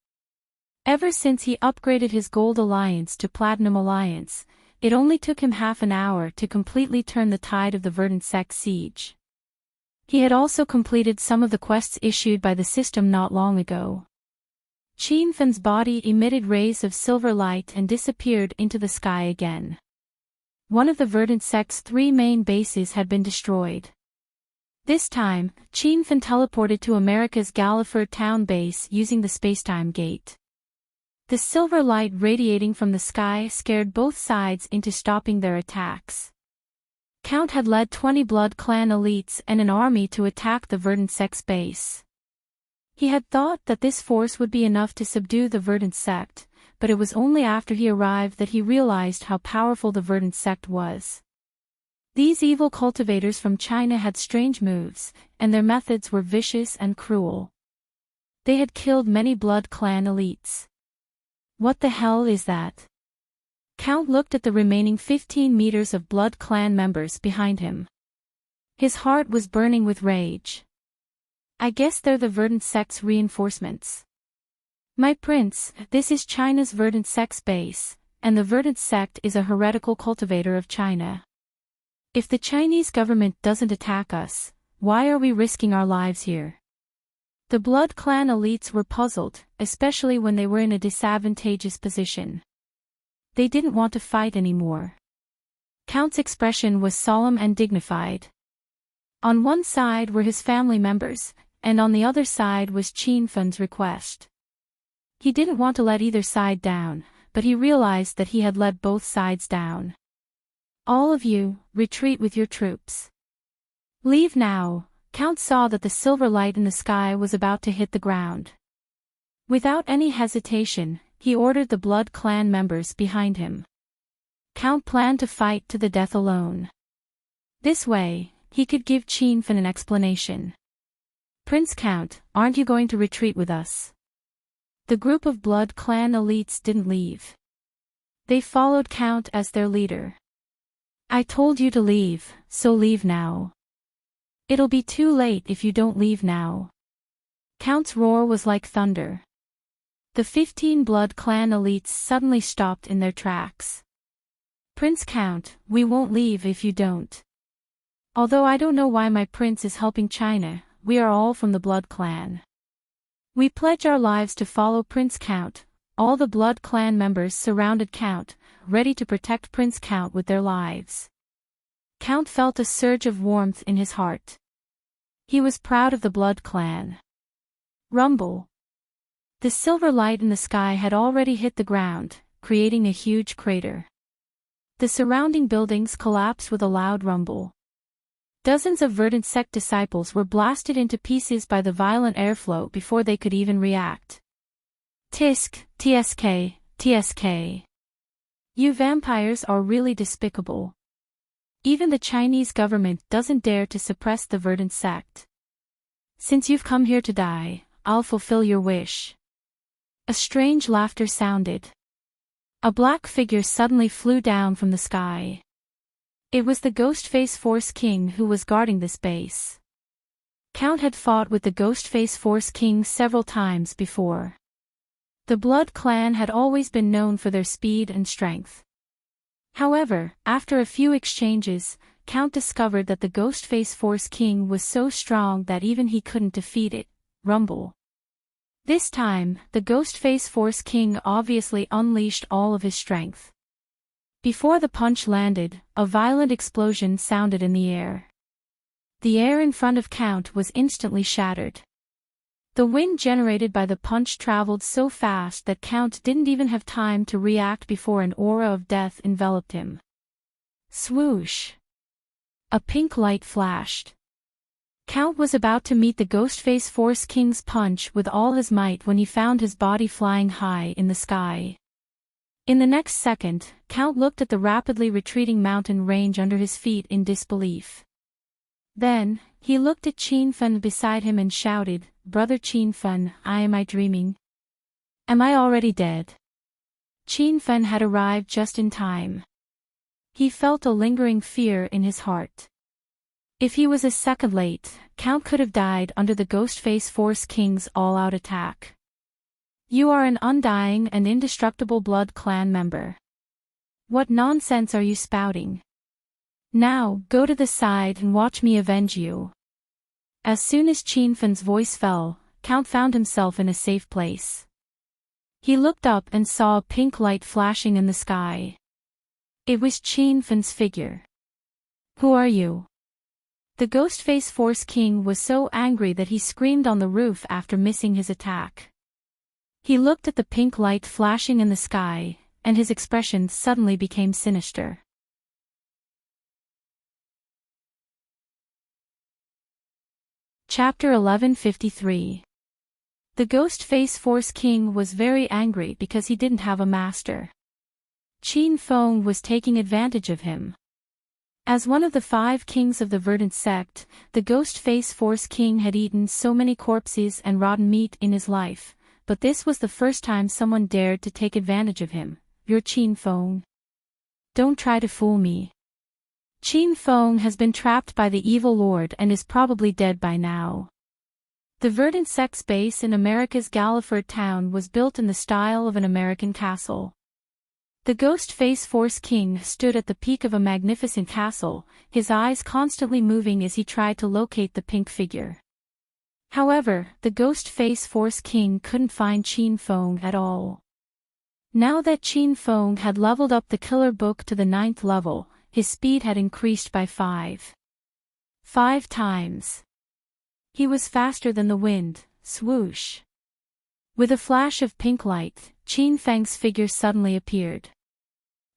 Ever since he upgraded his Gold Alliance to Platinum Alliance, it only took him half an hour to completely turn the tide of the verdant sect siege. He had also completed some of the quests issued by the system not long ago. Qin Fan's body emitted rays of silver light and disappeared into the sky again. One of the verdant sect's 3 main bases had been destroyed. This time, Qin Fan teleported to America's Galliford town base using the spacetime gate. The silver light radiating from the sky scared both sides into stopping their attacks. Count had led 20 Blood Clan elites and an army to attack the verdant sect's base. He had thought that this force would be enough to subdue the verdant sect, but it was only after he arrived that he realized how powerful the verdant sect was. These evil cultivators from China had strange moves, and their methods were vicious and cruel. They had killed many Blood Clan elites. What the hell is that? Count looked at the remaining 15 meters of Blood Clan members behind him. His heart was burning with rage. I guess they're the verdant sect's reinforcements. My prince, this is China's verdant sect's base, and the verdant sect is a heretical cultivator of China. If the Chinese government doesn't attack us, why are we risking our lives here? The Blood Clan elites were puzzled, especially when they were in a disadvantageous position. They didn't want to fight anymore. Count's expression was solemn and dignified. On one side were his family members, and on the other side was Qin Fan's request. He didn't want to let either side down, but he realized that he had let both sides down. All of you, retreat with your troops. Leave now. Count saw that the silver light in the sky was about to hit the ground. Without any hesitation, he ordered the Blood Clan members behind him. Count planned to fight to the death alone. This way, he could give Qin Fan an explanation. Prince Count, aren't you going to retreat with us? The group of Blood Clan elites didn't leave. They followed Count as their leader. I told you to leave, so leave now. It'll be too late if you don't leave now. Count's roar was like thunder. The 15 Blood Clan elites suddenly stopped in their tracks. Prince Count, we won't leave if you don't. Although I don't know why my prince is helping China, we are all from the Blood Clan. We pledge our lives to follow Prince Count. All the Blood Clan members surrounded Count, ready to protect Prince Count with their lives. Count felt a surge of warmth in his heart. He was proud of the Blood Clan. Rumble. The silver light in the sky had already hit the ground, creating a huge crater. The surrounding buildings collapsed with a loud rumble. Dozens of verdant sect disciples were blasted into pieces by the violent airflow before they could even react. Tisk, TSK, TSK. You vampires are really despicable. Even the Chinese government doesn't dare to suppress the verdant sect. Since you've come here to die, I'll fulfill your wish. A strange laughter sounded. A black figure suddenly flew down from the sky. It was the Ghostface Force King who was guarding this base. Count had fought with the Ghostface Force King several times before. The Blood Clan had always been known for their speed and strength. However, after a few exchanges, Count discovered that the Ghostface Force King was so strong that even he couldn't defeat it. Rumble. This time, the Ghostface Force King obviously unleashed all of his strength. Before the punch landed, a violent explosion sounded in the air. The air in front of Count was instantly shattered. The wind generated by the punch traveled so fast that Count didn't even have time to react before an aura of death enveloped him. Swoosh! A pink light flashed. Count was about to meet the Ghostface Force King's punch with all his might when he found his body flying high in the sky. In the next second, Count looked at the rapidly retreating mountain range under his feet in disbelief. Then, he looked at Qin Fen beside him and shouted, "Brother Qin Fen, am I dreaming? Am I already dead?" Qin Fen had arrived just in time. He felt a lingering fear in his heart. If he was a second late, Count could have died under the Ghostface Force King's all-out attack. You are an undying and indestructible Blood Clan member. What nonsense are you spouting? Now, go to the side and watch me avenge you. As soon as Qin Fen's voice fell, Count found himself in a safe place. He looked up and saw a pink light flashing in the sky. It was Qin Fen's figure. Who are you? The Ghostface Force King was so angry that he screamed on the roof after missing his attack. He looked at the pink light flashing in the sky, and his expression suddenly became sinister. Chapter 1153. The Ghostface Force King was very angry because he didn't have a master. Qin Feng was taking advantage of him. As one of the 5 kings of the Verdant sect, the Ghostface Force King had eaten so many corpses and rotten meat in his life, but this was the first time someone dared to take advantage of him. You're Qin Feng. Don't try to fool me. Qin Feng has been trapped by the evil lord and is probably dead by now. The Verdant sect's base in America's Galliford town was built in the style of an American castle. The Ghostface Force King stood at the peak of a magnificent castle, his eyes constantly moving as he tried to locate the pink figure. However, the Ghostface Force King couldn't find Qin Feng at all. Now that Qin Feng had leveled up the killer book to the 9th level, his speed had increased by 5 times. He was faster than the wind. Swoosh. With a flash of pink light, Qin Feng's figure suddenly appeared.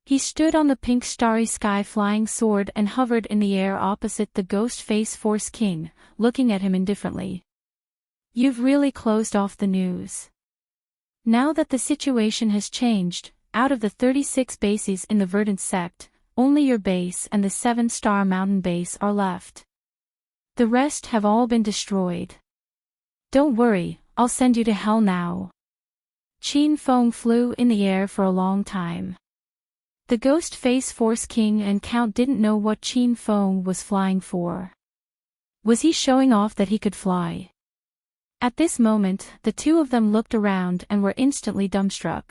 He stood on the pink starry sky flying sword and hovered in the air opposite the Ghostface Force King, looking at him indifferently. You've really closed off the news. Now that the situation has changed, out of the 36 bases in the Verdant sect, only your base and the 7-star mountain base are left. The rest have all been destroyed. Don't worry, I'll send you to hell now. Qin Feng flew in the air for a long time. The Ghostface Force King and Count didn't know what Qin Feng was flying for. Was he showing off that he could fly? At this moment, the two of them looked around and were instantly dumbstruck.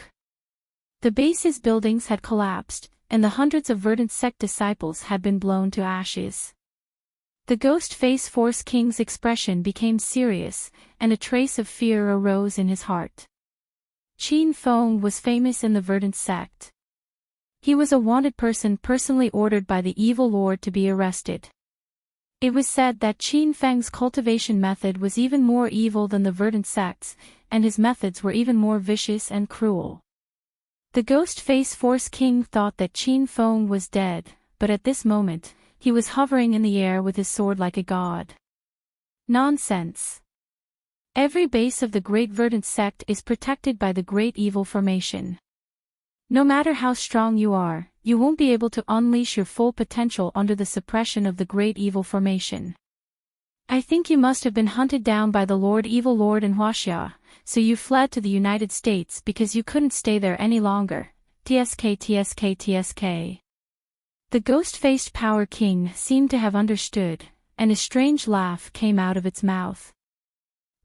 The base's buildings had collapsed, and the hundreds of Verdant sect disciples had been blown to ashes. The Ghostface Force King's expression became serious, and a trace of fear arose in his heart. Qin Feng was famous in the Verdant sect. He was a wanted person personally ordered by the evil lord to be arrested. It was said that Qin Feng's cultivation method was even more evil than the Verdant sect's, and his methods were even more vicious and cruel. The Ghostface Force King thought that Qin Feng was dead, but at this moment, he was hovering in the air with his sword like a god. Nonsense. Every base of the Great Verdant sect is protected by the Great Evil Formation. No matter how strong you are, you won't be able to unleash your full potential under the suppression of the great evil formation. I think you must have been hunted down by the Evil Lord in Huaxia, so you fled to the United States because you couldn't stay there any longer. TSK TSK TSK. The ghost-faced Power King seemed to have understood, and a strange laugh came out of its mouth.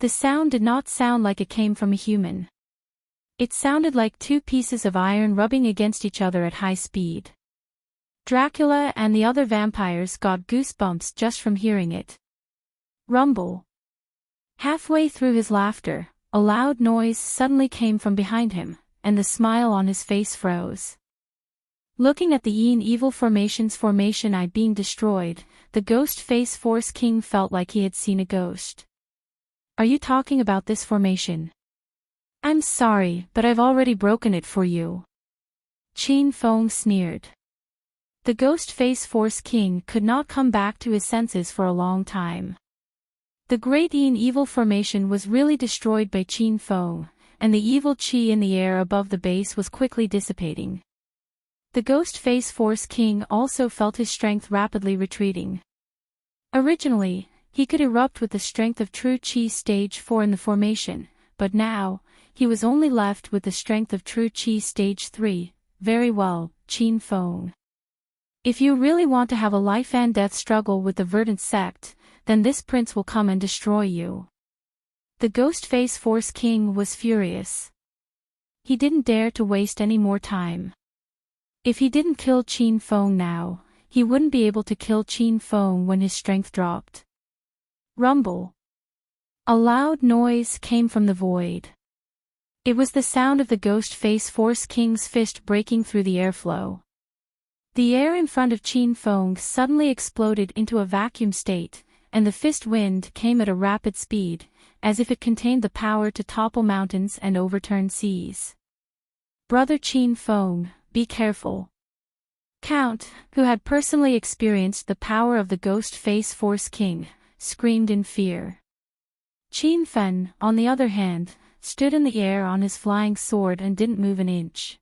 The sound did not sound like it came from a human. It sounded like two pieces of iron rubbing against each other at high speed. Dracula and the other vampires got goosebumps just from hearing it. Rumble. Halfway through his laughter, a loud noise suddenly came from behind him, and the smile on his face froze. Looking at the evil formation's formation eye being destroyed, the Ghost Face Force King felt like he had seen a ghost. Are you talking about this formation? I'm sorry, but I've already broken it for you. Qin Feng sneered. The Ghost Face Force King could not come back to his senses for a long time. The great evil formation was really destroyed by Qin Feng, and the evil qi in the air above the base was quickly dissipating. The Ghost Face Force King also felt his strength rapidly retreating. Originally, he could erupt with the strength of true Qi Stage 4 in the formation, but now, he was only left with the strength of true Qi Stage 3. Very well, Qin Feng. If you really want to have a life and death struggle with the Verdant sect, then this prince will come and destroy you. The Ghost Face Force King was furious. He didn't dare to waste any more time. If he didn't kill Qin Feng now, he wouldn't be able to kill Qin Feng when his strength dropped. Rumble. A loud noise came from the void. It was the sound of the Ghost Face Force King's fist breaking through the airflow. The air in front of Qin Feng suddenly exploded into a vacuum state, and the fist wind came at a rapid speed, as if it contained the power to topple mountains and overturn seas. Brother Qin Feng, be careful. Count, who had personally experienced the power of the Ghost Face Force King, screamed in fear. Qin Fen, on the other hand, stood in the air on his flying sword and didn't move an inch.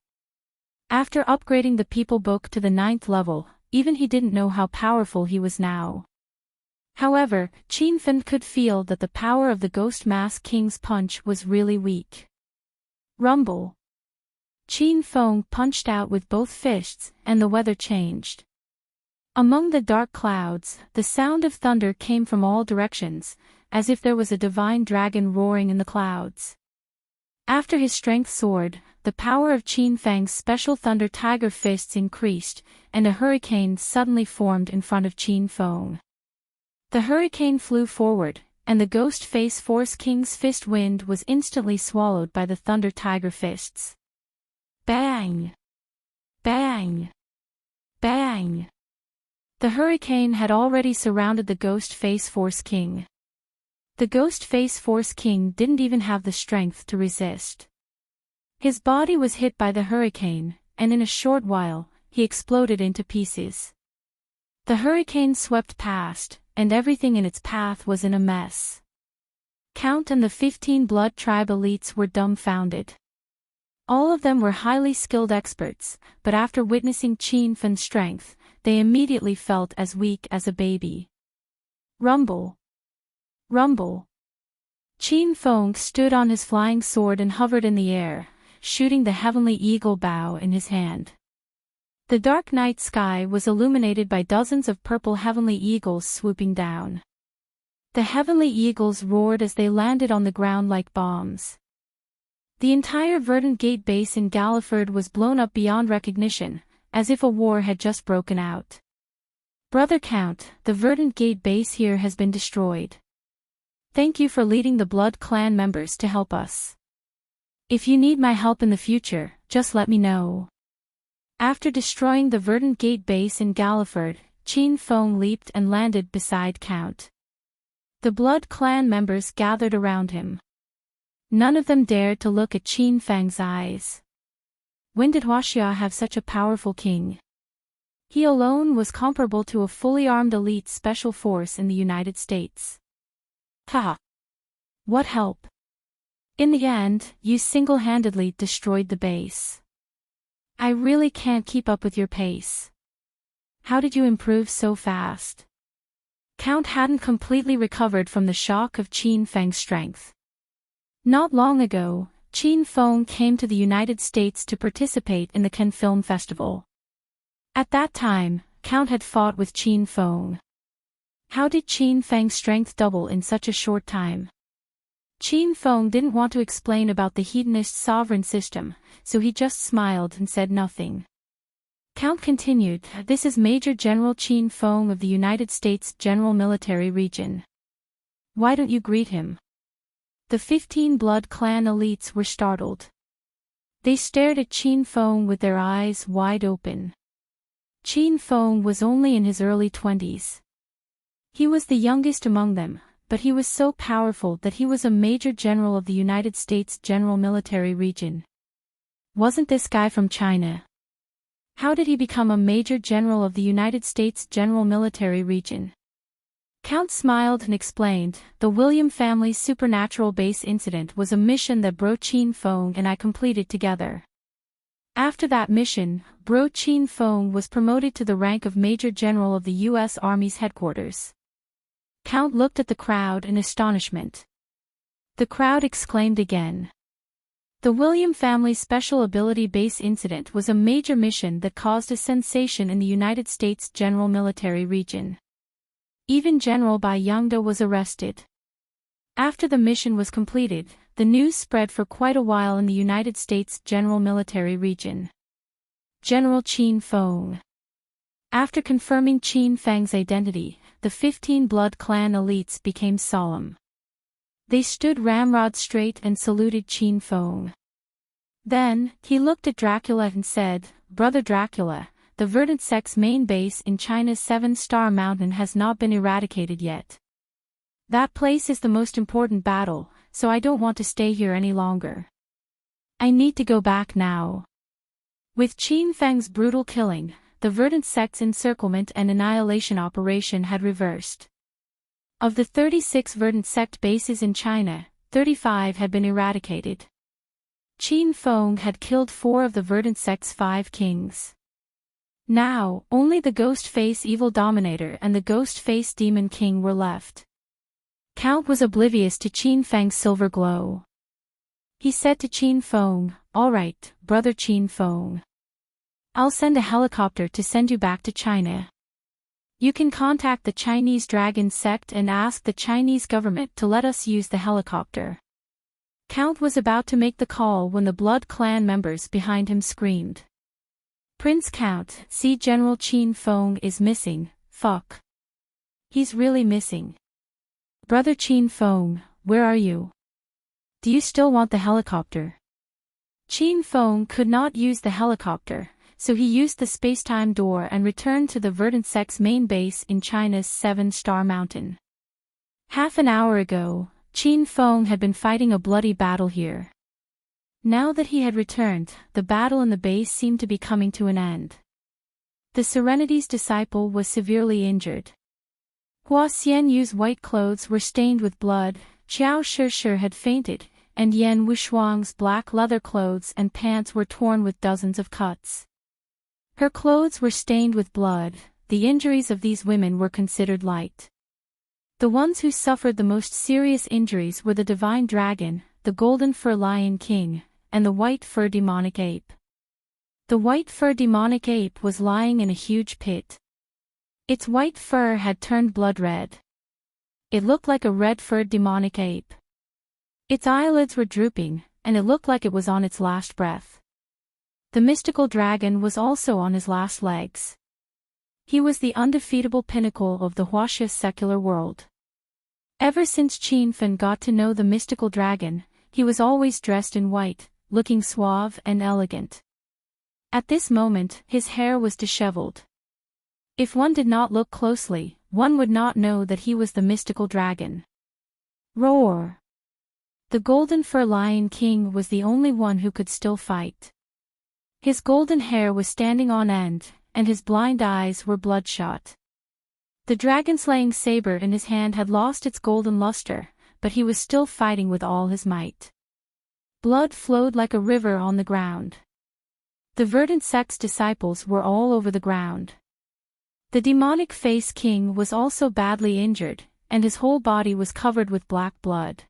After upgrading the People Book to the 9th level, even he didn't know how powerful he was now. However, Qin Fen could feel that the power of the Ghost Mask King's punch was really weak. Rumble. Qin Feng punched out with both fists, and the weather changed. Among the dark clouds, the sound of thunder came from all directions, as if there was a divine dragon roaring in the clouds. After his strength soared, the power of Qin Feng's special Thunder Tiger fists increased, and a hurricane suddenly formed in front of Qin Feng. The hurricane flew forward, and the Ghost Face Force King's fist wind was instantly swallowed by the Thunder Tiger fists. Bang! Bang! Bang! The hurricane had already surrounded the Ghost Face Force King. The Ghost Face Force King didn't even have the strength to resist. His body was hit by the hurricane, and in a short while, he exploded into pieces. The hurricane swept past, and everything in its path was in a mess. Count and the 15 Blood Tribe elites were dumbfounded. All of them were highly skilled experts, but after witnessing Qin Fen's strength, they immediately felt as weak as a baby. Rumble. Rumble. Qin Feng stood on his flying sword and hovered in the air, shooting the heavenly eagle bow in his hand. The dark night sky was illuminated by dozens of purple heavenly eagles swooping down. The heavenly eagles roared as they landed on the ground like bombs. The entire Verdant Gate base in Galliford was blown up beyond recognition, as if a war had just broken out. Brother Count, the Verdant Gate base here has been destroyed. Thank you for leading the Blood Clan members to help us. If you need my help in the future, just let me know. After destroying the Verdant Gate base in Galliford, Qin Feng leaped and landed beside Count. The Blood Clan members gathered around him. None of them dared to look at Qin Feng's eyes. When did Huaxia have such a powerful king? He alone was comparable to a fully armed elite special force in the United States. Ha! What help? In the end, you single-handedly destroyed the base. I really can't keep up with your pace. How did you improve so fast? Count hadn't completely recovered from the shock of Qin Feng's strength. Not long ago, Qin Feng came to the United States to participate in the Cannes Film Festival. At that time, Count had fought with Qin Feng. How did Qin Feng's strength double in such a short time? Qin Feng didn't want to explain about the hedonist sovereign system, so he just smiled and said nothing. Count continued, "This is Major General Qin Feng of the United States General Military Region. Why don't you greet him?" The 15 Blood Clan elites were startled. They stared at Qin Feng with their eyes wide open. Qin Feng was only in his early 20s. He was the youngest among them, but he was so powerful that he was a Major General of the United States General Military Region. Wasn't this guy from China? How did he become a Major General of the United States General Military Region? Count smiled and explained, "The William family's supernatural base incident was a mission that Bro Qin Feng and I completed together. After that mission, Bro Qin Feng was promoted to the rank of Major General of the U.S. Army's headquarters." Count looked at the crowd in astonishment. The crowd exclaimed again. The William family's special ability base incident was a major mission that caused a sensation in the United States General Military Region. Even General Bai Yongda was arrested. After the mission was completed, the news spread for quite a while in the United States General Military Region. General Qin Feng. After confirming Qin Feng's identity, the 15 Blood Clan elites became solemn. They stood ramrod straight and saluted Qin Feng. Then, he looked at Dracula and said, "Brother Dracula, the verdant sect's main base in China's 7-star mountain has not been eradicated yet. That place is the most important battle, so I don't want to stay here any longer. I need to go back now." With Qin Feng's brutal killing, the verdant sect's encirclement and annihilation operation had reversed. Of the 36 verdant sect bases in China, 35 had been eradicated. Qin Feng had killed 4 of the verdant sect's 5 kings. Now, only the ghost-face evil dominator and the ghost-face demon king were left. Count was oblivious to Qin Feng's silver glow. He said to Qin Feng, "All right, brother Qin Feng. I'll send a helicopter to send you back to China. You can contact the Chinese Dragon sect and ask the Chinese government to let us use the helicopter." Count was about to make the call when the Blood Clan members behind him screamed. "Prince Count, see General Qin Feng is missing, fuck. He's really missing. Brother Qin Feng, where are you? Do you still want the helicopter?" Qin Feng could not use the helicopter, so he used the space-time door and returned to the verdant sect's main base in China's 7-star mountain. Half an hour ago, Qin Feng had been fighting a bloody battle here. Now that he had returned, the battle in the base seemed to be coming to an end. The Serenity's disciple was severely injured. Hua Xianyu's white clothes were stained with blood, Qiao Shishir had fainted, and Yan Wushuang's black leather clothes and pants were torn with dozens of cuts. Her clothes were stained with blood. The injuries of these women were considered light. The ones who suffered the most serious injuries were the Divine Dragon, the Golden Fur Lion King, and the White Fur Demonic Ape. The White Fur Demonic Ape was lying in a huge pit. Its white fur had turned blood red. It looked like a red-furred demonic ape. Its eyelids were drooping, and it looked like it was on its last breath. The mystical dragon was also on his last legs. He was the undefeatable pinnacle of the Huaxia secular world. Ever since Qin Feng got to know the mystical dragon, he was always dressed in white, looking suave and elegant. At this moment, his hair was disheveled. If one did not look closely, one would not know that he was the mystical dragon. Roar! The Golden Fur Lion King was the only one who could still fight. His golden hair was standing on end, and his blind eyes were bloodshot. The dragon-slaying saber in his hand had lost its golden luster, but he was still fighting with all his might. Blood flowed like a river on the ground. The verdant sect's disciples were all over the ground. The demonic face king was also badly injured, and his whole body was covered with black blood.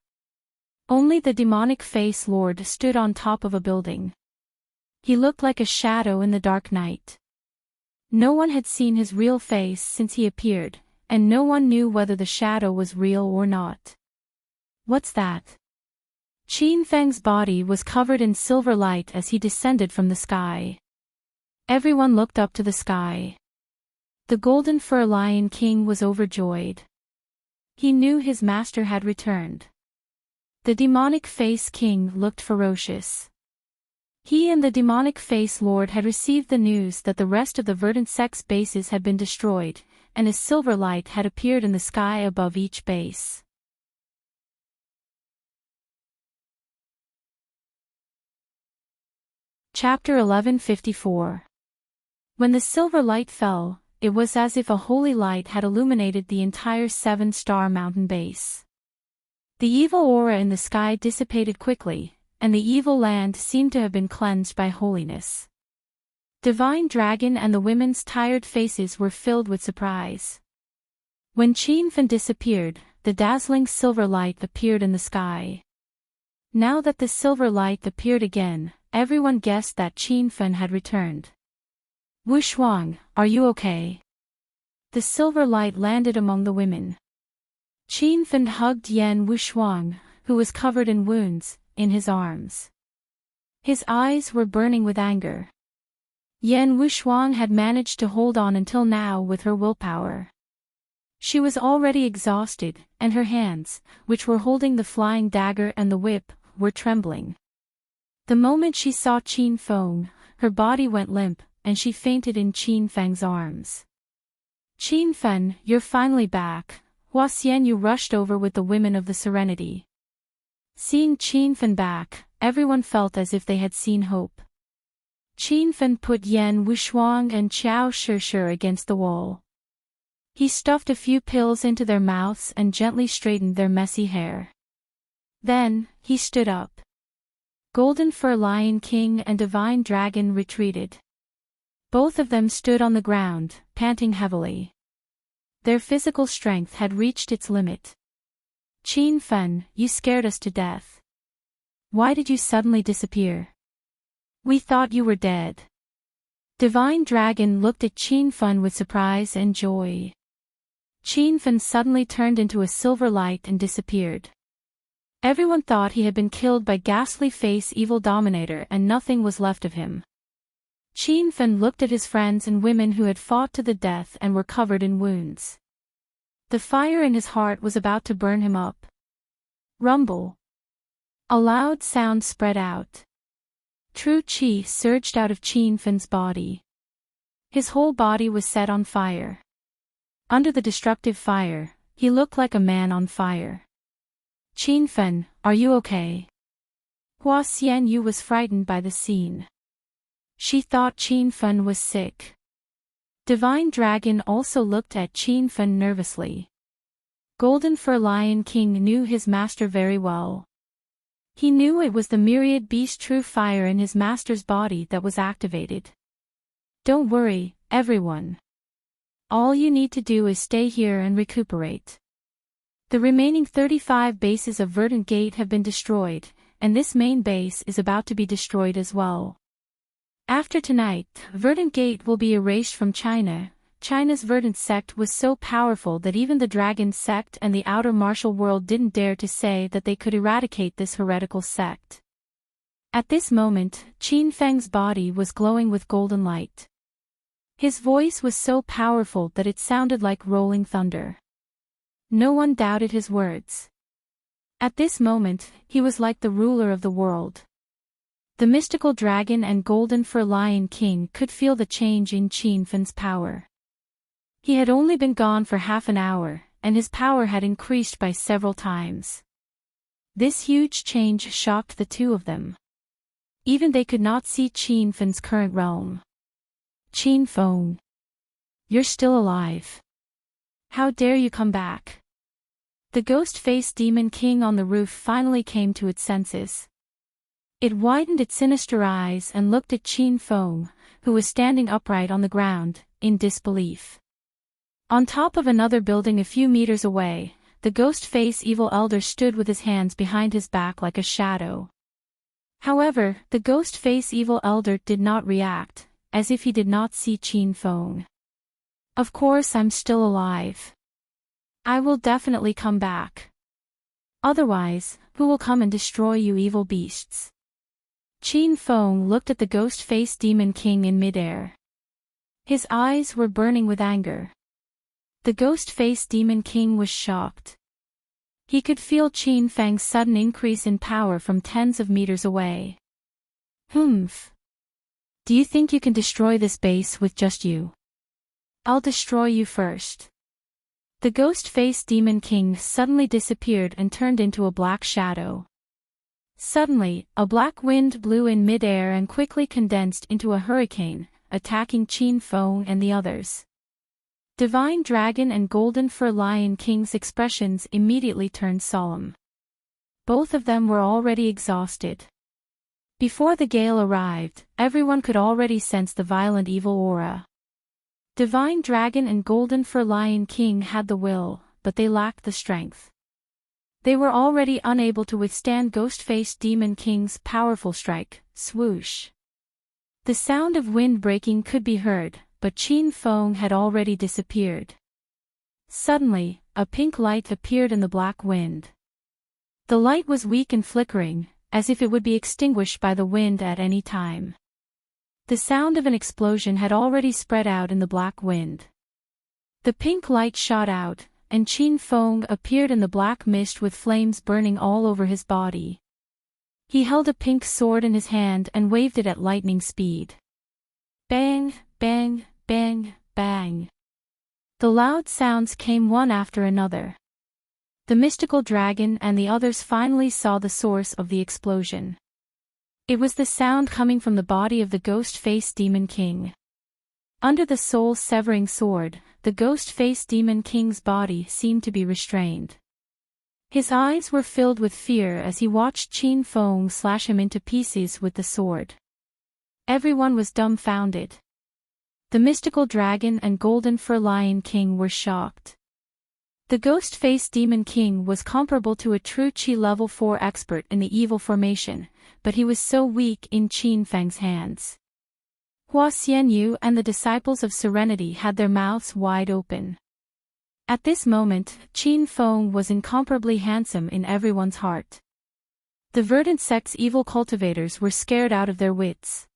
Only the demonic face lord stood on top of a building. He looked like a shadow in the dark night. No one had seen his real face since he appeared, and no one knew whether the shadow was real or not. What's that? Qin Feng's body was covered in silver light as he descended from the sky. Everyone looked up to the sky. The golden fur lion king was overjoyed. He knew his master had returned. The demonic face king looked ferocious. He and the demonic face lord had received the news that the rest of the verdant sect's bases had been destroyed, and a silver light had appeared in the sky above each base. Chapter 1154. When the silver light fell, it was as if a holy light had illuminated the entire 7-star mountain base. The evil aura in the sky dissipated quickly, and the evil land seemed to have been cleansed by holiness. Divine Dragon and the women's tired faces were filled with surprise. When Qin Fen disappeared, the dazzling silver light appeared in the sky. Now that the silver light appeared again, everyone guessed that Qin Fen had returned. Wu Shuang, are you okay? The silver light landed among the women. Qin Fen hugged Yan Wu Shuang, who was covered in wounds, in his arms. His eyes were burning with anger. Yan Wu Shuang had managed to hold on until now with her willpower. She was already exhausted, and her hands, which were holding the flying dagger and the whip, were trembling. The moment she saw Qin Feng, her body went limp, and she fainted in Qin Feng's arms. Qin Fen, you're finally back. Hua Xianyu rushed over with the women of the Serenity. Seeing Qin Fen back, everyone felt as if they had seen hope. Qin Fen put Yan Wushuang and Qiao Shishir against the wall. He stuffed a few pills into their mouths and gently straightened their messy hair. Then, he stood up. Golden Fur Lion King and Divine Dragon retreated. Both of them stood on the ground, panting heavily. Their physical strength had reached its limit. Qin Fen, you scared us to death. Why did you suddenly disappear? We thought you were dead. Divine Dragon looked at Qin Fen with surprise and joy. Qin Fen suddenly turned into a silver light and disappeared. Everyone thought he had been killed by ghastly face evil dominator and nothing was left of him. Qin Fen looked at his friends and women who had fought to the death and were covered in wounds. The fire in his heart was about to burn him up. Rumble. A loud sound spread out. True Qi surged out of Qin Fen's body. His whole body was set on fire. Under the destructive fire, he looked like a man on fire. Qin Fen, are you okay? Hua Xianyu was frightened by the scene. She thought Qin Fen was sick. Divine Dragon also looked at Qin Fen nervously. Golden Fur Lion King knew his master very well. He knew it was the myriad beast true fire in his master's body that was activated. Don't worry, everyone. All you need to do is stay here and recuperate. The remaining 35 bases of Verdant Gate have been destroyed, and this main base is about to be destroyed as well. After tonight, Verdant Gate will be erased from China. China's Verdant sect was so powerful that even the Dragon sect and the outer martial world didn't dare to say that they could eradicate this heretical sect. At this moment, Qin Feng's body was glowing with golden light. His voice was so powerful that it sounded like rolling thunder. No one doubted his words. At this moment, he was like the ruler of the world. The mystical dragon and Golden Fur Lion King could feel the change in Qin Fen's power. He had only been gone for half an hour, and his power had increased by several times. This huge change shocked the two of them. Even they could not see Qin Fen's current realm. Qin Feng. You're still alive. How dare you come back? The ghost-faced demon king on the roof finally came to its senses. It widened its sinister eyes and looked at Qin Feng, who was standing upright on the ground, in disbelief. On top of another building a few meters away, the ghost-face evil elder stood with his hands behind his back like a shadow. However, the ghost-face evil elder did not react, as if he did not see Qin Feng. Of course I'm still alive. I will definitely come back. Otherwise, who will come and destroy you evil beasts? Qin Feng looked at the ghost-faced demon king in midair. His eyes were burning with anger. The ghost-faced demon king was shocked. He could feel Qin Feng's sudden increase in power from tens of meters away. Humph. Do you think you can destroy this base with just you? I'll destroy you first. The ghost-faced demon king suddenly disappeared and turned into a black shadow. Suddenly, a black wind blew in midair and quickly condensed into a hurricane, attacking Qin Feng and the others. Divine Dragon and Golden Fur Lion King's expressions immediately turned solemn. Both of them were already exhausted. Before the gale arrived, everyone could already sense the violent evil aura. Divine Dragon and Golden Fur Lion King had the will, but they lacked the strength. They were already unable to withstand Ghost-faced Demon King's powerful strike, swoosh. The sound of wind breaking could be heard, but Qin Feng had already disappeared. Suddenly, a pink light appeared in the black wind. The light was weak and flickering, as if it would be extinguished by the wind at any time. The sound of an explosion had already spread out in the black wind. The pink light shot out, and Qin Feng appeared in the black mist with flames burning all over his body. He held a pink sword in his hand and waved it at lightning speed. Bang, bang, bang, bang. The loud sounds came one after another. The mystical dragon and the others finally saw the source of the explosion. It was the sound coming from the body of the ghost-faced demon king. Under the soul-severing sword, the ghost-faced demon king's body seemed to be restrained. His eyes were filled with fear as he watched Qin Feng slash him into pieces with the sword. Everyone was dumbfounded. The mystical dragon and Golden Fur Lion King were shocked. The ghost-faced demon king was comparable to a true Qi level 4 expert in the evil formation, but he was so weak in Qin Feng's hands. Hua Xianyu and the disciples of Serenity had their mouths wide open. At this moment, Qin Feng was incomparably handsome in everyone's heart. The Verdant sect's evil cultivators were scared out of their wits.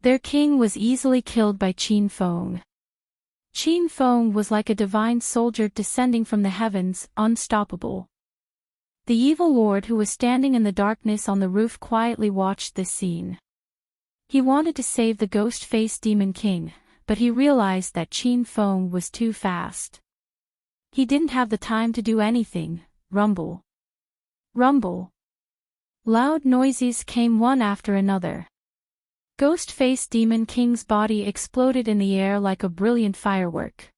Their king was easily killed by Qin Feng. Qin Feng was like a divine soldier descending from the heavens, unstoppable. The evil lord who was standing in the darkness on the roof quietly watched this scene. He wanted to save the ghost-faced demon king, but he realized that Qin Feng was too fast. He didn't have the time to do anything. Rumble. Rumble. Loud noises came one after another. Ghost-faced demon king's body exploded in the air like a brilliant firework.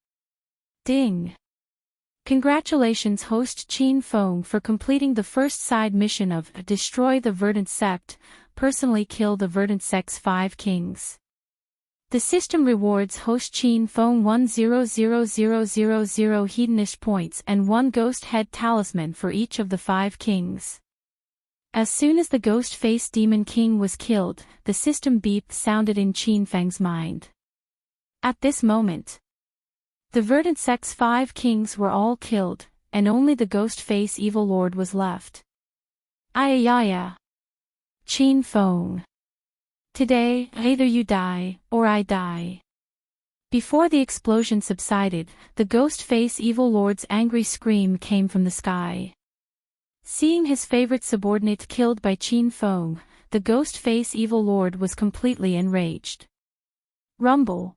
Ding! Congratulations host Qin Feng for completing the first side mission of Destroy the Verdant Sect, personally kill the Verdant Sect's 5 kings. The system rewards host Qin Feng 1,000,000 hedonist points and 1 ghost head talisman for each of the 5 kings. As soon as the ghost-faced demon king was killed, the system beep sounded in Qin Feng's mind. At this moment, the Verdant sect's 5 kings were all killed, and only the ghost-faced evil lord was left. Ayayaya. Qin Feng. Today, either you die, or I die. Before the explosion subsided, the ghost-faced evil lord's angry scream came from the sky. Seeing his favorite subordinate killed by Qin Feng, the ghost-faced evil lord was completely enraged. Rumble.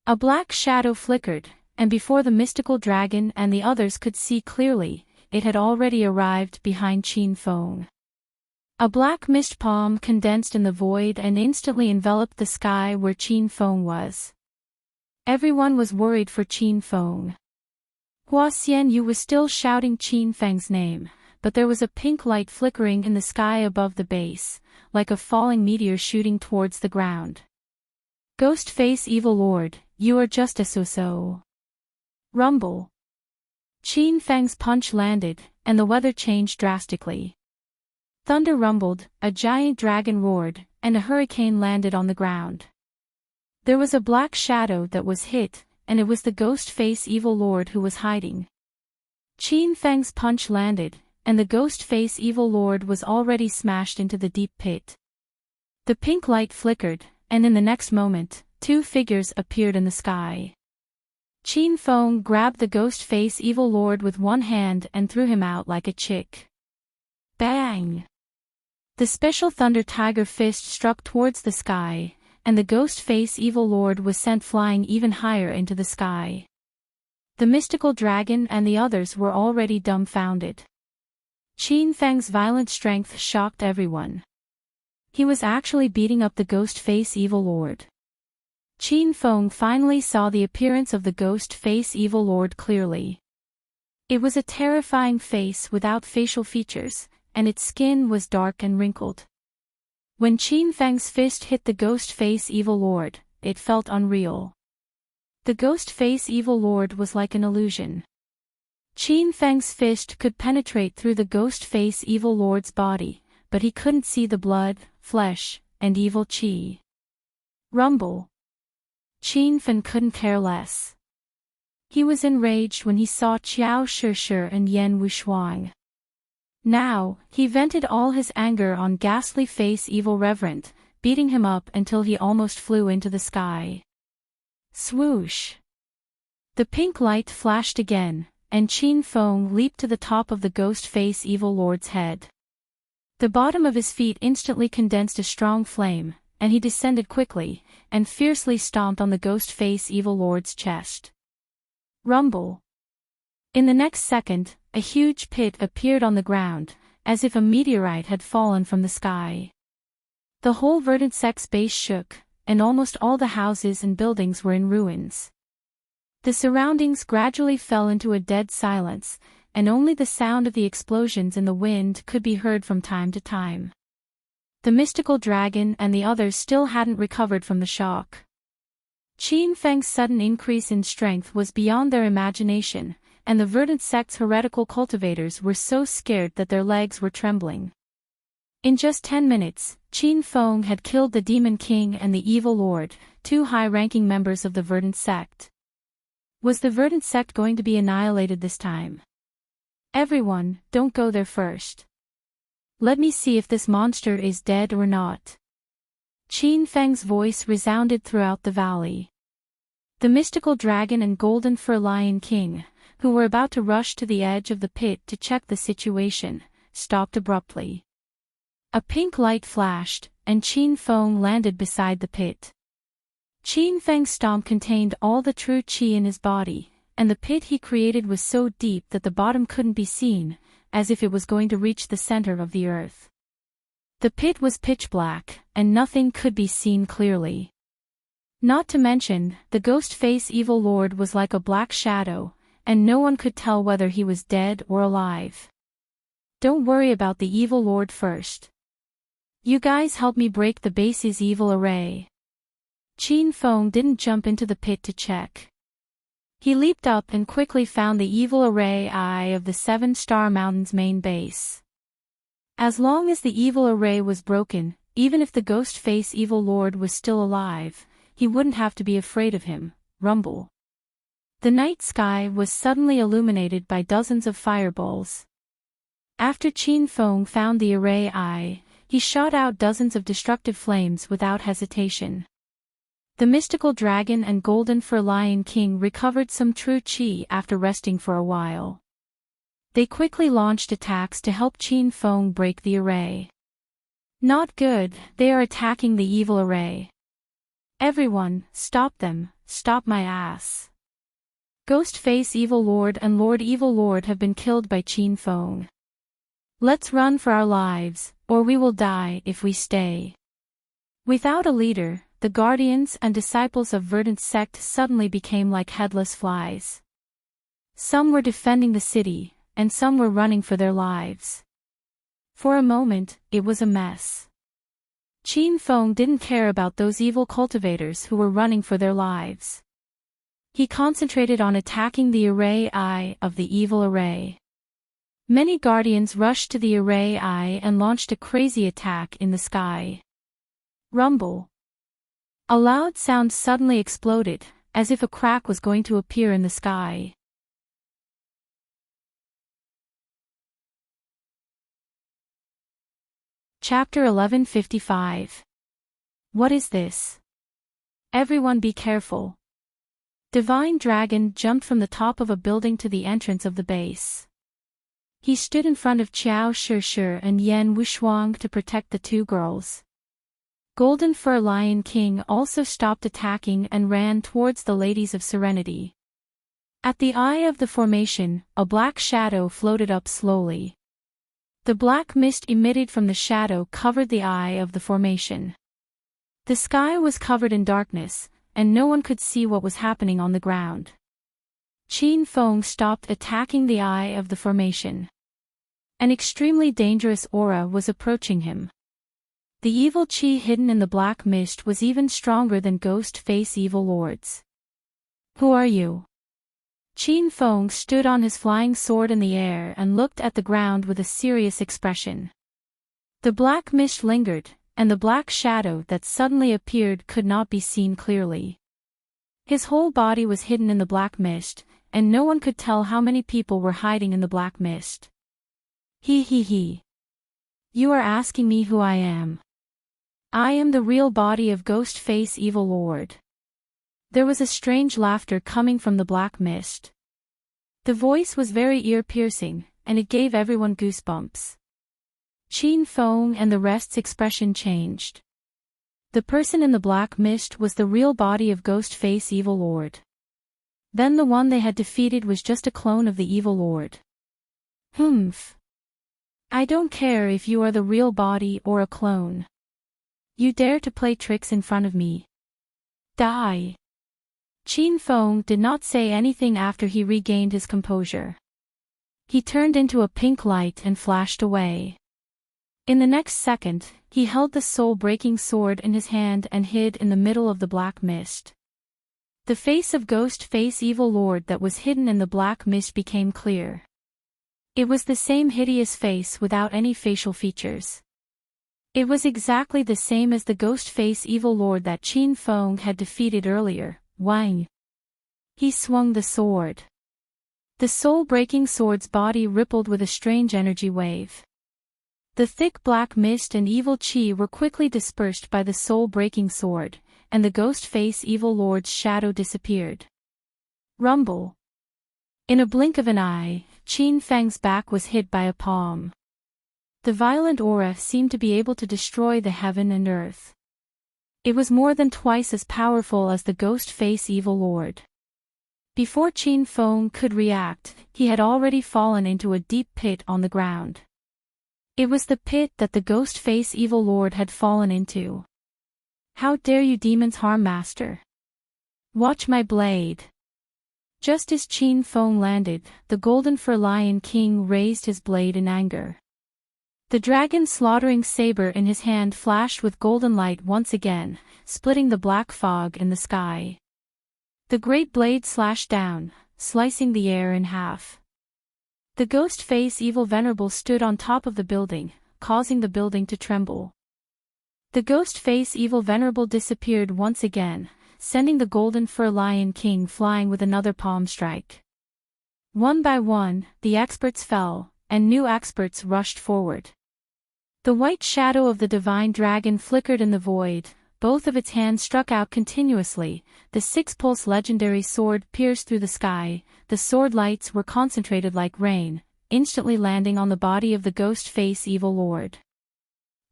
A black shadow flickered, and before the mystical dragon and the others could see clearly, it had already arrived behind Qin Feng. A black mist palm condensed in the void and instantly enveloped the sky where Qin Feng was. Everyone was worried for Qin Feng. Hua Xianyu was still shouting Qin Feng's name, but there was a pink light flickering in the sky above the base, like a falling meteor shooting towards the ground. Ghost face evil lord, you are just a so-so. Rumble. Qin Feng's punch landed, and the weather changed drastically. Thunder rumbled, a giant dragon roared, and a hurricane landed on the ground. There was a black shadow that was hit, and it was the ghost face evil lord who was hiding. Qin Feng's punch landed, and the ghost face evil lord was already smashed into the deep pit. The pink light flickered, and in the next moment, two figures appeared in the sky. Qin Feng grabbed the ghost face evil lord with one hand and threw him out like a chick. Bang! The special thunder tiger fist struck towards the sky, and the ghost face evil lord was sent flying even higher into the sky. The mystical dragon and the others were already dumbfounded. Qin Feng's violent strength shocked everyone. He was actually beating up the ghost face evil lord. Qin Feng finally saw the appearance of the ghost face evil lord clearly. It was a terrifying face without facial features, and its skin was dark and wrinkled. When Qin Feng's fist hit the ghost face evil lord, it felt unreal. The ghost face evil lord was like an illusion. Qin Feng's fist could penetrate through the ghost face evil lord's body, but he couldn't see the blood, flesh, and evil qi. Rumble. Qin Feng couldn't care less. He was enraged when he saw Qiao Shishir and Yan Wushuang. Now, he vented all his anger on ghastly face evil reverend, beating him up until he almost flew into the sky. Swoosh! The pink light flashed again, and Qin Feng leaped to the top of the ghost face evil lord's head. The bottom of his feet instantly condensed a strong flame, and he descended quickly, and fiercely stomped on the ghost face evil lord's chest. Rumble. In the next second, a huge pit appeared on the ground, as if a meteorite had fallen from the sky. The whole verdant sect's base shook, and almost all the houses and buildings were in ruins. The surroundings gradually fell into a dead silence, and only the sound of the explosions in the wind could be heard from time to time. The mystical dragon and the others still hadn't recovered from the shock. Qin Feng's sudden increase in strength was beyond their imagination, and the verdant sect's heretical cultivators were so scared that their legs were trembling. In just 10 minutes, Qin Feng had killed the Demon King and the Evil Lord, two high-ranking members of the verdant sect. Was the verdant sect going to be annihilated this time? Everyone, don't go there first. Let me see if this monster is dead or not. Qin Feng's voice resounded throughout the valley. The mystical dragon and golden fur lion king, who were about to rush to the edge of the pit to check the situation, stopped abruptly. A pink light flashed, and Qin Feng landed beside the pit. Qin Feng's stomp contained all the true qi in his body, and the pit he created was so deep that the bottom couldn't be seen, as if it was going to reach the center of the earth. The pit was pitch black, and nothing could be seen clearly. Not to mention, the ghost face evil lord was like a black shadow, and no one could tell whether he was dead or alive. Don't worry about the evil lord first. You guys help me break the base's evil array. Qin Feng didn't jump into the pit to check. He leaped up and quickly found the evil array eye of the 7-star mountain's main base. As long as the evil array was broken, even if the ghost face evil lord was still alive, he wouldn't have to be afraid of him. Rumble. The night sky was suddenly illuminated by dozens of fireballs. After Qin Feng found the array eye, he shot out dozens of destructive flames without hesitation. The mystical dragon and golden fur lion king recovered some true qi after resting for a while. They quickly launched attacks to help Qin Feng break the array. Not good, they are attacking the evil array. Everyone, stop them, stop my ass. Ghost face evil lord and lord evil lord have been killed by Qin Feng. Let's run for our lives, or we will die if we stay. Without a leader, the guardians and disciples of verdant sect suddenly became like headless flies. Some were defending the city, and some were running for their lives. For a moment, it was a mess. Qin Feng didn't care about those evil cultivators who were running for their lives. He concentrated on attacking the array eye of the evil array. Many guardians rushed to the array eye and launched a crazy attack in the sky. Rumble. A loud sound suddenly exploded, as if a crack was going to appear in the sky. Chapter 1155. What is this? Everyone be careful. Divine Dragon jumped from the top of a building to the entrance of the base. He stood in front of Qiao Shishir and Yan Wushuang to protect the two girls. Golden Fur Lion King also stopped attacking and ran towards the Ladies of Serenity. At the eye of the formation, a black shadow floated up slowly. The black mist emitted from the shadow covered the eye of the formation. The sky was covered in darkness, and no one could see what was happening on the ground. Qin Feng stopped attacking the eye of the formation. An extremely dangerous aura was approaching him. The evil chi hidden in the black mist was even stronger than Ghost Face Evil Lords. Who are you? Qin Feng stood on his flying sword in the air and looked at the ground with a serious expression. The black mist lingered, and the black shadow that suddenly appeared could not be seen clearly. His whole body was hidden in the black mist, and no one could tell how many people were hiding in the black mist. He. You are asking me who I am. I am the real body of Ghost Face Evil Lord. There was a strange laughter coming from the black mist. The voice was very ear-piercing, and it gave everyone goosebumps. Qin Feng and the rest's expression changed. The person in the black mist was the real body of Ghost Face Evil Lord. Then the one they had defeated was just a clone of the Evil Lord. Humph. I don't care if you are the real body or a clone. You dare to play tricks in front of me. Die. Qin Feng did not say anything after he regained his composure. He turned into a pink light and flashed away. In the next second, he held the soul-breaking sword in his hand and hid in the middle of the black mist. The face of Ghost Face Evil Lord that was hidden in the black mist became clear. It was the same hideous face without any facial features. It was exactly the same as the Ghost Face Evil Lord that Qin Feng had defeated earlier. Wang. He swung the sword. The soul-breaking sword's body rippled with a strange energy wave. The thick black mist and evil chi were quickly dispersed by the soul-breaking sword, and the Ghost Face Evil Lord's shadow disappeared. Rumble. In a blink of an eye, Qin Feng's back was hit by a palm. The violent aura seemed to be able to destroy the heaven and earth. It was more than twice as powerful as the Ghost Face Evil Lord. Before Qin Feng could react, he had already fallen into a deep pit on the ground. It was the pit that the Ghost Face Evil Lord had fallen into. How dare you demons harm Master? Watch my blade. Just as Qin Feng landed, the Golden Fur Lion King raised his blade in anger. The dragon slaughtering saber in his hand flashed with golden light once again, splitting the black fog in the sky. The great blade slashed down, slicing the air in half. The Ghost Face Evil Venerable stood on top of the building, causing the building to tremble. The Ghost Face Evil Venerable disappeared once again, sending the Golden Fur Lion King flying with another palm strike. One by one, the experts fell, and new experts rushed forward. The white shadow of the divine dragon flickered in the void, both of its hands struck out continuously, the six-pulse legendary sword pierced through the sky, the sword lights were concentrated like rain, instantly landing on the body of the Ghost Face Evil Lord.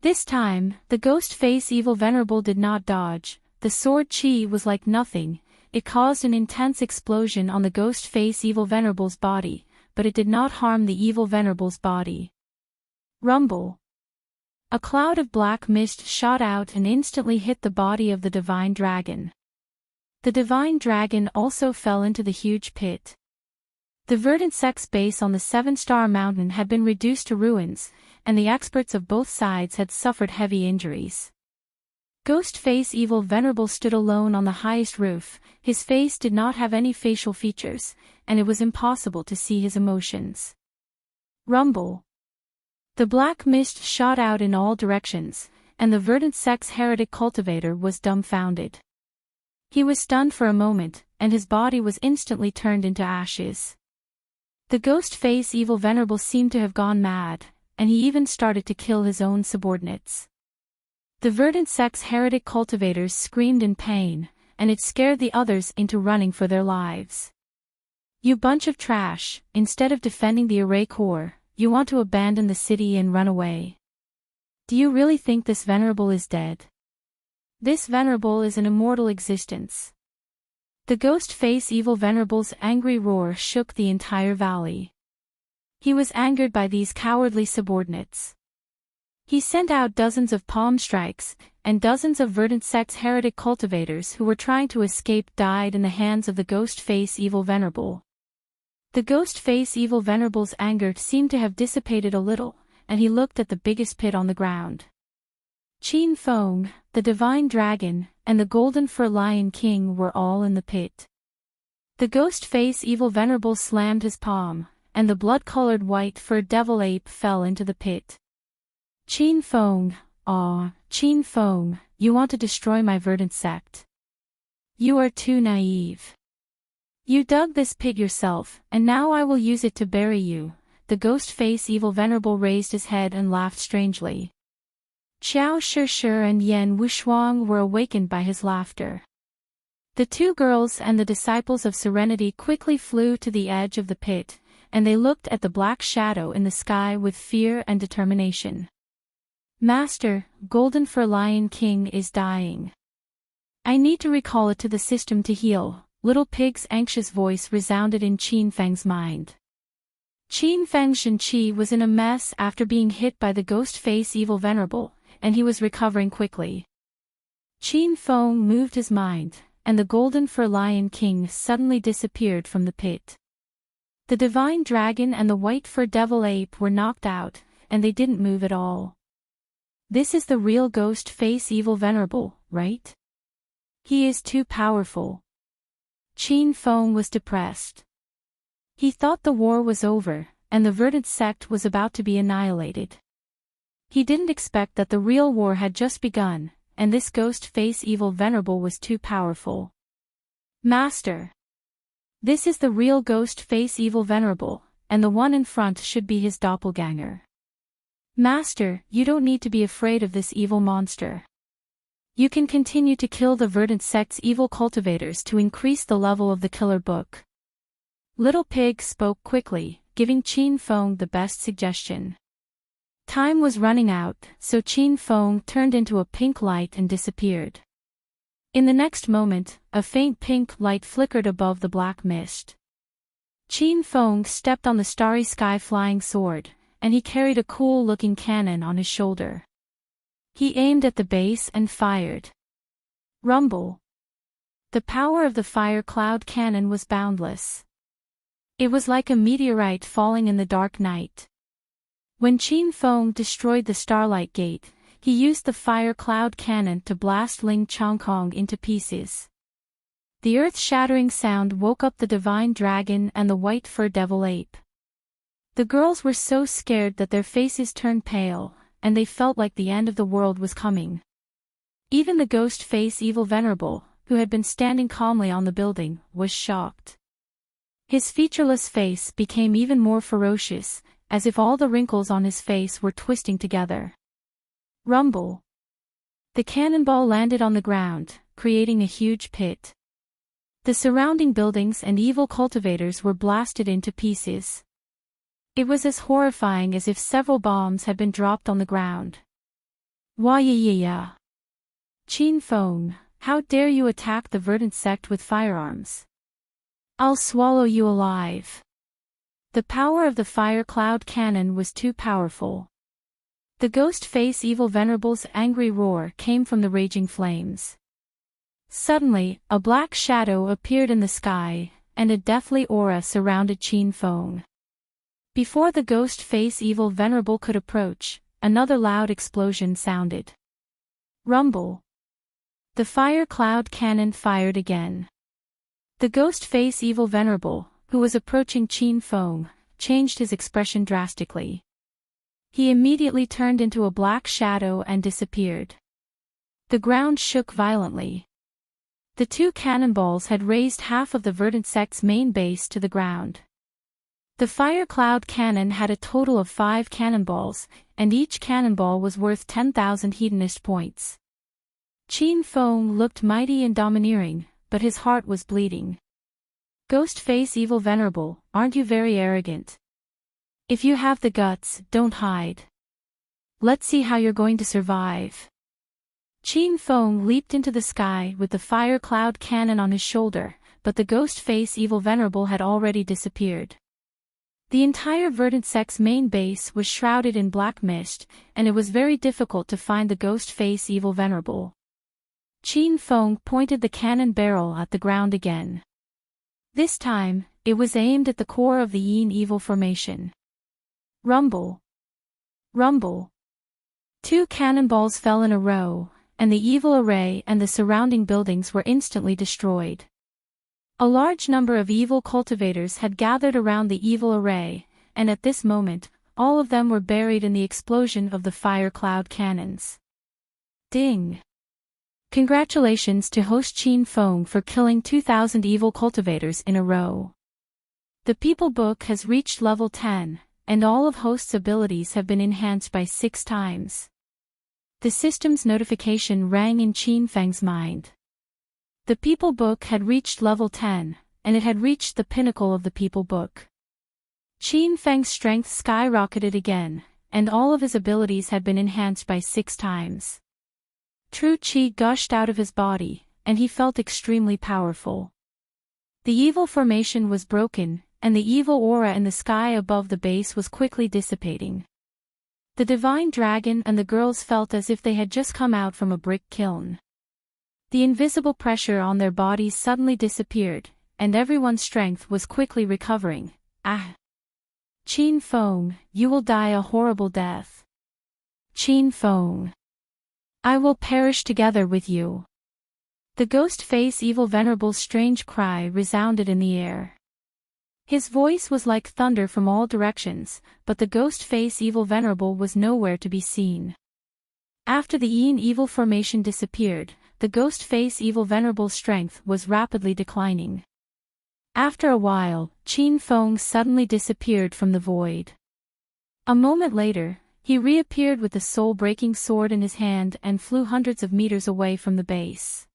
This time, the Ghost Face Evil Venerable did not dodge, the sword chi was like nothing, it caused an intense explosion on the Ghost Face Evil Venerable's body, but it did not harm the Evil Venerable's body. Rumble. A cloud of black mist shot out and instantly hit the body of the divine dragon. The divine dragon also fell into the huge pit. The verdant sex base on the seven-star mountain had been reduced to ruins, and the experts of both sides had suffered heavy injuries. Ghostface Evil Venerable stood alone on the highest roof. His face did not have any facial features, and it was impossible to see his emotions. Rumble. The black mist shot out in all directions, and the verdant sex heretic cultivator was dumbfounded. He was stunned for a moment, and his body was instantly turned into ashes. The Ghostface Evil Venerable seemed to have gone mad, and he even started to kill his own subordinates. The verdant sex heretic cultivators screamed in pain, and it scared the others into running for their lives. You bunch of trash, instead of defending the array core, you want to abandon the city and run away. Do you really think this venerable is dead? This venerable is an immortal existence. The Ghostface Evil Venerable's angry roar shook the entire valley. He was angered by these cowardly subordinates. He sent out dozens of palm strikes, and dozens of verdant sex heretic cultivators who were trying to escape died in the hands of the Ghostface Evil Venerable. The Ghostface Evil Venerable's anger seemed to have dissipated a little, and he looked at the biggest pit on the ground. Qin Feng, the Divine Dragon, and the Golden Fur Lion King were all in the pit. The Ghostface Evil Venerable slammed his palm, and the blood-colored white fur devil ape fell into the pit. Qin Feng, Qin Feng, you want to destroy my verdant sect. You are too naive. You dug this pit yourself, and now I will use it to bury you. The Ghostface Evil Venerable raised his head and laughed strangely. Qiao Shi and Yan Wushuang were awakened by his laughter. The two girls and the disciples of Serenity quickly flew to the edge of the pit, and they looked at the black shadow in the sky with fear and determination. Master, Golden Fur Lion King is dying. I need to recall it to the system to heal. Little Pig's anxious voice resounded in Qin Feng's mind. Qin Feng's Shen-Chi was in a mess after being hit by the Ghostface Evil Venerable, and he was recovering quickly. Qin Feng moved his mind, and the Golden Fur Lion King suddenly disappeared from the pit. The Divine Dragon and the White Fur Devil Ape were knocked out, and they didn't move at all. This is the real Ghostface Evil Venerable, right? He is too powerful. Qin Feng was depressed. He thought the war was over, and the verdant sect was about to be annihilated. He didn't expect that the real war had just begun, and this Ghostface Evil Venerable was too powerful. Master! This is the real Ghostface Evil Venerable, and the one in front should be his doppelganger. Master, you don't need to be afraid of this evil monster. You can continue to kill the verdant sect's evil cultivators to increase the level of the killer book. Little Pig spoke quickly, giving Qin Feng the best suggestion. Time was running out, so Qin Feng turned into a pink light and disappeared. In the next moment, a faint pink light flickered above the black mist. Qin Feng stepped on the starry sky flying sword, and he carried a cool-looking cannon on his shoulder. He aimed at the base and fired. Rumble. The power of the fire cloud cannon was boundless. It was like a meteorite falling in the dark night. When Qin Feng destroyed the Starlight Gate, he used the fire cloud cannon to blast Ling Chongkong into pieces. The earth-shattering sound woke up the Divine Dragon and the White Fur Devil Ape. The girls were so scared that their faces turned pale, and they felt like the end of the world was coming. Even the Ghostface Evil Venerable, who had been standing calmly on the building, was shocked. His featureless face became even more ferocious, as if all the wrinkles on his face were twisting together. Rumble. The cannonball landed on the ground, creating a huge pit. The surrounding buildings and evil cultivators were blasted into pieces. It was as horrifying as if several bombs had been dropped on the ground. Wah-ya-ya-ya. Qin Feng, how dare you attack the verdant sect with firearms? I'll swallow you alive. The power of the fire cloud cannon was too powerful. The Ghostface Evil Venerable's angry roar came from the raging flames. Suddenly, a black shadow appeared in the sky, and a deathly aura surrounded Qin Feng. Before the ghost face evil venerable could approach, another loud explosion sounded. Rumble. The fire cloud cannon fired again. The ghost face evil venerable, who was approaching Qin Feng, changed his expression drastically. He immediately turned into a black shadow and disappeared. The ground shook violently. The two cannonballs had raised half of the verdant sect's main base to the ground. The fire cloud cannon had a total of 5 cannonballs, and each cannonball was worth 10,000 hedonist points. Qin Feng looked mighty and domineering, but his heart was bleeding. Ghost face evil venerable, aren't you very arrogant? If you have the guts, don't hide. Let's see how you're going to survive. Qin Feng leaped into the sky with the fire cloud cannon on his shoulder, but the ghost face evil venerable had already disappeared. The entire verdant sect's main base was shrouded in black mist, and it was very difficult to find the ghost face evil venerable. Qin Feng pointed the cannon barrel at the ground again. This time, it was aimed at the core of the Yin evil formation. Rumble. Rumble. 2 cannonballs fell in a row, and the evil array and the surrounding buildings were instantly destroyed. A large number of evil cultivators had gathered around the evil array, and at this moment, all of them were buried in the explosion of the fire cloud cannons. Ding! Congratulations to host Qin Feng for killing 2,000 evil cultivators in a row. The People Book has reached level 10, and all of host's abilities have been enhanced by 6 times. The system's notification rang in Qin Feng's mind. The People Book had reached level 10, and it had reached the pinnacle of the People Book. Qin Feng's strength skyrocketed again, and all of his abilities had been enhanced by 6 times. True qi gushed out of his body, and he felt extremely powerful. The evil formation was broken, and the evil aura in the sky above the base was quickly dissipating. The divine dragon and the girls felt as if they had just come out from a brick kiln. The invisible pressure on their bodies suddenly disappeared, and everyone's strength was quickly recovering. Ah! Qin Feng, you will die a horrible death. Qin Feng. I will perish together with you. The ghost face evil venerable's strange cry resounded in the air. His voice was like thunder from all directions, but the ghost face evil venerable was nowhere to be seen. After the Yin evil formation disappeared, the ghost face evil venerable's strength was rapidly declining. After a while, Qin Feng suddenly disappeared from the void. A moment later, he reappeared with the soul-breaking sword in his hand and flew hundreds of meters away from the base.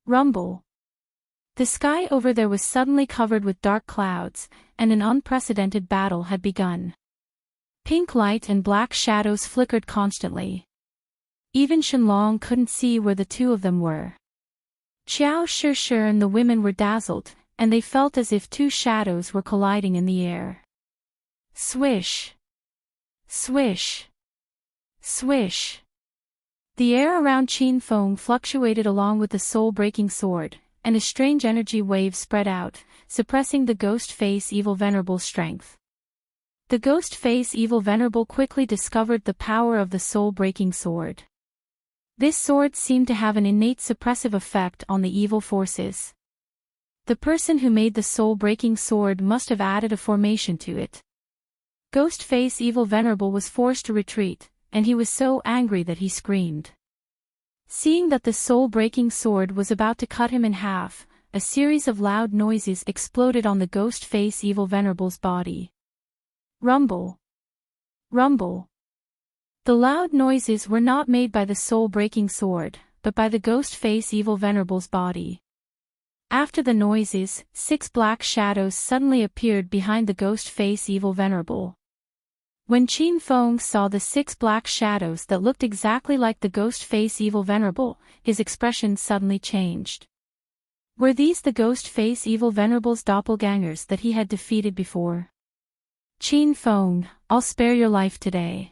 Rumble. The sky over there was suddenly covered with dark clouds, and an unprecedented battle had begun. Pink light and black shadows flickered constantly. Even Shenlong couldn't see where the two of them were. Xiao Shi and the women were dazzled, and they felt as if 2 shadows were colliding in the air. Swish! Swish! Swish! The air around Qin Feng fluctuated along with the soul-breaking sword, and a strange energy wave spread out, suppressing the ghost face evil venerable's strength. The ghost face evil venerable quickly discovered the power of the soul-breaking sword. This sword seemed to have an innate suppressive effect on the evil forces. The person who made the soul-breaking sword must have added a formation to it. Ghost face evil venerable was forced to retreat, and he was so angry that he screamed. Seeing that the soul-breaking sword was about to cut him in half, a series of loud noises exploded on the ghost face evil venerable's body. Rumble! Rumble! The loud noises were not made by the soul-breaking sword, but by the ghost face evil venerable's body. After the noises, 6 black shadows suddenly appeared behind the ghost face evil venerable. When Qin Feng saw the 6 black shadows that looked exactly like the ghost face evil venerable, his expression suddenly changed. Were these the ghost face evil venerable's doppelgangers that he had defeated before? Qin Feng, I'll spare your life today.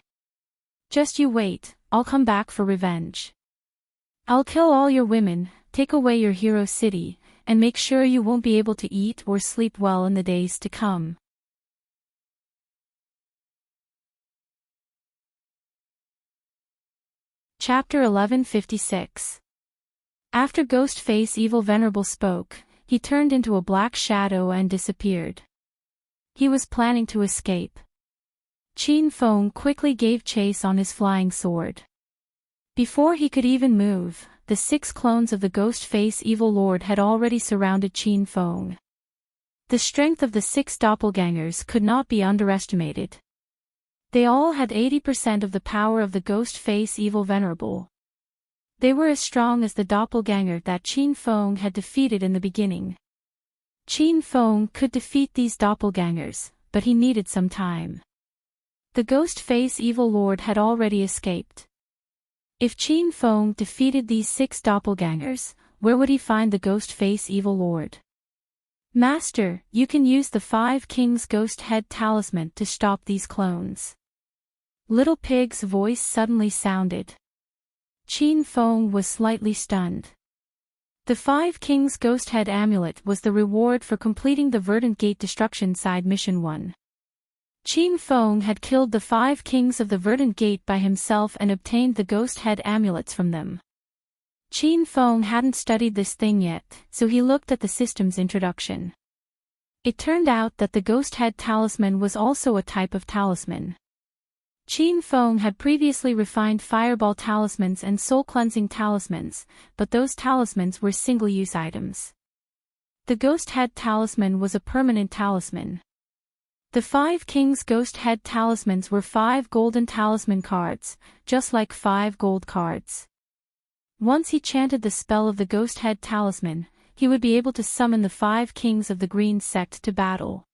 Just you wait, I'll come back for revenge. I'll kill all your women, take away your hero city, and make sure you won't be able to eat or sleep well in the days to come. Chapter 1156. After Ghostface Evil Venerable spoke, he turned into a black shadow and disappeared. He was planning to escape. Chin Feng quickly gave chase on his flying sword. Before he could even move, the 6 clones of the Ghostface Evil Lord had already surrounded Chin Feng. The strength of the 6 doppelgangers could not be underestimated. They all had 80% of the power of the Ghostface Evil Venerable. They were as strong as the doppelganger that Chin Feng had defeated in the beginning. Chin Feng could defeat these doppelgangers, but he needed some time. The Ghostface Evil Lord had already escaped. If Chin Feng defeated these 6 doppelgangers, where would he find the Ghostface Evil Lord? Master, you can use the 5 Kings Ghost Head Talisman to stop these clones. Little Pig's voice suddenly sounded. Chin Feng was slightly stunned. The 5 Kings Ghost Head Amulet was the reward for completing the Verdant Gate Destruction Side Mission 1. Chin Feng had killed the 5 Kings of the Verdant Gate by himself and obtained the Ghost Head Amulets from them. Chin Feng hadn't studied this thing yet, so he looked at the system's introduction. It turned out that the Ghost Head Talisman was also a type of talisman. Chin Feng had previously refined Fireball Talismans and Soul Cleansing Talismans, but those talismans were single-use items. The Ghost Head Talisman was a permanent talisman. The 5 Kings Ghost Head Talismans were 5 golden talisman cards, just like 5 gold cards. Once he chanted the spell of the Ghost Head Talisman, he would be able to summon the 5 Kings of the Green Sect to battle.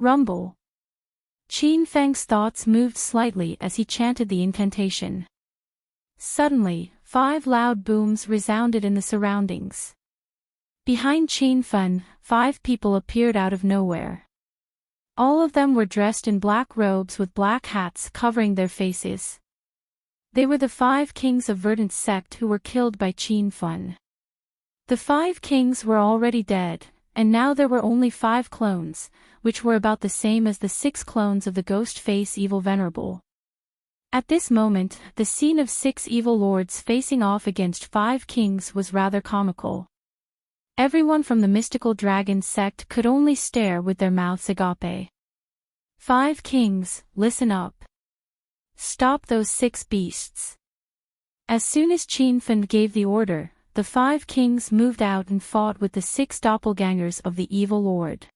Rumble. Chin Feng's thoughts moved slightly as he chanted the incantation. Suddenly, 5 loud booms resounded in the surroundings. Behind Chin Feng, 5 people appeared out of nowhere. All of them were dressed in black robes with black hats covering their faces. They were the 5 Kings of Verdant Sect who were killed by Chin Feng. The 5 Kings were already dead, and now there were only 5 clones, which were about the same as the 6 clones of the Ghostface Evil Venerable. At this moment, the scene of 6 evil lords facing off against 5 kings was rather comical. Everyone from the mystical dragon sect could only stare with their mouths agape. 5 kings, listen up. Stop those 6 beasts. As soon as Chin Feng gave the order, the 5 kings moved out and fought with the 6 doppelgangers of the evil lord.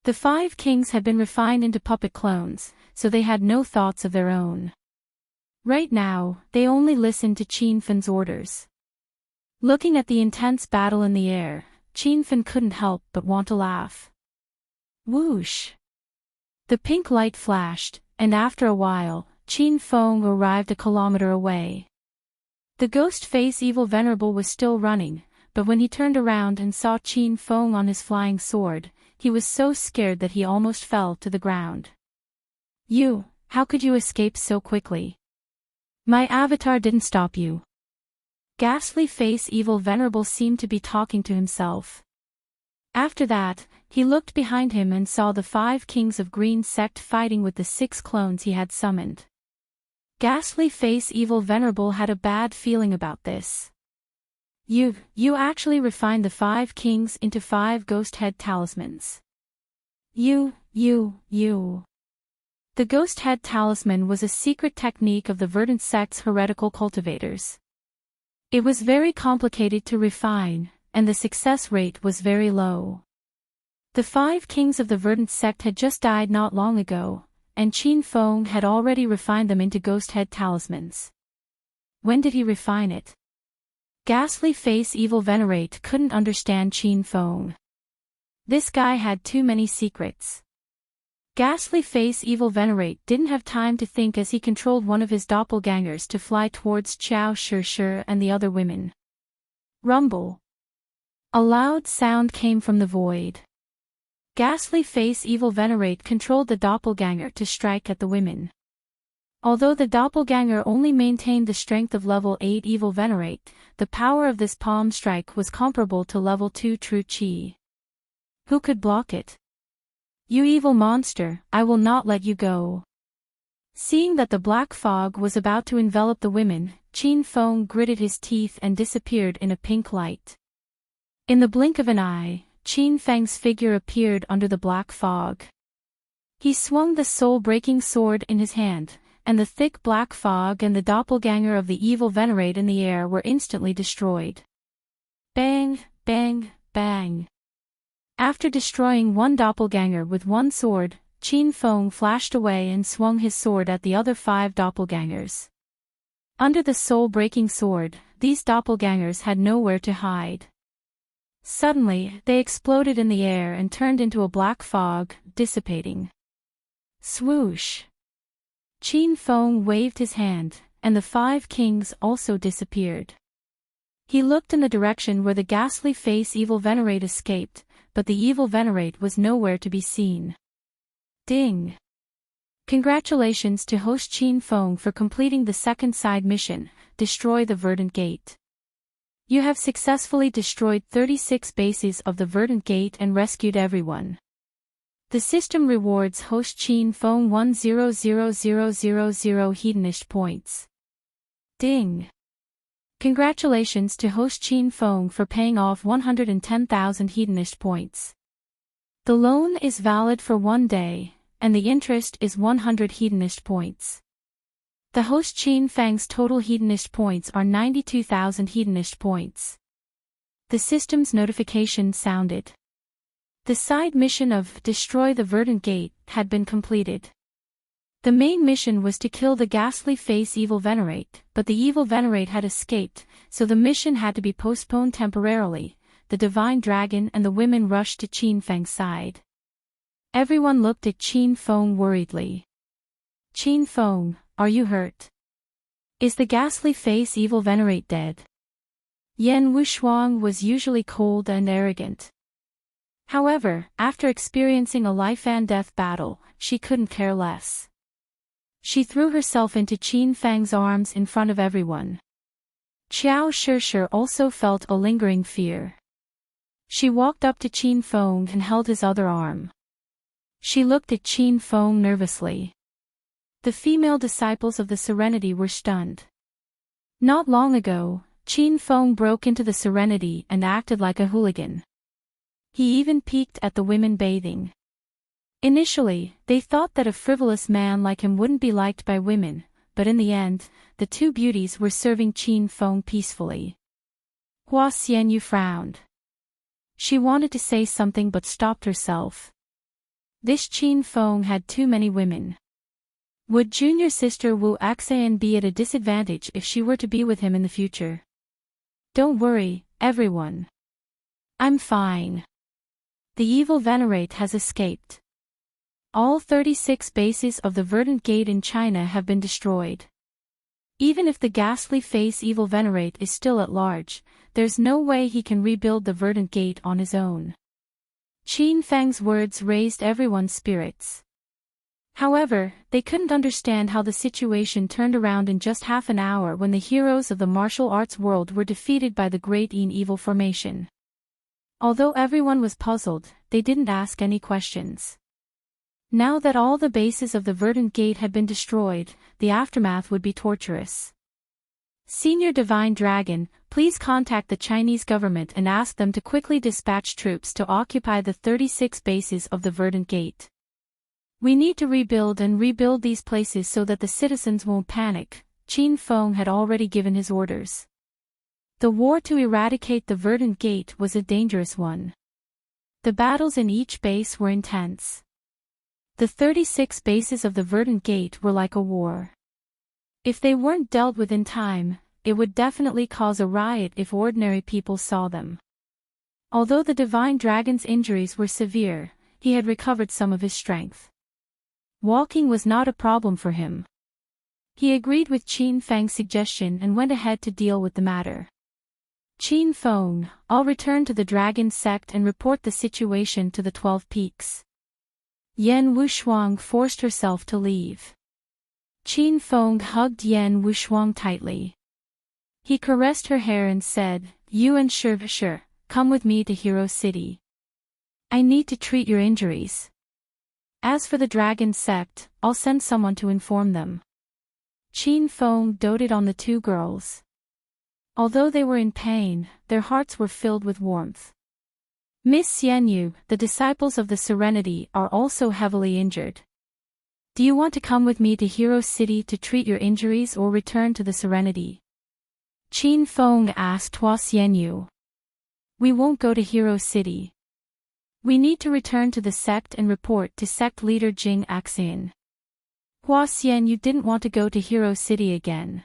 The 5 kings had been refined into puppet clones, so they had no thoughts of their own. Right now, they only listened to Chin Feng's orders. Looking at the intense battle in the air, Chin Feng couldn't help but want to laugh. Whoosh! The pink light flashed, and after a while, Chin Feng arrived a kilometer away. The Ghostface Evil Venerable was still running, but when he turned around and saw Chin Feng on his flying sword, he was so scared that he almost fell to the ground. How could you escape so quickly? My avatar didn't stop you. Ghastly Face Evil Venerable seemed to be talking to himself. After that, he looked behind him and saw the 5 kings of Green Sect fighting with the 6 clones he had summoned. Ghastly Face Evil Venerable had a bad feeling about this. You actually refined the 5 kings into 5 ghost head talismans. The ghost head talisman was a secret technique of the Verdant Sect's heretical cultivators. It was very complicated to refine, and the success rate was very low. The 5 kings of the Verdant Sect had just died not long ago, and Chin Feng had already refined them into ghost head talismans. When did he refine it? Ghastly Face Evil Venerate couldn't understand Chin Feng. This guy had too many secrets. Ghastly Face Evil Venerate didn't have time to think as he controlled one of his doppelgangers to fly towards Xiao Shi and the other women. Rumble. A loud sound came from the void. Ghastly Face Evil Venerate controlled the doppelganger to strike at the women. Although the doppelganger only maintained the strength of level 8 Evil Venerate, the power of this palm strike was comparable to level 2 True Chi. Who could block it? You evil monster, I will not let you go. Seeing that the black fog was about to envelop the women, Qin Feng gritted his teeth and disappeared in a pink light. In the blink of an eye, Qin Feng's figure appeared under the black fog. He swung the soul-breaking sword in his hand, and the thick black fog and the doppelganger of the evil venerate in the air were instantly destroyed. Bang, bang, bang. After destroying one doppelganger with one sword, Qin Feng flashed away and swung his sword at the other 5 doppelgangers. Under the soul-breaking sword, these doppelgangers had nowhere to hide. Suddenly, they exploded in the air and turned into a black fog, dissipating. Swoosh! Qin Feng waved his hand, and the 5 kings also disappeared. He looked in the direction where the ghastly face Evil Venerate escaped, but the Evil Venerate was nowhere to be seen. Ding! Congratulations to host Qin Feng for completing the second side mission, Destroy the Verdant Gate. You have successfully destroyed 36 bases of the Verdant Gate and rescued everyone. The system rewards host Qin Feng 100,000 Hedonist points. Ding! Congratulations to host Qin Feng for paying off 110,000 Hedonist points. The loan is valid for 1 day, and the interest is 100 Hedonist points. The host Qin Feng's total Hedonist points are 92,000 Hedonist points. The system's notification sounded. The side mission of Destroy the Verdant Gate had been completed. The main mission was to kill the ghastly face Evil Venerate, but the Evil Venerate had escaped, so the mission had to be postponed temporarily. The Divine Dragon and the women rushed to Qin Feng's side. Everyone looked at Qin Feng worriedly. Qin Feng, are you hurt? Is the ghastly face Evil Venerate dead? Yan Wushuang was usually cold and arrogant. However, after experiencing a life-and-death battle, she couldn't care less. She threw herself into Qin Feng's arms in front of everyone. Qiao Shishir also felt a lingering fear. She walked up to Qin Feng and held his other arm. She looked at Qin Feng nervously. The female disciples of the Serenity were stunned. Not long ago, Qin Feng broke into the Serenity and acted like a hooligan. He even peeked at the women bathing. Initially, they thought that a frivolous man like him wouldn't be liked by women, but in the end, the 2 beauties were serving Qin Feng peacefully. Hua Xianyu frowned. She wanted to say something but stopped herself. This Qin Feng had too many women. Would junior sister Wu Axan be at a disadvantage if she were to be with him in the future? Don't worry, everyone. I'm fine. The Evil Venerate has escaped. All 36 bases of the Verdant Gate in China have been destroyed. Even if the ghastly face Evil Venerate is still at large, there's no way he can rebuild the Verdant Gate on his own. Qin Feng's words raised everyone's spirits. However, they couldn't understand how the situation turned around in just half an hour when the heroes of the martial arts world were defeated by the Great Evil Formation. Although everyone was puzzled, they didn't ask any questions. Now that all the bases of the Verdant Gate had been destroyed, the aftermath would be torturous. Senior Divine Dragon, please contact the Chinese government and ask them to quickly dispatch troops to occupy the 36 bases of the Verdant Gate. We need to rebuild these places so that the citizens won't panic. Qin Feng had already given his orders. The war to eradicate the Verdant Gate was a dangerous one. The battles in each base were intense. The 36 bases of the Verdant Gate were like a war. If they weren't dealt with in time, it would definitely cause a riot if ordinary people saw them. Although the Divine Dragon's injuries were severe, he had recovered some of his strength. Walking was not a problem for him. He agreed with Qin Feng's suggestion and went ahead to deal with the matter. Qin Feng, I'll return to the Dragon Sect and report the situation to the 12 Peaks. Yan Wushuang forced herself to leave. Qin Feng hugged Yan Wushuang tightly. He caressed her hair and said, "You and Sure, come with me to Hero City. I need to treat your injuries. As for the dragon sect, I'll send someone to inform them." Qin Feng doted on the two girls. Although they were in pain, their hearts were filled with warmth. "Miss Xianyu, the disciples of the Serenity are also heavily injured. Do you want to come with me to Hero City to treat your injuries or return to the Serenity?" Qin Feng asked Hua Xianyu. "We won't go to Hero City. We need to return to the sect and report to sect leader Jing Axin." Hua Xianyu didn't want to go to Hero City again.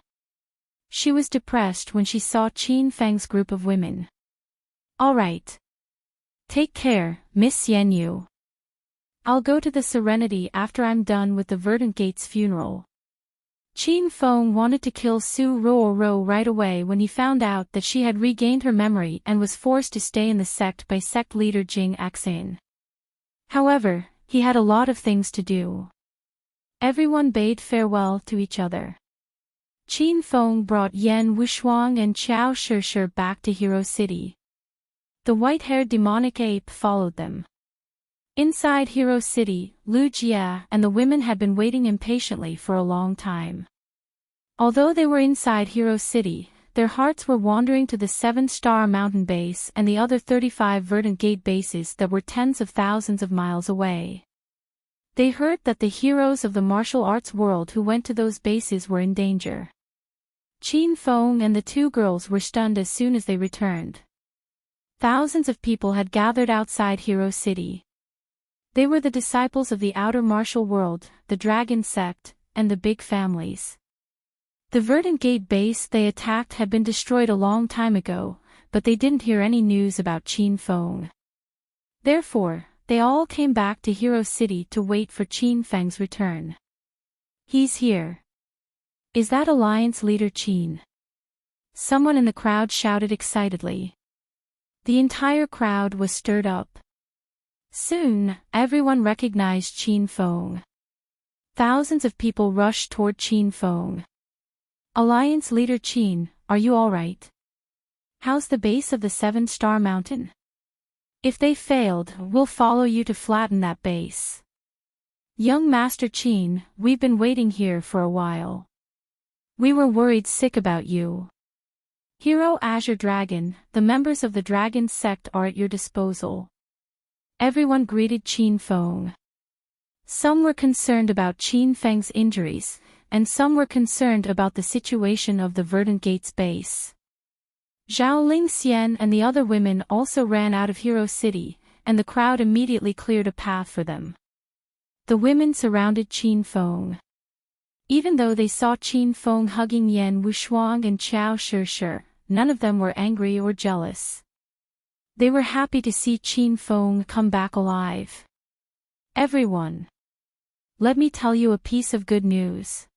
She was depressed when she saw Qin Feng's group of women. "All right. Take care, Miss Xianyu. I'll go to the Serenity after I'm done with the Verdant Gate's funeral." Qin Feng wanted to kill Su Ruoro right away when he found out that she had regained her memory and was forced to stay in the sect by sect leader Jing Axin. However, he had a lot of things to do. Everyone bade farewell to each other. Qin Feng brought Yan Wushuang and Qiao Shishir back to Hero City. The white-haired demonic ape followed them. Inside Hero City, Lu Jia and the women had been waiting impatiently for a long time. Although they were inside Hero City, their hearts were wandering to the 7-star mountain base and the other 35 Verdant Gate bases that were tens of thousands of miles away. They heard that the heroes of the martial arts world who went to those bases were in danger. Qin Feng and the two girls were stunned as soon as they returned. Thousands of people had gathered outside Hero City. They were the disciples of the outer martial world, the dragon sect, and the big families. The Verdant Gate base they attacked had been destroyed a long time ago, but they didn't hear any news about Qin Feng. Therefore, they all came back to Hero City to wait for Qin Feng's return. "He's here. Is that Alliance leader Qin?" Someone in the crowd shouted excitedly. The entire crowd was stirred up. Soon, everyone recognized Qin Feng. Thousands of people rushed toward Qin Feng. "Alliance leader Qin, are you all right? How's the base of the 7-star mountain? If they failed, we'll follow you to flatten that base. Young Master Qin, we've been waiting here for a while. We were worried sick about you. Hero Azure Dragon, the members of the Dragon sect are at your disposal." Everyone greeted Qin Feng. Some were concerned about Qin Feng's injuries, and some were concerned about the situation of the Verdant Gate's base. Zhao Lingxian and the other women also ran out of Hero City, and the crowd immediately cleared a path for them. The women surrounded Qin Feng. Even though they saw Qin Feng hugging Yan Wushuang and Qiao Shishir, none of them were angry or jealous. They were happy to see Qin Feng come back alive. "Everyone, let me tell you a piece of good news."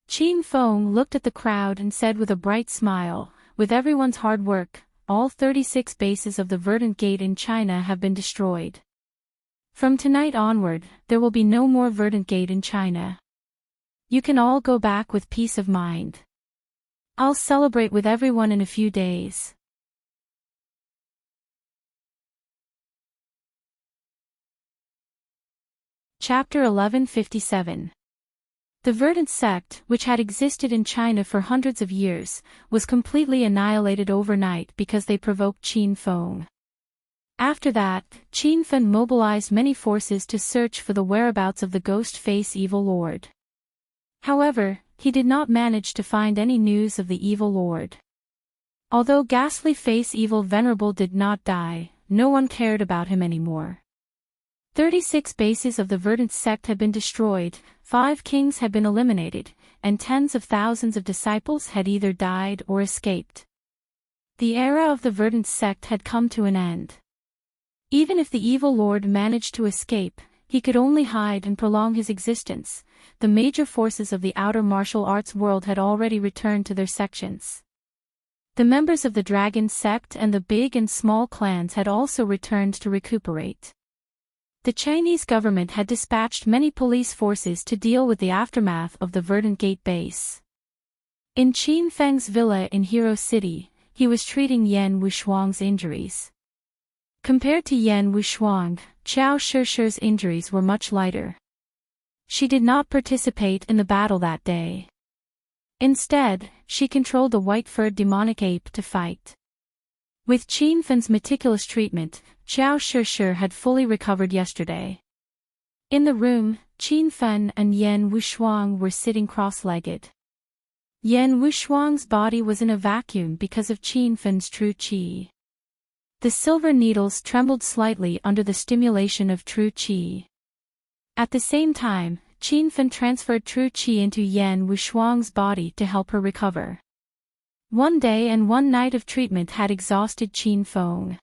Qin Feng looked at the crowd and said with a bright smile, "With everyone's hard work, all 36 bases of the Verdant Gate in China have been destroyed. From tonight onward, there will be no more Verdant Gate in China. You can all go back with peace of mind. I'll celebrate with everyone in a few days." Chapter 1157. The Verdant sect, which had existed in China for hundreds of years, was completely annihilated overnight because they provoked Qin Feng. After that, Qin Feng mobilized many forces to search for the whereabouts of the ghost face evil lord. However, he did not manage to find any news of the evil lord. Although ghastly face evil venerable did not die, no one cared about him anymore. 36 bases of the Verdant sect had been destroyed, 5 kings had been eliminated, and tens of thousands of disciples had either died or escaped. The era of the Verdant sect had come to an end. Even if the evil lord managed to escape, he could only hide and prolong his existence. The major forces of the outer martial arts world had already returned to their sections. The members of the Dragon sect and the big and small clans had also returned to recuperate. The Chinese government had dispatched many police forces to deal with the aftermath of the Verdant Gate base. In Qin Feng's villa in Hero City, he was treating Yan Wushuang's injuries. Compared to Yan Wushuang, Qiao Shishi's injuries were much lighter. She did not participate in the battle that day. Instead, she controlled the white-furred demonic ape to fight. With Qin Feng's meticulous treatment, Qiao Shishi had fully recovered yesterday. In the room, Qin Feng and Yan Wushuang were sitting cross-legged. Yan Wushuang's body was in a vacuum because of Qin Feng's true qi. The silver needles trembled slightly under the stimulation of true qi. At the same time, Qin Feng transferred true qi into Yan Wushuang's body to help her recover. One day and one night of treatment had exhausted Qin Feng.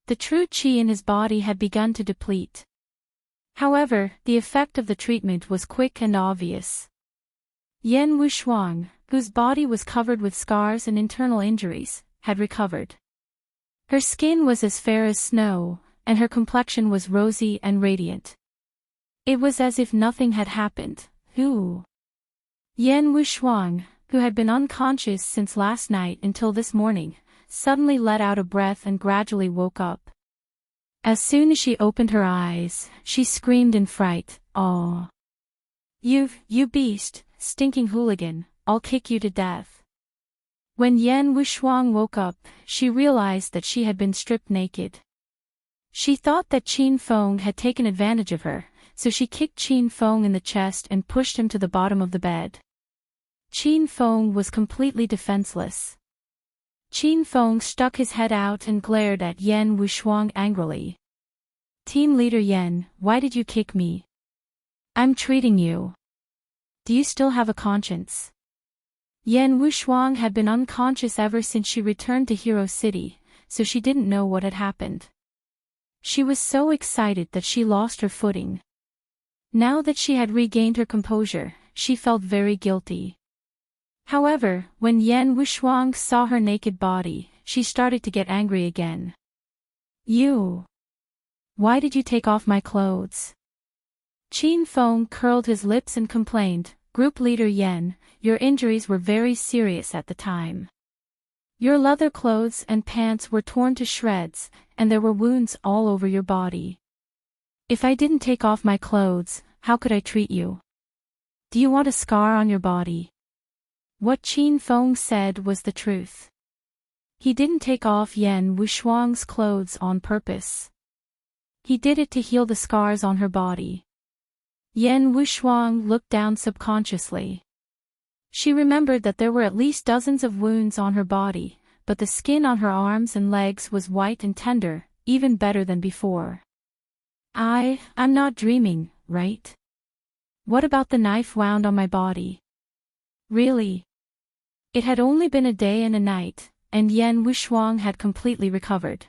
The true qi in his body had begun to deplete. However, the effect of the treatment was quick and obvious. Yan Wushuang, whose body was covered with scars and internal injuries, had recovered. Her skin was as fair as snow, and her complexion was rosy and radiant. It was as if nothing had happened. Yan Wushuang, who had been unconscious since last night until this morning, suddenly let out a breath and gradually woke up. As soon as she opened her eyes, she screamed in fright, "Oh! You beast, stinking hooligan, I'll kick you to death." When Yan Wushuang woke up, she realized that she had been stripped naked. She thought that Qin Feng had taken advantage of her, so she kicked Qin Feng in the chest and pushed him to the bottom of the bed. Qin Feng was completely defenseless. Qin Feng stuck his head out and glared at Yan Wushuang angrily. "Team Leader Yan, why did you kick me? I'm treating you. Do you still have a conscience?" Yan Wushuang had been unconscious ever since she returned to Hero City, so she didn't know what had happened. She was so excited that she lost her footing. Now that she had regained her composure, she felt very guilty. However, when Yan Wushuang saw her naked body, she started to get angry again. Why did you take off my clothes?" Qin Feng curled his lips and complained, "Group Leader Yan, your injuries were very serious at the time. Your leather clothes and pants were torn to shreds, and there were wounds all over your body. If I didn't take off my clothes, how could I treat you? Do you want a scar on your body?" What Qin Feng said was the truth. He didn't take off Yan Wushuang's clothes on purpose. He did it to heal the scars on her body. Yan Wushuang looked down subconsciously. She remembered that there were at least dozens of wounds on her body, but the skin on her arms and legs was white and tender, even better than before. I'm not dreaming, right? What about the knife wound on my body? Really? It had only been a day and a night, and Yan Wushuang had completely recovered.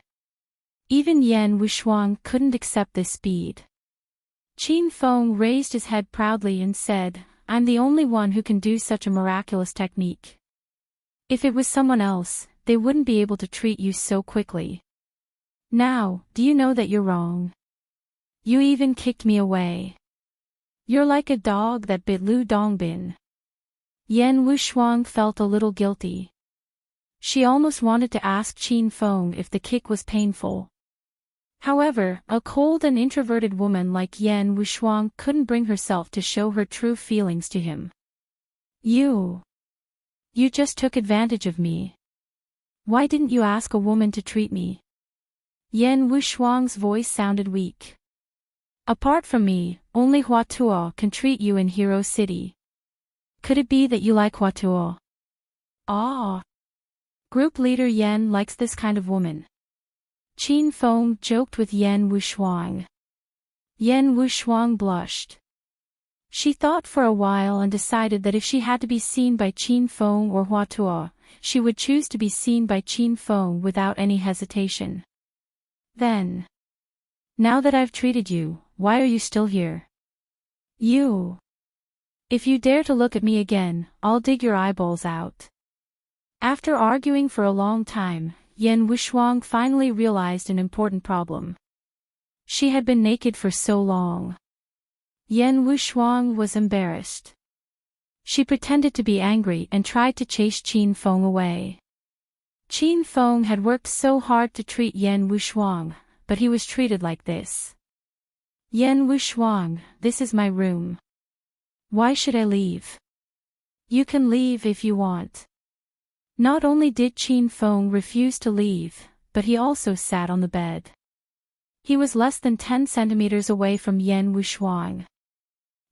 Even Yan Wushuang couldn't accept this speed. Qin Feng raised his head proudly and said, "I'm the only one who can do such a miraculous technique. If it was someone else, they wouldn't be able to treat you so quickly. Now, do you know that you're wrong? You even kicked me away. You're like a dog that bit Lu Dongbin." Yan Wushuang felt a little guilty. She almost wanted to ask Qin Feng if the kick was painful. However, a cold and introverted woman like Yan Wushuang couldn't bring herself to show her true feelings to him. You just took advantage of me. Why didn't you ask a woman to treat me?" Yan Wushuang's voice sounded weak. "Apart from me, only Huatuo can treat you in Hero City. Could it be that you like Huatuo?" "Ah. Group Leader Yan likes this kind of woman." Qin Feng joked with Yan Wushuang. Yan Wushuang blushed. She thought for a while and decided that if she had to be seen by Qin Feng or Huatuo, she would choose to be seen by Qin Feng without any hesitation. "Then, now that I've treated you, why are you still here? If you dare to look at me again, I'll dig your eyeballs out." After arguing for a long time, Yan Wushuang finally realized an important problem. She had been naked for so long. Yan Wushuang was embarrassed. She pretended to be angry and tried to chase Qin Feng away. Qin Feng had worked so hard to treat Yan Wushuang, but he was treated like this. Yan Wushuang, this is my room. Why should I leave? You can leave if you want. Not only did Qin Feng refuse to leave, but he also sat on the bed. He was less than 10 centimeters away from Yan Wushuang.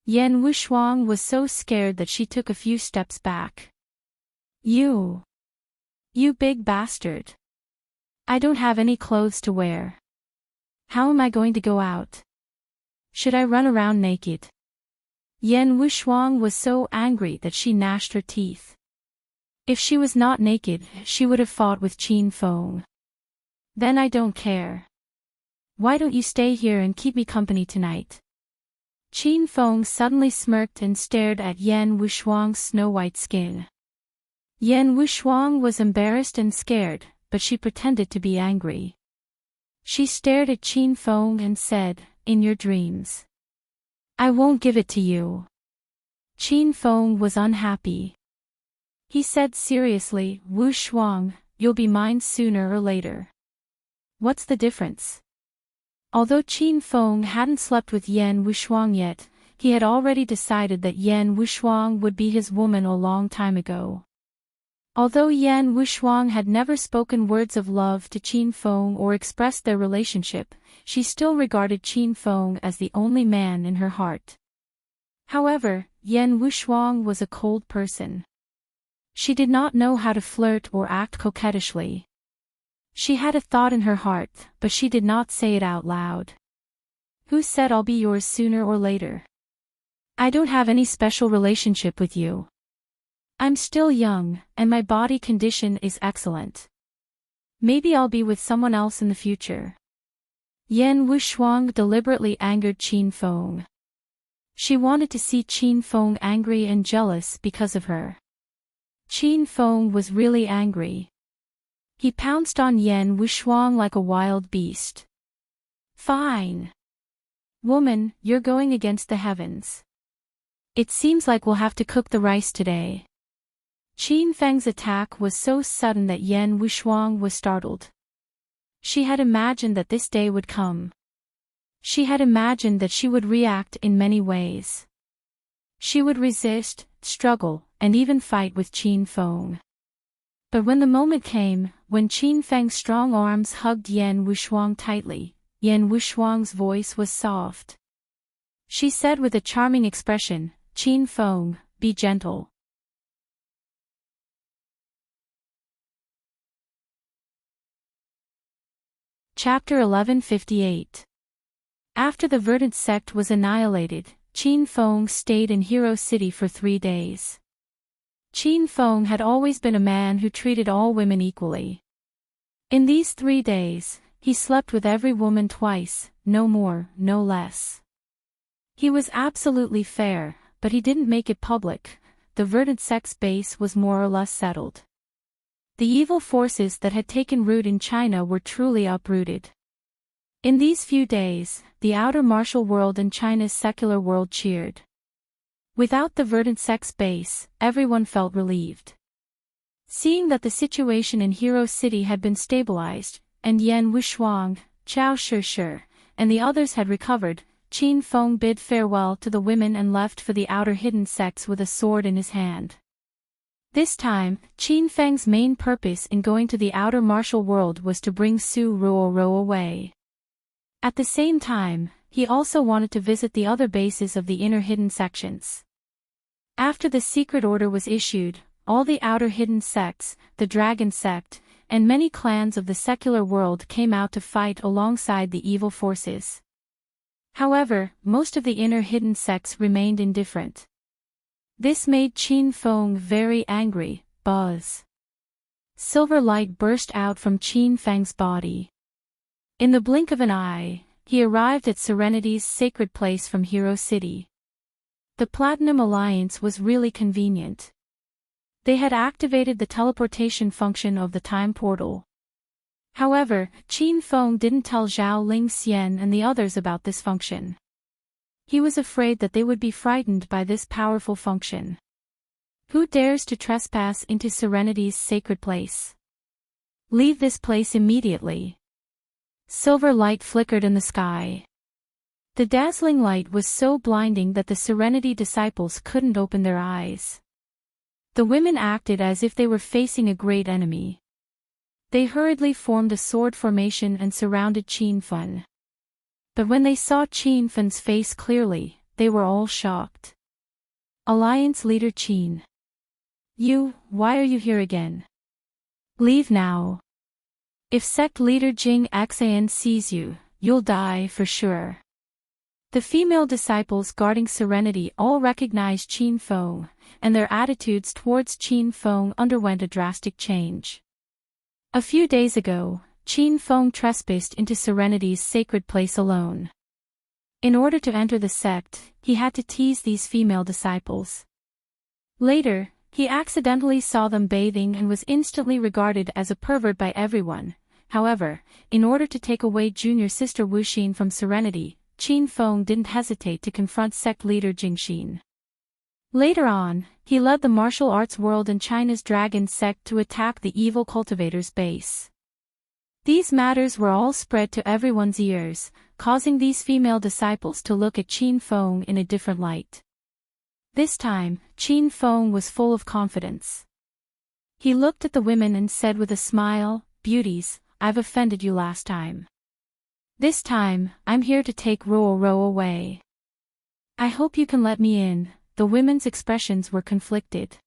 Yan Wushuang was so scared that she took a few steps back. You big bastard. I don't have any clothes to wear. How am I going to go out? Should I run around naked? Yan Wushuang was so angry that she gnashed her teeth. If she was not naked, she would have fought with Qin Feng. Then I don't care. Why don't you stay here and keep me company tonight? Qin Feng suddenly smirked and stared at Yan Wushuang's snow-white skin. Yan Wushuang was embarrassed and scared, but she pretended to be angry. She stared at Qin Feng and said, "In your dreams. I won't give it to you." Qin Feng was unhappy. He said seriously, "Wushuang, you'll be mine sooner or later. What's the difference?" Although Qin Feng hadn't slept with Yan Wushuang yet, he had already decided that Yan Wushuang would be his woman a long time ago. Although Yan Wushuang had never spoken words of love to Qin Feng or expressed their relationship, she still regarded Qin Feng as the only man in her heart. However, Yan Wushuang was a cold person. She did not know how to flirt or act coquettishly. She had a thought in her heart, but she did not say it out loud. Who said I'll be yours sooner or later? I don't have any special relationship with you. I'm still young, and my body condition is excellent. Maybe I'll be with someone else in the future. Yan Wushuang deliberately angered Qin Feng. She wanted to see Qin Feng angry and jealous because of her. Qin Feng was really angry. He pounced on Yan Wushuang like a wild beast. Fine. Woman, you're going against the heavens. It seems like we'll have to cook the rice today. Qin Feng's attack was so sudden that Yan Wushuang was startled. She had imagined that this day would come. She had imagined that she would react in many ways. She would resist, struggle, and even fight with Qin Feng. But when the moment came, when Qin Feng's strong arms hugged Yan Wushuang tightly, Yan Wushuang's voice was soft. She said with a charming expression, "Qin Feng, be gentle." Chapter 1158. After the Verdant sect was annihilated, Qin Feng stayed in Hero City for 3 days. Qin Feng had always been a man who treated all women equally. In these 3 days, he slept with every woman twice, no more, no less. He was absolutely fair, but he didn't make it public. The Verdant sect's base was more or less settled. The evil forces that had taken root in China were truly uprooted. In these few days, the outer martial world and China's secular world cheered. Without the Verdant sect's base, everyone felt relieved. Seeing that the situation in Hero City had been stabilized, and Yan Wushuang, Chao Shi, and the others had recovered, Qin Feng bid farewell to the women and left for the outer hidden sects with a sword in his hand. This time, Qin Feng's main purpose in going to the outer martial world was to bring Su Ruo away. At the same time, he also wanted to visit the other bases of the inner hidden sections. After the secret order was issued, all the outer hidden sects, the Dragon sect, and many clans of the secular world came out to fight alongside the evil forces. However, most of the inner hidden sects remained indifferent. This made Qin Feng very angry. Buzz. Silver light burst out from Qin Feng's body. In the blink of an eye, he arrived at Serenity's sacred place from Hero City. The Platinum Alliance was really convenient. They had activated the teleportation function of the time portal. However, Qin Feng didn't tell Zhao Ling Xian and the others about this function. He was afraid that they would be frightened by this powerful function. Who dares to trespass into Serenity's sacred place? Leave this place immediately. Silver light flickered in the sky. The dazzling light was so blinding that the Serenity disciples couldn't open their eyes. The women acted as if they were facing a great enemy. They hurriedly formed a sword formation and surrounded Qin Feng. But when they saw Qin Feng's face clearly, they were all shocked. Alliance leader Qin. Why are you here again? Leave now. If sect leader Jing Xan sees you, you'll die for sure. The female disciples guarding Serenity all recognized Qin Feng, and their attitudes towards Qin Feng underwent a drastic change. A few days ago, Qin Feng trespassed into Serenity's sacred place alone. In order to enter the sect, he had to tease these female disciples. Later, he accidentally saw them bathing and was instantly regarded as a pervert by everyone. However, in order to take away junior sister Wuxin from Serenity, Qin Feng didn't hesitate to confront sect leader Jingxin. Later on, he led the martial arts world and China's dragon sect to attack the evil cultivator's base. These matters were all spread to everyone's ears, causing these female disciples to look at Qin Feng in a different light. This time, Qin Feng was full of confidence. He looked at the women and said with a smile, "Beauties, I've offended you last time. This time, I'm here to take Rollercoasters away. I hope you can let me in." The women's expressions were conflicted.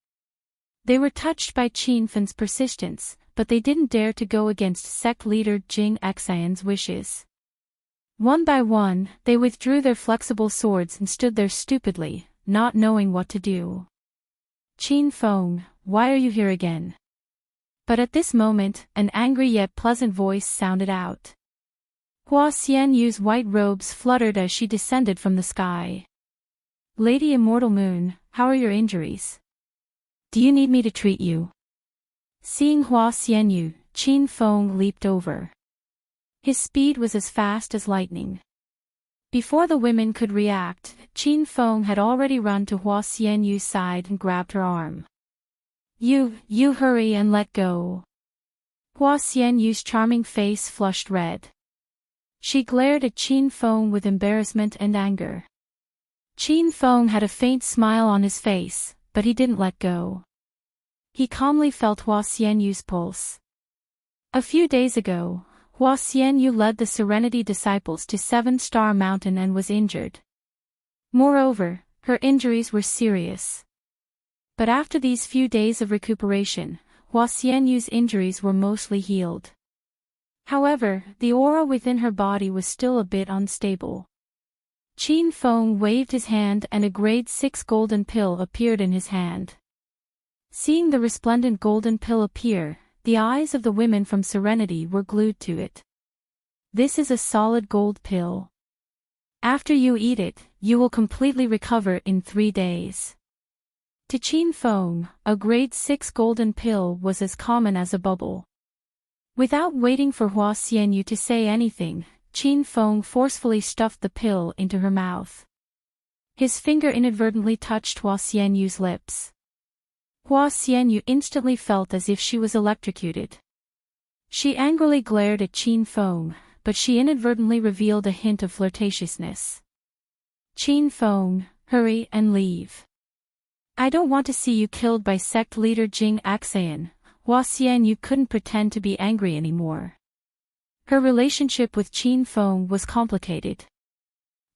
They were touched by Qin Feng's persistence, but they didn't dare to go against sect leader Jing Xan's wishes. One by one, they withdrew their flexible swords and stood there stupidly, not knowing what to do. "Qin Feng, why are you here again?" But at this moment, an angry yet pleasant voice sounded out. Hua Xianyu's white robes fluttered as she descended from the sky. "Lady Immortal Moon, how are your injuries? Do you need me to treat you?" Seeing Hua Xianyu, Qin Feng leaped over. His speed was as fast as lightning. Before the women could react, Qin Feng had already run to Hua Xianyu's side and grabbed her arm. You hurry and let go." Hua Xianyu's charming face flushed red. She glared at Qin Feng with embarrassment and anger. Qin Feng had a faint smile on his face, but he didn't let go. He calmly felt Hua Xianyu's pulse. A few days ago, Hua Xianyu led the Serenity disciples to 7-Star Mountain and was injured. Moreover, her injuries were serious. But after these few days of recuperation, Hua Xianyu's injuries were mostly healed. However, the aura within her body was still a bit unstable. Qin Feng waved his hand and a grade 6 golden pill appeared in his hand. Seeing the resplendent golden pill appear, the eyes of the women from Serenity were glued to it. "This is a solid gold pill. After you eat it, you will completely recover in 3 days." To Qin Feng, a grade 6 golden pill was as common as a bubble. Without waiting for Hua Xianyu to say anything, Qin Feng forcefully stuffed the pill into her mouth. His finger inadvertently touched Hua Xianyu's lips. Hua Xianyu instantly felt as if she was electrocuted. She angrily glared at Qin Feng, but she inadvertently revealed a hint of flirtatiousness. "Qin Feng, hurry and leave. I don't want to see you killed by sect leader Jing Xan." Hua Xianyu couldn't pretend to be angry anymore. Her relationship with Qin Feng was complicated.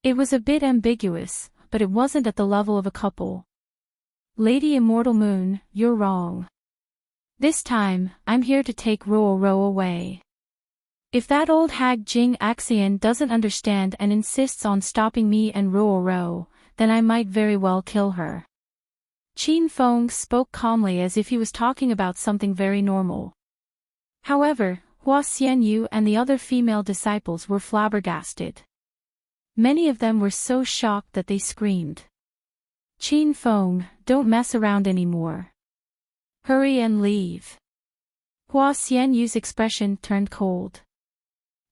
It was a bit ambiguous, but it wasn't at the level of a couple. "Lady Immortal Moon, you're wrong. This time, I'm here to take Rollercoasters away. If that old hag Jing Xan doesn't understand and insists on stopping me and Rollercoasters, then I might very well kill her." Qin Feng spoke calmly as if he was talking about something very normal. However, Hua Xianyu and the other female disciples were flabbergasted. Many of them were so shocked that they screamed. "Qin Feng, don't mess around anymore. Hurry and leave." Hua Xianyu's expression turned cold.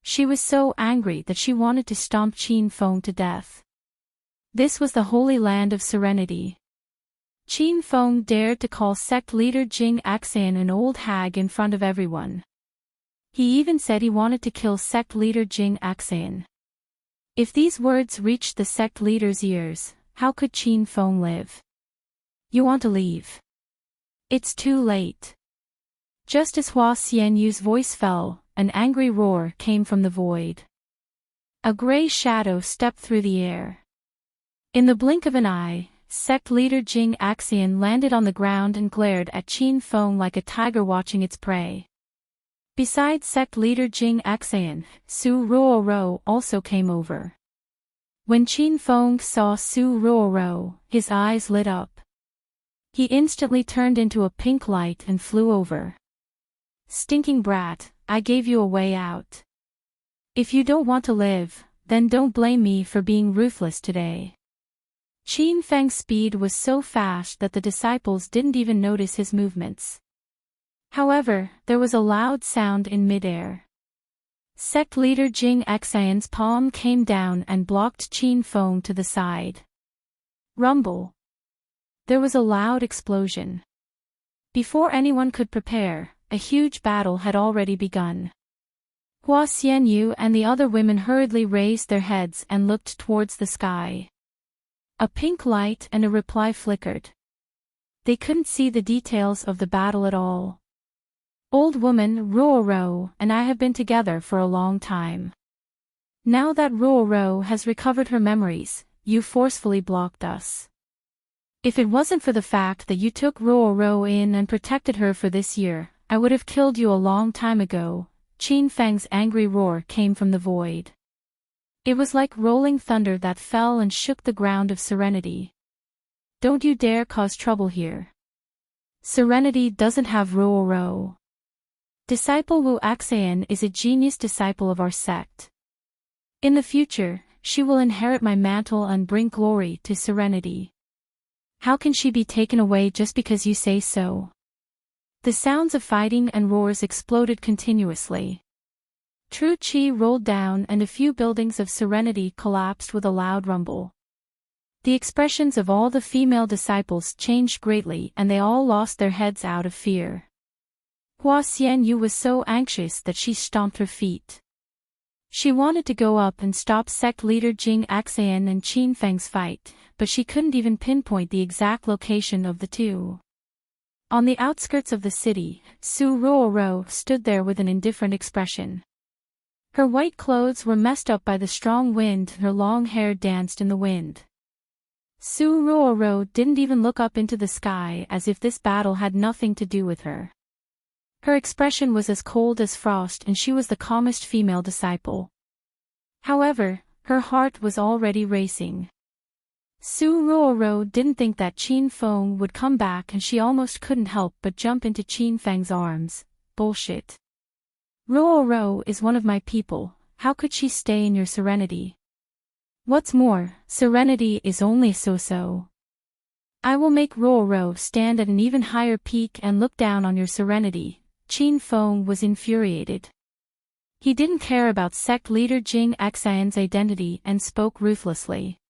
She was so angry that she wanted to stomp Qin Feng to death. This was the holy land of serenity. Qin Feng dared to call sect leader Jing Axan an old hag in front of everyone. He even said he wanted to kill sect leader Jing Axan. If these words reached the sect leader's ears, how could Qin Feng live? You want to leave? It's too late. Just as Hua Xianyu's voice fell, an angry roar came from the void. A gray shadow stepped through the air. In the blink of an eye, sect leader Jing Axian landed on the ground and glared at Qin Feng like a tiger watching its prey. Besides sect leader Jing Axian, Su Ruoro also came over. When Qin Feng saw Su Ruoro, his eyes lit up. He instantly turned into a pink light and flew over. Stinking brat, I gave you a way out. If you don't want to live, then don't blame me for being ruthless today. Qin Feng's speed was so fast that the disciples didn't even notice his movements. However, there was a loud sound in midair. Sect leader Jing Axian's palm came down and blocked Qin Feng to the side. Rumble. There was a loud explosion. Before anyone could prepare, a huge battle had already begun. Hua Xianyu and the other women hurriedly raised their heads and looked towards the sky. A pink light and a reply flickered. They couldn't see the details of the battle at all. Old woman Ruoro and I have been together for a long time. Now that Ruoro has recovered her memories, you forcefully blocked us. If it wasn't for the fact that you took Ruoro in and protected her for this year, I would have killed you a long time ago. Qin Feng's angry roar came from the void. It was like rolling thunder that fell and shook the ground of serenity. Don't you dare cause trouble here. Serenity doesn't have Ruoro. Disciple Wu Axian is a genius disciple of our sect. In the future, she will inherit my mantle and bring glory to serenity. How can she be taken away just because you say so? The sounds of fighting and roars exploded continuously. True Qi rolled down and a few buildings of serenity collapsed with a loud rumble. The expressions of all the female disciples changed greatly and they all lost their heads out of fear. Hua Xianyu was so anxious that she stomped her feet. She wanted to go up and stop sect leader Jing Axian and Qin Feng's fight, but she couldn't even pinpoint the exact location of the two. On the outskirts of the city, Su Ruoro stood there with an indifferent expression. Her white clothes were messed up by the strong wind and her long hair danced in the wind. Su Ruoro didn't even look up into the sky as if this battle had nothing to do with her. Her expression was as cold as frost and she was the calmest female disciple. However, her heart was already racing. Su Ruoro didn't think that Qin Feng would come back and she almost couldn't help but jump into Qin Feng's arms. Bullshit. Ruoro is one of my people, how could she stay in your serenity? What's more, serenity is only so-so. I will make Ruoro stand at an even higher peak and look down on your serenity. Qin Feng was infuriated. He didn't care about sect leader Jing Axian's identity and spoke ruthlessly.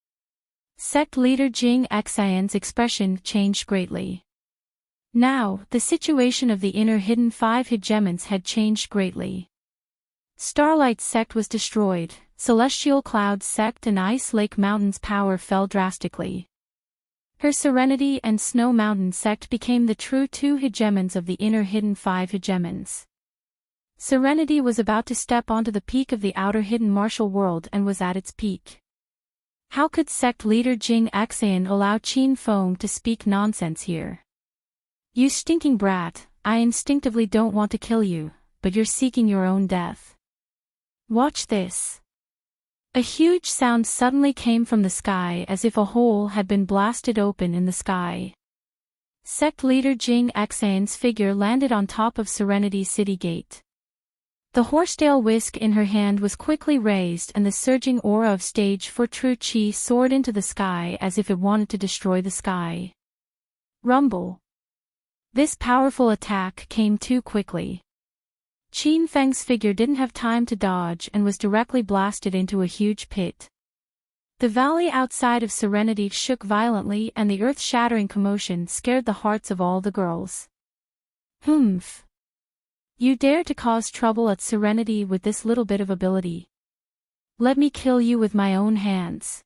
Sect leader Jing Axian's expression changed greatly. Now, the situation of the inner hidden 5 hegemons had changed greatly. Starlight sect was destroyed, Celestial Cloud sect and Ice Lake Mountain's power fell drastically. Her Serenity and Snow Mountain sect became the true 2 hegemons of the inner hidden 5 hegemons. Serenity was about to step onto the peak of the outer hidden martial world and was at its peak. How could sect leader Jing Axian allow Qin Feng to speak nonsense here? You stinking brat, I instinctively don't want to kill you, but you're seeking your own death. Watch this. A huge sound suddenly came from the sky as if a hole had been blasted open in the sky. Sect leader Jing Axian's figure landed on top of Serenity's city gate. The horsetail whisk in her hand was quickly raised and the surging aura of stage 4 True Qi soared into the sky as if it wanted to destroy the sky. Rumble. This powerful attack came too quickly. Qin Feng's figure didn't have time to dodge and was directly blasted into a huge pit. The valley outside of Serenity shook violently and the earth-shattering commotion scared the hearts of all the girls. Humph! You dare to cause trouble at Serenity with this little bit of ability. Let me kill you with my own hands.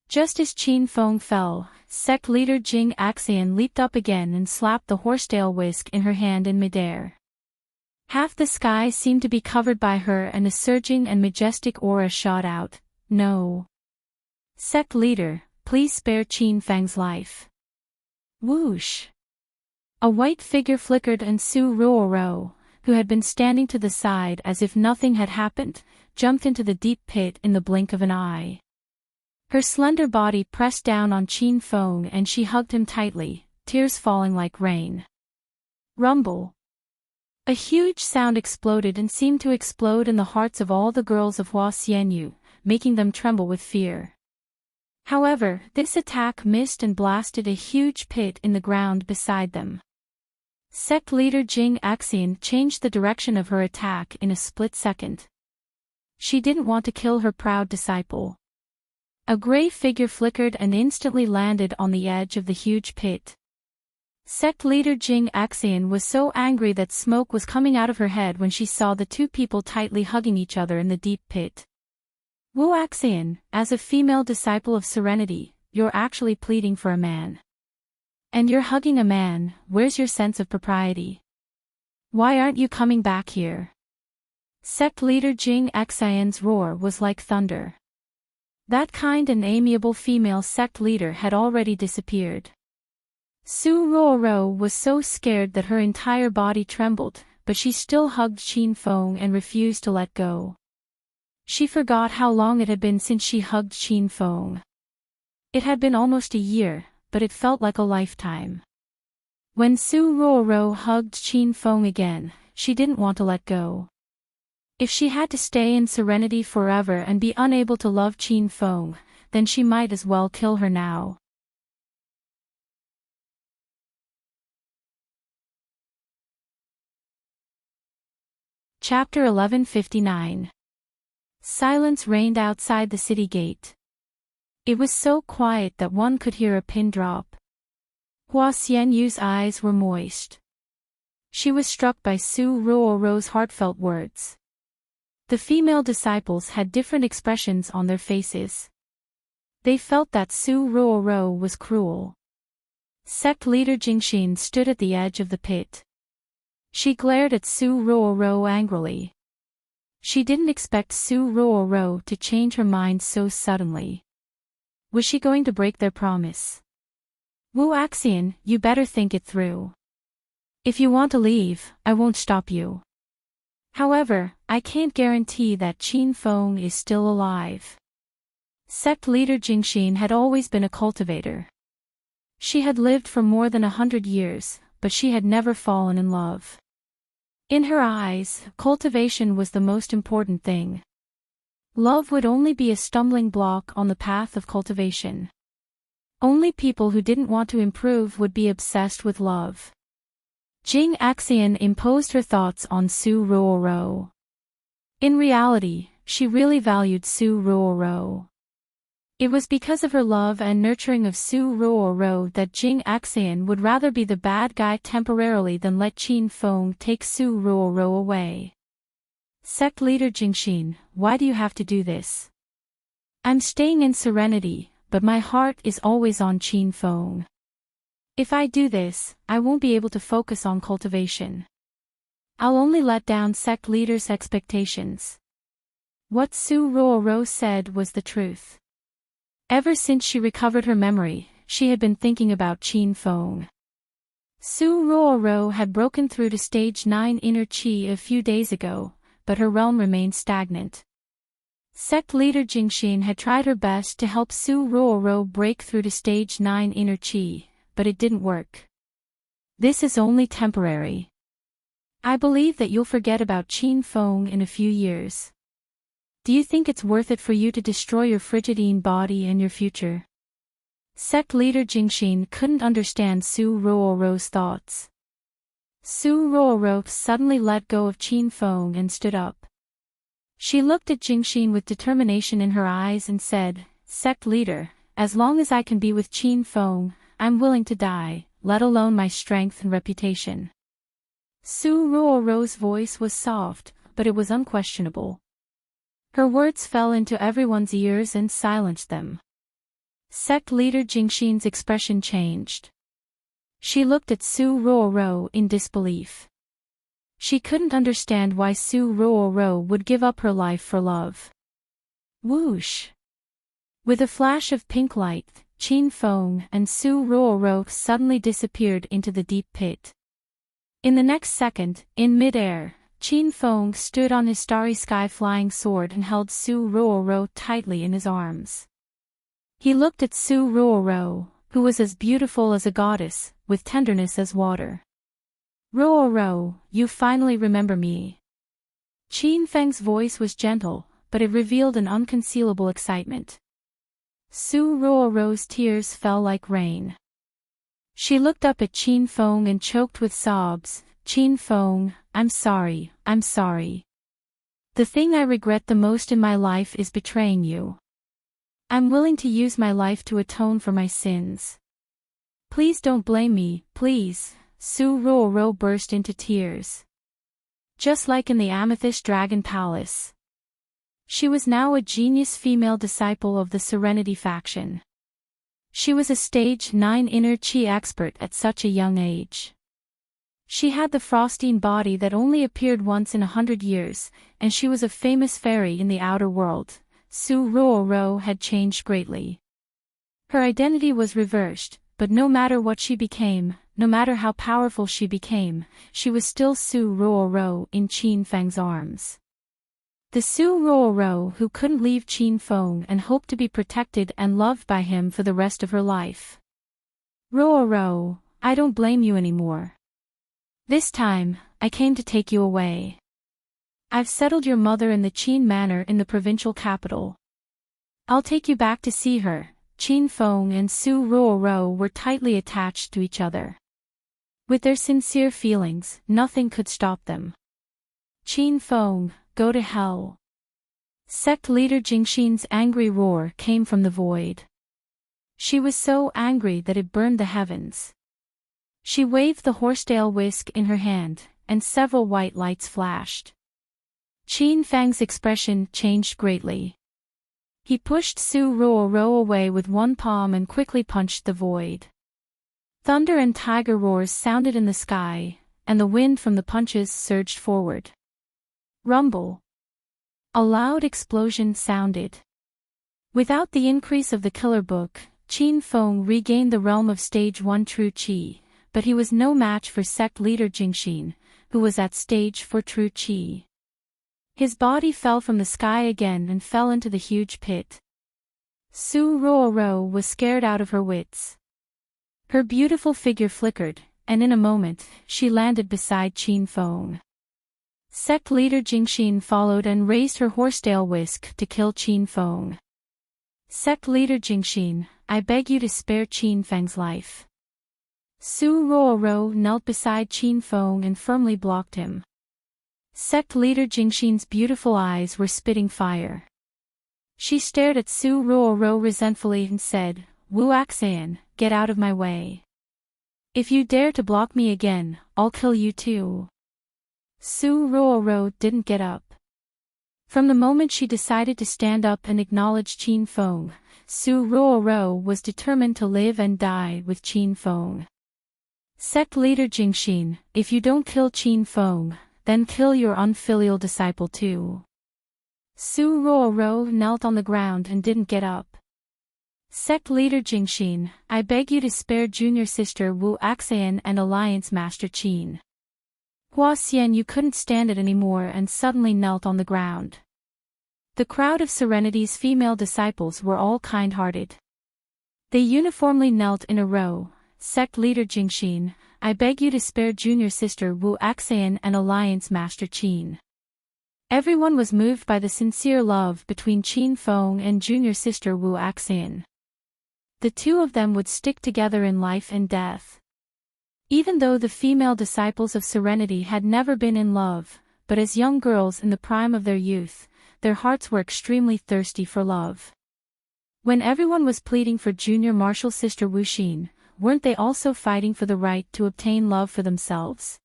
Just as Qin Feng fell, sect leader Jing Axian leaped up again and slapped the horsetail whisk in her hand in midair. Half the sky seemed to be covered by her and a surging and majestic aura shot out. No. Sect leader, please spare Qin Feng's life. Whoosh. A white figure flickered and Su Ruoro, who had been standing to the side as if nothing had happened, jumped into the deep pit in the blink of an eye. Her slender body pressed down on Qin Feng and she hugged him tightly, tears falling like rain. Rumble. A huge sound exploded and seemed to explode in the hearts of all the girls of Hua Xianyu, making them tremble with fear. However, this attack missed and blasted a huge pit in the ground beside them. Sect leader Jing Axian changed the direction of her attack in a split second. She didn't want to kill her proud disciple. A gray figure flickered and instantly landed on the edge of the huge pit. Sect leader Jing Axian was so angry that smoke was coming out of her head when she saw the two people tightly hugging each other in the deep pit. Wu Axian, as a female disciple of Serenity, you're actually pleading for a man. And you're hugging a man, where's your sense of propriety? Why aren't you coming back here? Sect leader Jing Axian's roar was like thunder. That kind and amiable female sect leader had already disappeared. Su Ruoro was so scared that her entire body trembled, but she still hugged Qin Feng and refused to let go. She forgot how long it had been since she hugged Qin Feng. It had been almost a year, but it felt like a lifetime. When Su Ruoro hugged Qin Feng again, she didn't want to let go. If she had to stay in Serenity forever and be unable to love Qin Feng, then she might as well kill her now. Chapter 1159. Silence reigned outside the city gate. It was so quiet that one could hear a pin drop. Hua Xianyu's eyes were moist. She was struck by Su Ruoro's heartfelt words. The female disciples had different expressions on their faces. They felt that Su Ruoro was cruel. Sect leader Jingxin stood at the edge of the pit. She glared at Su Ruoro angrily. She didn't expect Su Ruoro to change her mind so suddenly. Was she going to break their promise? Wu Axian, you better think it through. If you want to leave, I won't stop you. However, I can't guarantee that Qin Feng is still alive. Sect leader Jingxin had always been a cultivator. She had lived for more than 100 years, but she had never fallen in love. In her eyes, cultivation was the most important thing. Love would only be a stumbling block on the path of cultivation. Only people who didn't want to improve would be obsessed with love. Jing Axian imposed her thoughts on Su Ruoro. In reality, she really valued Su Ruoro. It was because of her love and nurturing of Su Ruoro that Jing Axian would rather be the bad guy temporarily than let Qin Feng take Su Ruoro away. Sect leader Jingxin, why do you have to do this? I'm staying in Serenity, but my heart is always on Qin Feng. If I do this, I won't be able to focus on cultivation. I'll only let down sect leaders' expectations. What Su Ruoro said was the truth. Ever since she recovered her memory, she had been thinking about Qin Feng. Su Ruoro had broken through to stage 9 inner chi a few days ago, but her realm remained stagnant. Sect leader Jingxin had tried her best to help Su Ruoro break through to stage 9 inner chi, but it didn't work. This is only temporary. I believe that you'll forget about Qin Feng in a few years. Do you think it's worth it for you to destroy your frigidine body and your future? Sect leader Jingxin couldn't understand Su Ruoro's thoughts. Su Ruoro suddenly let go of Qin Feng and stood up. She looked at Jingxin with determination in her eyes and said, "Sect leader, as long as I can be with Qin Feng, I'm willing to die, let alone my strength and reputation." Su Ruoro's voice was soft, but it was unquestionable. Her words fell into everyone's ears and silenced them. Sect leader Jingxin's expression changed. She looked at Su Ruoro in disbelief. She couldn't understand why Su Ruoro would give up her life for love. Whoosh! With a flash of pink light, Qin Feng and Su Ruoro suddenly disappeared into the deep pit. In the next second, in mid-air, Qin Feng stood on his starry sky flying sword and held Su Ruoro tightly in his arms. He looked at Su Ruoro, who was as beautiful as a goddess, with tenderness as water. "Ruoro, you finally remember me." Qin Feng's voice was gentle, but it revealed an unconcealable excitement. Su Ruoro's tears fell like rain. She looked up at Qin Feng and choked with sobs. "Qin Feng, I'm sorry, I'm sorry. The thing I regret the most in my life is betraying you. I'm willing to use my life to atone for my sins. Please don't blame me, please." Su Ruoro burst into tears. Just like in the Amethyst Dragon Palace. She was now a genius female disciple of the Serenity faction. She was a stage 9 inner chi expert at such a young age. She had the frostine body that only appeared once in 100 years, and she was a famous fairy in the outer world. Su Ruoro had changed greatly. Her identity was reversed, but no matter what she became, no matter how powerful she became, she was still Su Ruoro in Qin Feng's arms. The Su Ruoro who couldn't leave Qin Feng and hoped to be protected and loved by him for the rest of her life. "Ruoro, I don't blame you anymore. This time, I came to take you away. I've settled your mother in the Qin manor in the provincial capital. I'll take you back to see her." Qin Feng and Su Ruoro were tightly attached to each other. With their sincere feelings, nothing could stop them. "Qin Feng, go to hell." Sect leader Jingxin's angry roar came from the void. She was so angry that it burned the heavens. She waved the horsetail whisk in her hand, and several white lights flashed. Qin Feng's expression changed greatly. He pushed Su Ruoro away with one palm and quickly punched the void. Thunder and tiger roars sounded in the sky, and the wind from the punches surged forward. Rumble. A loud explosion sounded. Without the increase of the killer book, Qin Feng regained the realm of stage 1 true qi, but he was no match for sect leader Jingxin, who was at stage 4 true qi. His body fell from the sky again and fell into the huge pit. Su Ruoro was scared out of her wits. Her beautiful figure flickered, and in a moment, she landed beside Qin Feng. Sect leader Jingxin followed and raised her horsetail whisk to kill Qin Feng. "Sect leader Jingxin, I beg you to spare Qin Feng's life." Su Ruoro knelt beside Qin Feng and firmly blocked him. Sect leader Jingxin's beautiful eyes were spitting fire. She stared at Su Ruoro resentfully and said, "Wu Axan, get out of my way. If you dare to block me again, I'll kill you too." Su Ruoro didn't get up. From the moment she decided to stand up and acknowledge Qin Feng, Su Ruoro was determined to live and die with Qin Feng. "Sect leader Jingxin, if you don't kill Qin Feng, then kill your unfilial disciple too." Su Ruoro knelt on the ground and didn't get up. "Sect leader Jingxin, I beg you to spare junior sister Wu Axan and alliance master Qin." Hua Xian you couldn't stand it anymore and suddenly knelt on the ground. The crowd of Serenity's female disciples were all kind-hearted. They uniformly knelt in a row. "Sect leader Jingxin, I beg you to spare junior sister Wu Axan and alliance master Qin." Everyone was moved by the sincere love between Qin Feng and junior sister Wu Axan. The two of them would stick together in life and death. Even though the female disciples of Serenity had never been in love, but as young girls in the prime of their youth, their hearts were extremely thirsty for love. When everyone was pleading for Junior Marshall's sister Wuxin, weren't they also fighting for the right to obtain love for themselves?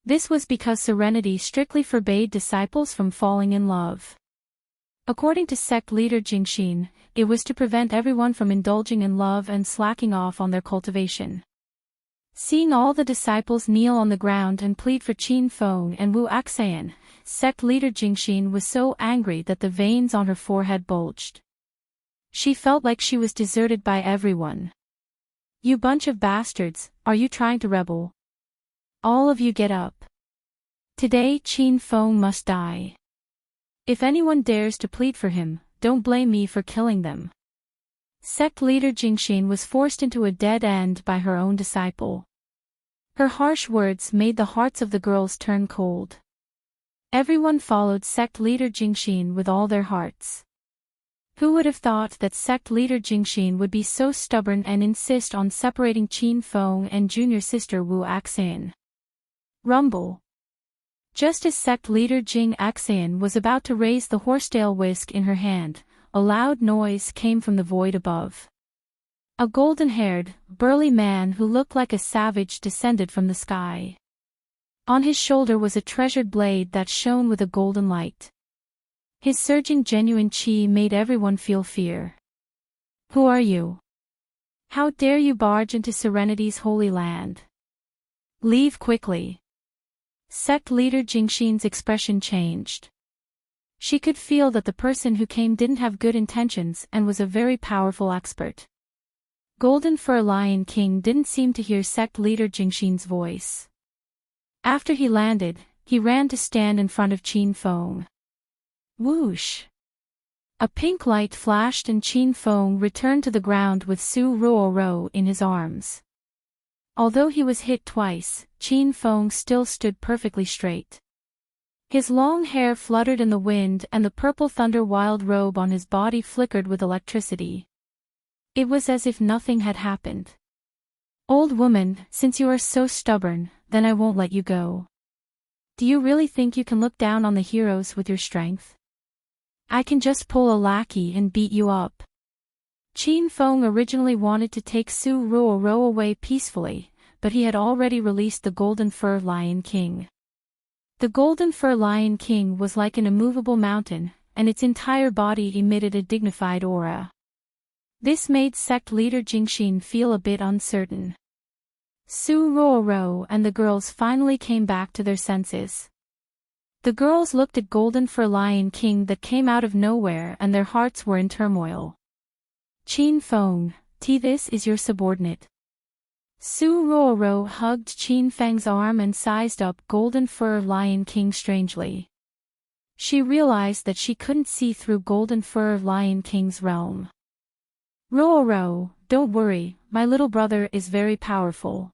This was because Serenity strictly forbade disciples from falling in love. According to sect leader Jingxin, it was to prevent everyone from indulging in love and slacking off on their cultivation. Seeing all the disciples kneel on the ground and plead for Qin Feng and Wu Axan, sect leader Jingxin was so angry that the veins on her forehead bulged. She felt like she was deserted by everyone. You bunch of bastards, are you trying to rebel? All of you get up. Today Qin Feng must die. If anyone dares to plead for him, don't blame me for killing them. Sect leader Jingxin was forced into a dead end by her own disciple. Her harsh words made the hearts of the girls turn cold. Everyone followed sect leader Jingxin with all their hearts. Who would have thought that sect leader Jingxin would be so stubborn and insist on separating Qin Feng and junior sister Wu Axan? Rumble. Just as sect leader Jing Axan was about to raise the horsetail whisk in her hand, a loud noise came from the void above. A golden-haired, burly man who looked like a savage descended from the sky. On his shoulder was a treasured blade that shone with a golden light. His surging genuine chi made everyone feel fear. Who are you? How dare you barge into Serenity's holy land? Leave quickly. Sect leader Jingxin's expression changed. She could feel that the person who came didn't have good intentions and was a very powerful expert. Golden Fur Lion King didn't seem to hear sect leader Jingxin's voice. After he landed, he ran to stand in front of Qin Feng. Whoosh! A pink light flashed and Qin Feng returned to the ground with Su Ruoro in his arms. Although he was hit twice, Qin Feng still stood perfectly straight. His long hair fluttered in the wind and the purple thunder wild robe on his body flickered with electricity. It was as if nothing had happened. Old woman, since you are so stubborn, then I won't let you go. Do you really think you can look down on the heroes with your strength? I can just pull a lackey and beat you up. Qin Feng originally wanted to take Su Ruoro away peacefully, but he had already released the Golden Fur Lion King. The Golden Fur Lion King was like an immovable mountain, and its entire body emitted a dignified aura. This made sect leader Jingxin feel a bit uncertain. Su Ruoro and the girls finally came back to their senses. The girls looked at Golden Fur Lion King that came out of nowhere and their hearts were in turmoil. Qin Feng, this is your subordinate. Su Ruoro hugged Qin Feng's arm and sized up Golden Fur Lion King strangely. She realized that she couldn't see through Golden Fur Lion King's realm. Ruoro, don't worry, my little brother is very powerful.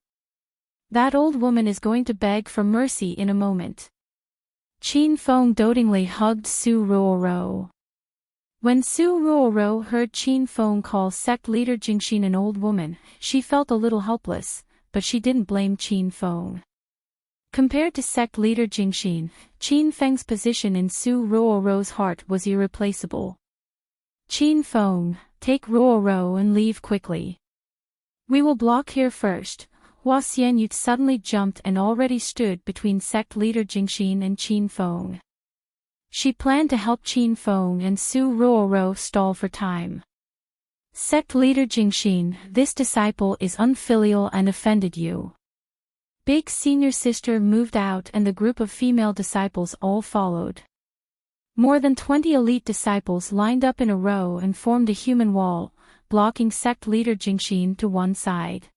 That old woman is going to beg for mercy in a moment. Qin Feng dotingly hugged Su Ruoro. When Su Ruoro heard Qin Feng call sect leader Jingxin an old woman, she felt a little helpless, but she didn't blame Qin Feng. Compared to sect leader Jingxin, Qin Feng's position in Su Ruoro's heart was irreplaceable. Qin Feng, take Ruoro and leave quickly. We will block here first. Hua Xianyut suddenly jumped and already stood between sect leader Jingxin and Qin Feng. She planned to help Qin Feng and Su Ruoro stall for time. Sect leader Jingxin, this disciple is unfilial and offended you. Big senior sister moved out and the group of female disciples all followed. More than 20 elite disciples lined up in a row and formed a human wall, blocking sect leader Jingxin to one side.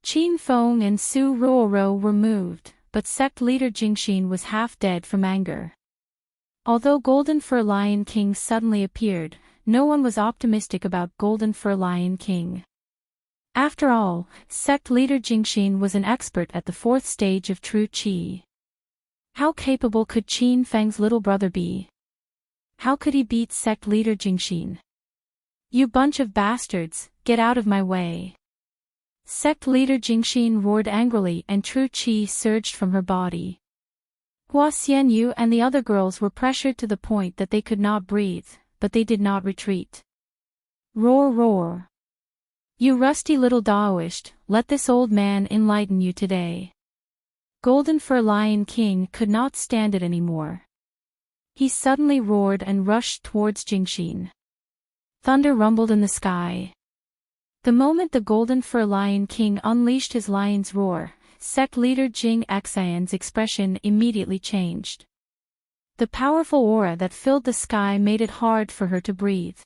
Qin Feng and Su Ruoro were moved, but sect leader Jingxin was half dead from anger. Although Golden Fur Lion King suddenly appeared, no one was optimistic about Golden Fur Lion King. After all, sect leader Jingxin was an expert at the fourth stage of true qi. How capable could Qin Feng's little brother be? How could he beat sect leader Jingxin? You bunch of bastards, get out of my way. Sect leader Jingxin roared angrily and true qi surged from her body. Hua Xianyu and the other girls were pressured to the point that they could not breathe, but they did not retreat. Roar roar. You rusty little Daoist, let this old man enlighten you today. Golden Fur Lion King could not stand it anymore. He suddenly roared and rushed towards Jingxin. Thunder rumbled in the sky. The moment the Golden Fur Lion King unleashed his lion's roar, sect leader Jing Xian's expression immediately changed. The powerful aura that filled the sky made it hard for her to breathe.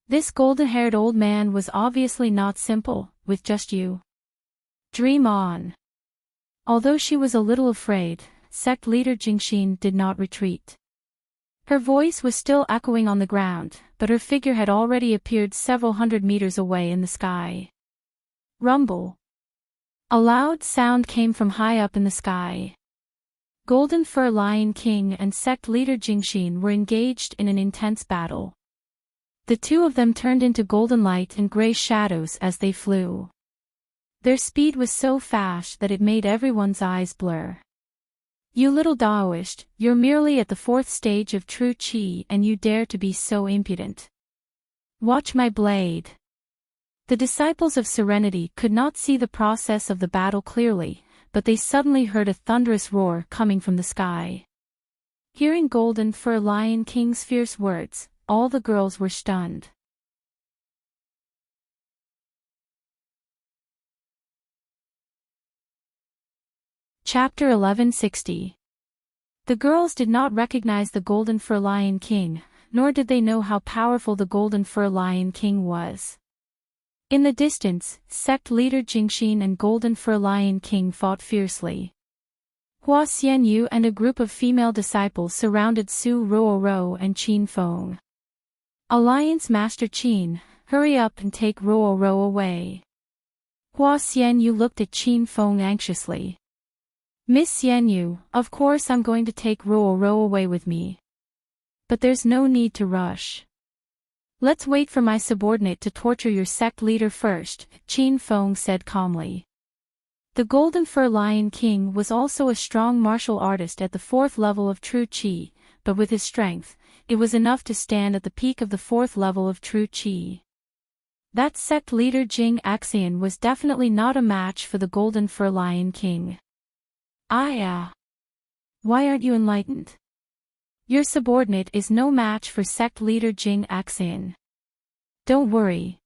This golden-haired old man was obviously not simple, with just you. Dream on. Although she was a little afraid, sect leader Jingxin did not retreat. Her voice was still echoing on the ground, but her figure had already appeared several hundred meters away in the sky. Rumble. A loud sound came from high up in the sky. Golden Fur Lion King and sect leader Jingxin were engaged in an intense battle. The two of them turned into golden light and gray shadows as they flew. Their speed was so fast that it made everyone's eyes blur. You little Daoist, you're merely at the 4th stage of true qi and you dare to be so impudent. Watch my blade. The disciples of Serenity could not see the process of the battle clearly, but they suddenly heard a thunderous roar coming from the sky. Hearing Golden Fur Lion King's fierce words, all the girls were stunned. Chapter 1160. The girls did not recognize the Golden Fur Lion King, nor did they know how powerful the Golden Fur Lion King was. In the distance, sect leader Jingxin and Golden Fur Lion King fought fiercely. Hua Xianyu and a group of female disciples surrounded Su Ruoro and Qin Feng. Alliance Master Qin, hurry up and take Ruoro away. Hua Xianyu looked at Qin Feng anxiously. Miss Xianyu, of course I'm going to take Ruoro away with me. But there's no need to rush. Let's wait for my subordinate to torture your sect leader first, Qin Feng said calmly. The Golden Fur Lion King was also a strong martial artist at the 4th level of true qi, but with his strength, it was enough to stand at the peak of the 4th level of true qi. That sect leader Jing Xian was definitely not a match for the Golden Fur Lion King. Why aren't you enlightened? Your subordinate is no match for sect leader Jing Xian. Don't worry.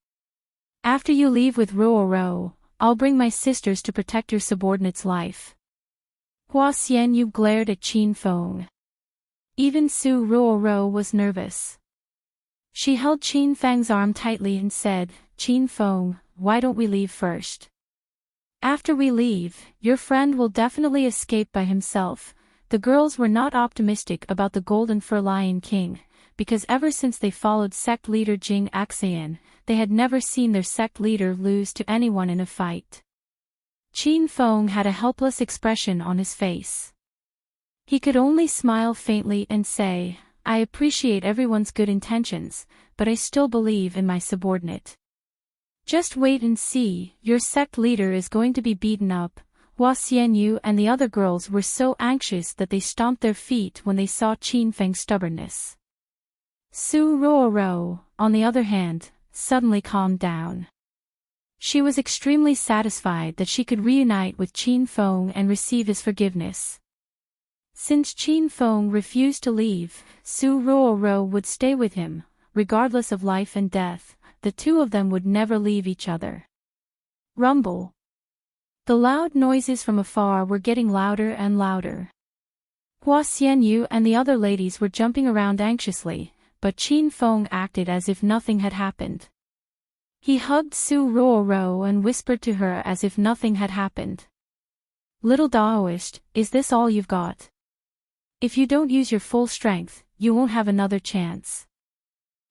After you leave with Ruoro, I'll bring my sisters to protect your subordinate's life. Hua Xianyu glared at Qin Feng. Even Su Ruoro was nervous. She held Qin Feng's arm tightly and said, Qin Feng, why don't we leave first? After we leave, your friend will definitely escape by himself. The girls were not optimistic about the Golden Fur Lion King, because ever since they followed sect leader Jing Xian, they had never seen their sect leader lose to anyone in a fight. Qin Feng had a helpless expression on his face. He could only smile faintly and say, I appreciate everyone's good intentions, but I still believe in my subordinate. Just wait and see, your sect leader is going to be beaten up. Hua Xianyu and the other girls were so anxious that they stomped their feet when they saw Qin Feng's stubbornness. Su Ruoro, on the other hand, suddenly calmed down. She was extremely satisfied that she could reunite with Qin Feng and receive his forgiveness. Since Qin Feng refused to leave, Su Ruoro would stay with him, regardless of life and death. The two of them would never leave each other. Rumble. The loud noises from afar were getting louder and louder. Hua Xianyu and the other ladies were jumping around anxiously, but Qin Feng acted as if nothing had happened. He hugged Su Ruoro and whispered to her as if nothing had happened. Little Daoist, is this all you've got? If you don't use your full strength, you won't have another chance.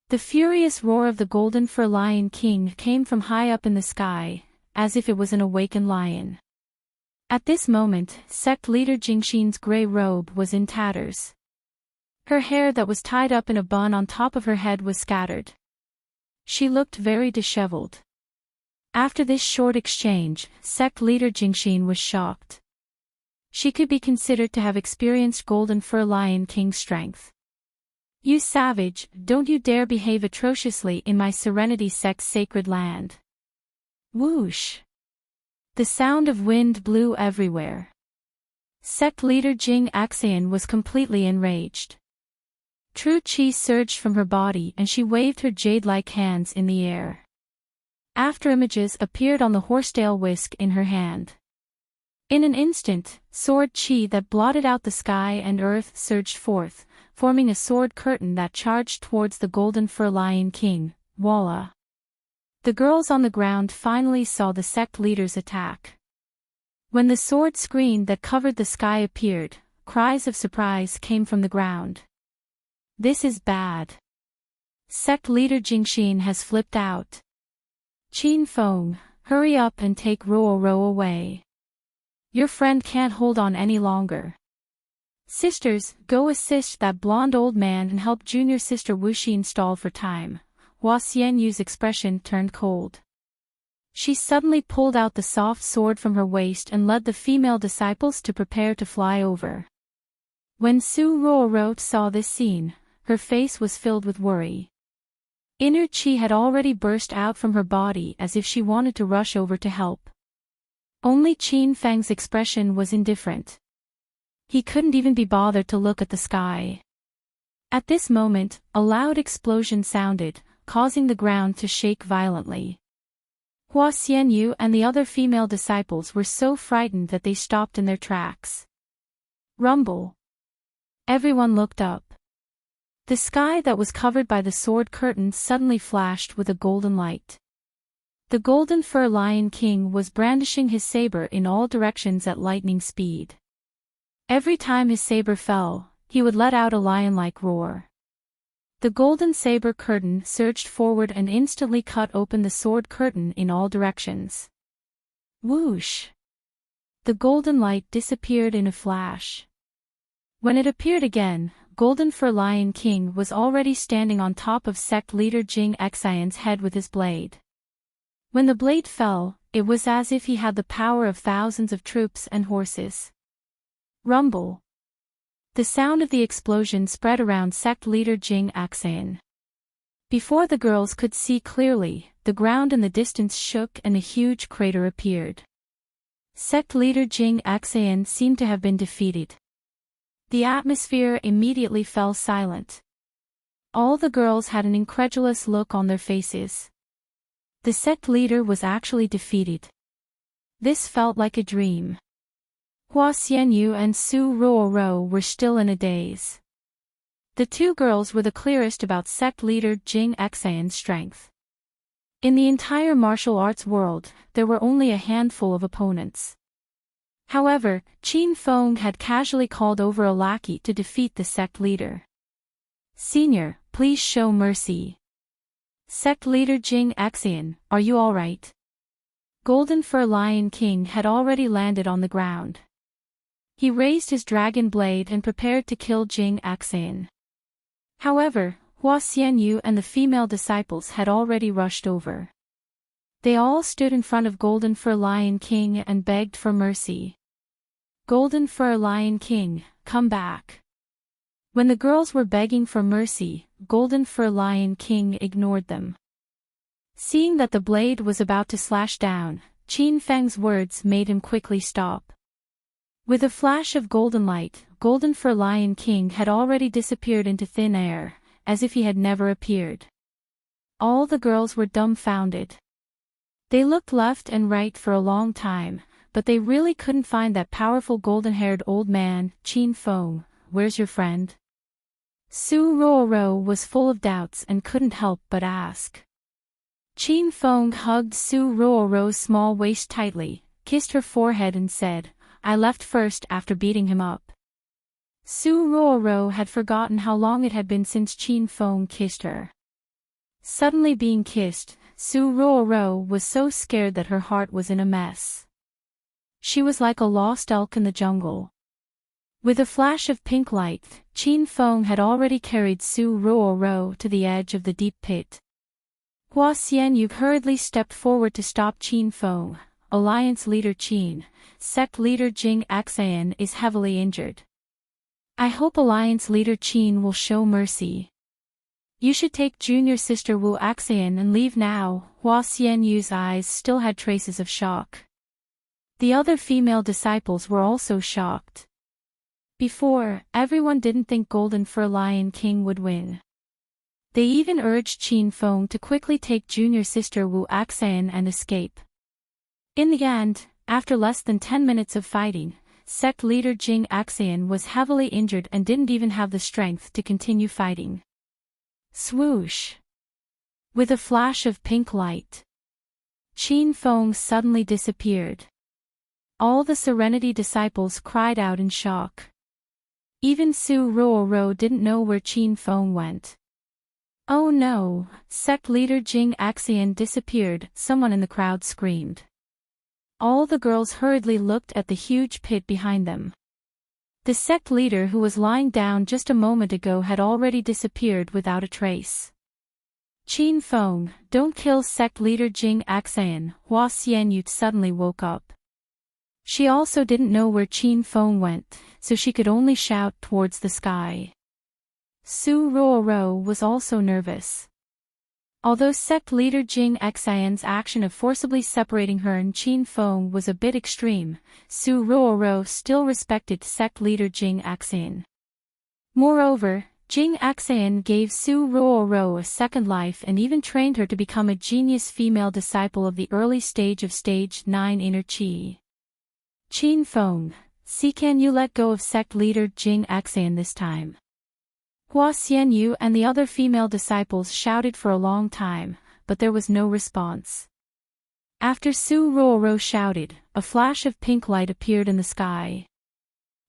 The furious roar of the Golden Fur Lion King came from high up in the sky, as if it was an awakened lion. At this moment, sect leader Jingxin's gray robe was in tatters. Her hair that was tied up in a bun on top of her head was scattered. She looked very disheveled. After this short exchange, sect leader Jingxin was shocked. She could be considered to have experienced Golden Fur Lion King's strength. You savage, don't you dare behave atrociously in my Serenity sect's sacred land. Whoosh! The sound of wind blew everywhere. Sect leader Jing Axian was completely enraged. True chi surged from her body and she waved her jade-like hands in the air. After images appeared on the horsetail whisk in her hand. In an instant, sword chi that blotted out the sky and earth surged forth, forming a sword curtain that charged towards the Golden Fur Lion King, Walla. The girls on the ground finally saw the sect leader's attack. When the sword screen that covered the sky appeared, cries of surprise came from the ground. This is bad. Sect leader Jingxin has flipped out. Qin Feng, hurry up and take Ruo away. Your friend can't hold on any longer. Sisters, go assist that blonde old man and help junior sister Wuxin stall for time. Hua Xianyu's expression turned cold. She suddenly pulled out the soft sword from her waist and led the female disciples to prepare to fly over. When Su Ruo saw this scene, her face was filled with worry. Inner chi had already burst out from her body as if she wanted to rush over to help. Only Qin Feng's expression was indifferent. He couldn't even be bothered to look at the sky. At this moment, a loud explosion sounded, causing the ground to shake violently. Hua Xianyu and the other female disciples were so frightened that they stopped in their tracks. Rumble. Everyone looked up. The sky that was covered by the sword curtain suddenly flashed with a golden light. The Golden Fur Lion King was brandishing his saber in all directions at lightning speed. Every time his saber fell, he would let out a lion-like roar. The golden saber curtain surged forward and instantly cut open the sword curtain in all directions. Whoosh! The golden light disappeared in a flash. When it appeared again, Golden Fur Lion King was already standing on top of sect leader Jing Xian's head with his blade. When the blade fell, it was as if he had the power of thousands of troops and horses. Rumble. The sound of the explosion spread around sect leader Jing Xian. Before the girls could see clearly, the ground in the distance shook and a huge crater appeared. Sect leader Jing Xian seemed to have been defeated. The atmosphere immediately fell silent. All the girls had an incredulous look on their faces. The sect leader was actually defeated. This felt like a dream. Hua Xianyu and Su Ruo were still in a daze. The two girls were the clearest about sect leader Jing Xian's strength. In the entire martial arts world, there were only a handful of opponents. However, Qin Feng had casually called over a lackey to defeat the sect leader. Senior, please show mercy. Sect leader Jing Xian, are you alright? Golden Fur Lion King had already landed on the ground. He raised his dragon blade and prepared to kill Jing Xian. However, Hua Xianyu and the female disciples had already rushed over. They all stood in front of Golden Fur Lion King and begged for mercy. Golden Fur Lion King, come back. When the girls were begging for mercy, Golden Fur Lion King ignored them. Seeing that the blade was about to slash down, Qin Feng's words made him quickly stop. With a flash of golden light, Golden Fur Lion King had already disappeared into thin air, as if he had never appeared. All the girls were dumbfounded. They looked left and right for a long time, but they really couldn't find that powerful golden-haired old man. Qin Feng, where's your friend? Su Ruo was full of doubts and couldn't help but ask. Qin Feng hugged Su Ruo's small waist tightly, kissed her forehead and said, I left first after beating him up. Su Ruo had forgotten how long it had been since Qin Feng kissed her. Suddenly being kissed, Su Ruo was so scared that her heart was in a mess. She was like a lost elk in the jungle. With a flash of pink light, Qin Feng had already carried Su Ruo to the edge of the deep pit. Hua Xianyu hurriedly stepped forward to stop Qin Feng. Alliance leader Qin, sect leader Jing Axan is heavily injured. I hope Alliance leader Qin will show mercy. You should take junior sister Wu Axan and leave now. Hua Xianyu's eyes still had traces of shock. The other female disciples were also shocked. Before, everyone didn't think Golden Fur Lion King would win. They even urged Qin Feng to quickly take junior sister Wu Axan and escape. In the end, after less than 10 minutes of fighting, sect leader Jing Axan was heavily injured and didn't even have the strength to continue fighting. Swoosh! With a flash of pink light, Qin Feng suddenly disappeared. All the Serenity disciples cried out in shock. Even Su Ruoro didn't know where Qin Feng went. Oh no, sect leader Jing Axian disappeared, someone in the crowd screamed. All the girls hurriedly looked at the huge pit behind them. The sect leader who was lying down just a moment ago had already disappeared without a trace. Qin Feng, don't kill sect leader Jing Axian. Hua Xianyu suddenly woke up. She also didn't know where Qin Feng went, so she could only shout towards the sky. Su Ruoro was also nervous. Although sect leader Jing Xian's action of forcibly separating her and Qin Feng was a bit extreme, Su Ruoro still respected sect leader Jing Xian. Moreover, Jing Xian gave Su Ruoro a second life and even trained her to become a genius female disciple of the early stage of Stage 9 Inner Qi. Qin Feng, can you let go of sect leader Jing Xian this time? Hua Xianyu and the other female disciples shouted for a long time, but there was no response. After Su Ruoro shouted, a flash of pink light appeared in the sky.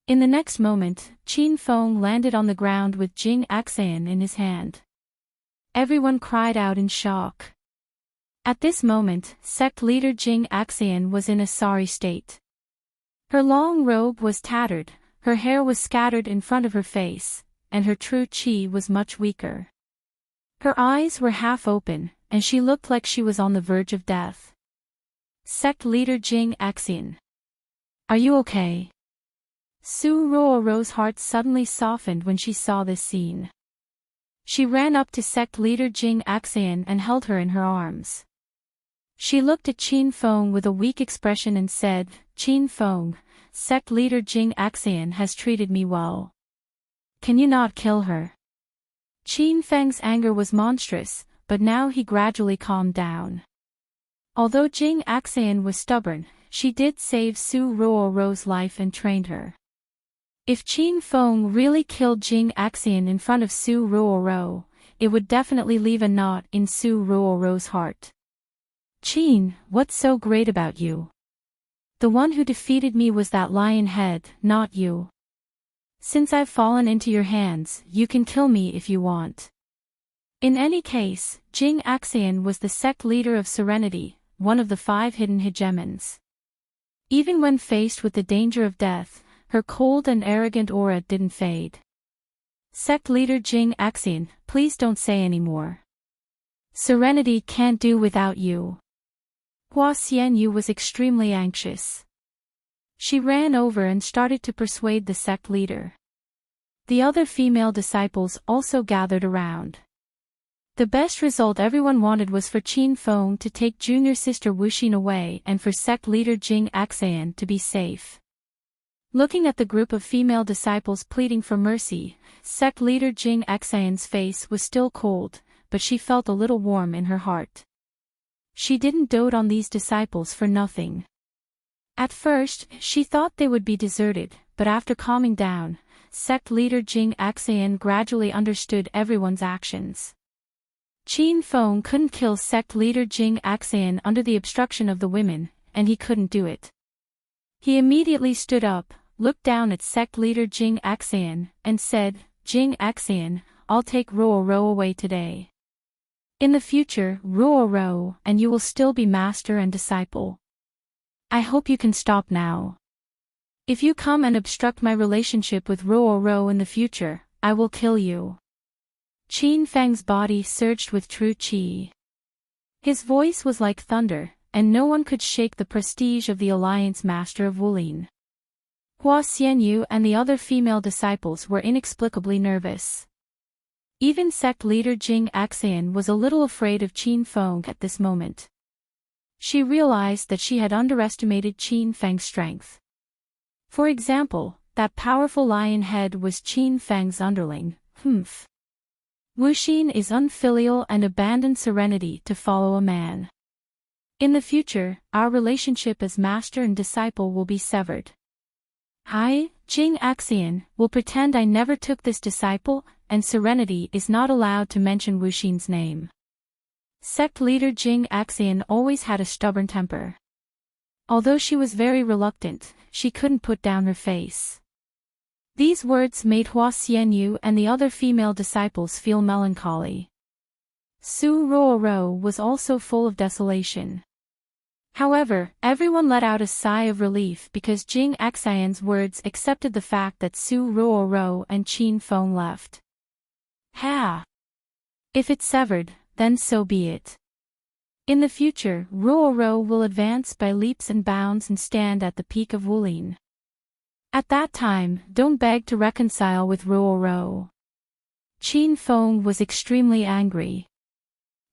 In the next moment, Qin Feng landed on the ground with Jing Xian in his hand. Everyone cried out in shock. At this moment, sect leader Jing Xian was in a sorry state. Her long robe was tattered, her hair was scattered in front of her face, and her true qi was much weaker. Her eyes were half open, and she looked like she was on the verge of death. Sect leader Jing Xian. Are you okay? Su Ruoro's heart suddenly softened when she saw this scene. She ran up to sect leader Jing Xian and held her in her arms. She looked at Qin Feng with a weak expression and said, Qin Feng, sect leader Jing Xian has treated me well. Can you not kill her? Qin Feng's anger was monstrous, but now he gradually calmed down. Although Jing Xian was stubborn, she did save Su Ruoro's life and trained her. If Qin Feng really killed Jing Xian in front of Su Ruoro, it would definitely leave a knot in Su Ruoro's heart. Qin, what's so great about you? The one who defeated me was that lion head, not you. Since I've fallen into your hands, you can kill me if you want. In any case, Jing Xian was the sect leader of Serenity, one of the 5 hidden hegemons. Even when faced with the danger of death, her cold and arrogant aura didn't fade. Sect leader Jing Xian, please don't say any more. Serenity can't do without you. Hua Xianyu was extremely anxious. She ran over and started to persuade the sect leader. The other female disciples also gathered around. The best result everyone wanted was for Qin Feng to take junior sister Wuxin away and for sect leader Jing Xian to be safe. Looking at the group of female disciples pleading for mercy, sect leader Jing Xian's face was still cold, but she felt a little warm in her heart. She didn't dote on these disciples for nothing. At first, she thought they would be deserted, but after calming down, sect leader Jing Xian gradually understood everyone's actions. Qin Feng couldn't kill sect leader Jing Xian under the obstruction of the women, and he couldn't do it. He immediately stood up, looked down at sect leader Jing Xian, and said, Jing Xian, I'll take Ruoro away today. In the future, Ruoro and you will still be master and disciple. I hope you can stop now. If you come and obstruct my relationship with Ruoro in the future, I will kill you. Qin Feng's body surged with true qi. His voice was like thunder, and no one could shake the prestige of the Alliance Master of Wulin. Hua Xianyu and the other female disciples were inexplicably nervous. Even sect leader Jing Axian was a little afraid of Qin Feng at this moment. She realized that she had underestimated Qin Feng's strength. For example, that powerful lion head was Qin Feng's underling, Humph. Wuxin is unfilial and abandoned serenity to follow a man. In the future, our relationship as master and disciple will be severed. I, Jing Axian, will pretend I never took this disciple, and serenity is not allowed to mention Wuxin's name. Sect leader Jing Axian always had a stubborn temper. Although she was very reluctant, she couldn't put down her face. These words made Hua Xianyu and the other female disciples feel melancholy. Su Ruoro was also full of desolation. However, everyone let out a sigh of relief because Jing Axian's words accepted the fact that Su Ruoro and Qin Feng left. Ha! If it's severed, then so be it. In the future, Ruoro will advance by leaps and bounds and stand at the peak of Wulin. At that time, don't beg to reconcile with Ruoro. Qin Feng was extremely angry.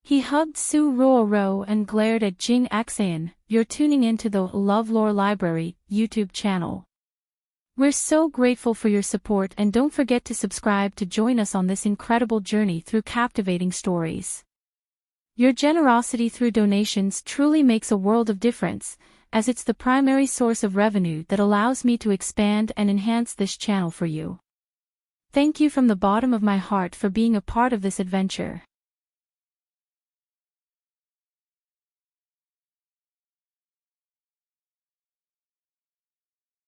He hugged Su Ruoro and glared at Jing Axian. You're tuning into the LoveLore Library YouTube channel. We're so grateful for your support, and don't forget to subscribe to join us on this incredible journey through captivating stories. Your generosity through donations truly makes a world of difference, as it's the primary source of revenue that allows me to expand and enhance this channel for you. Thank you from the bottom of my heart for being a part of this adventure.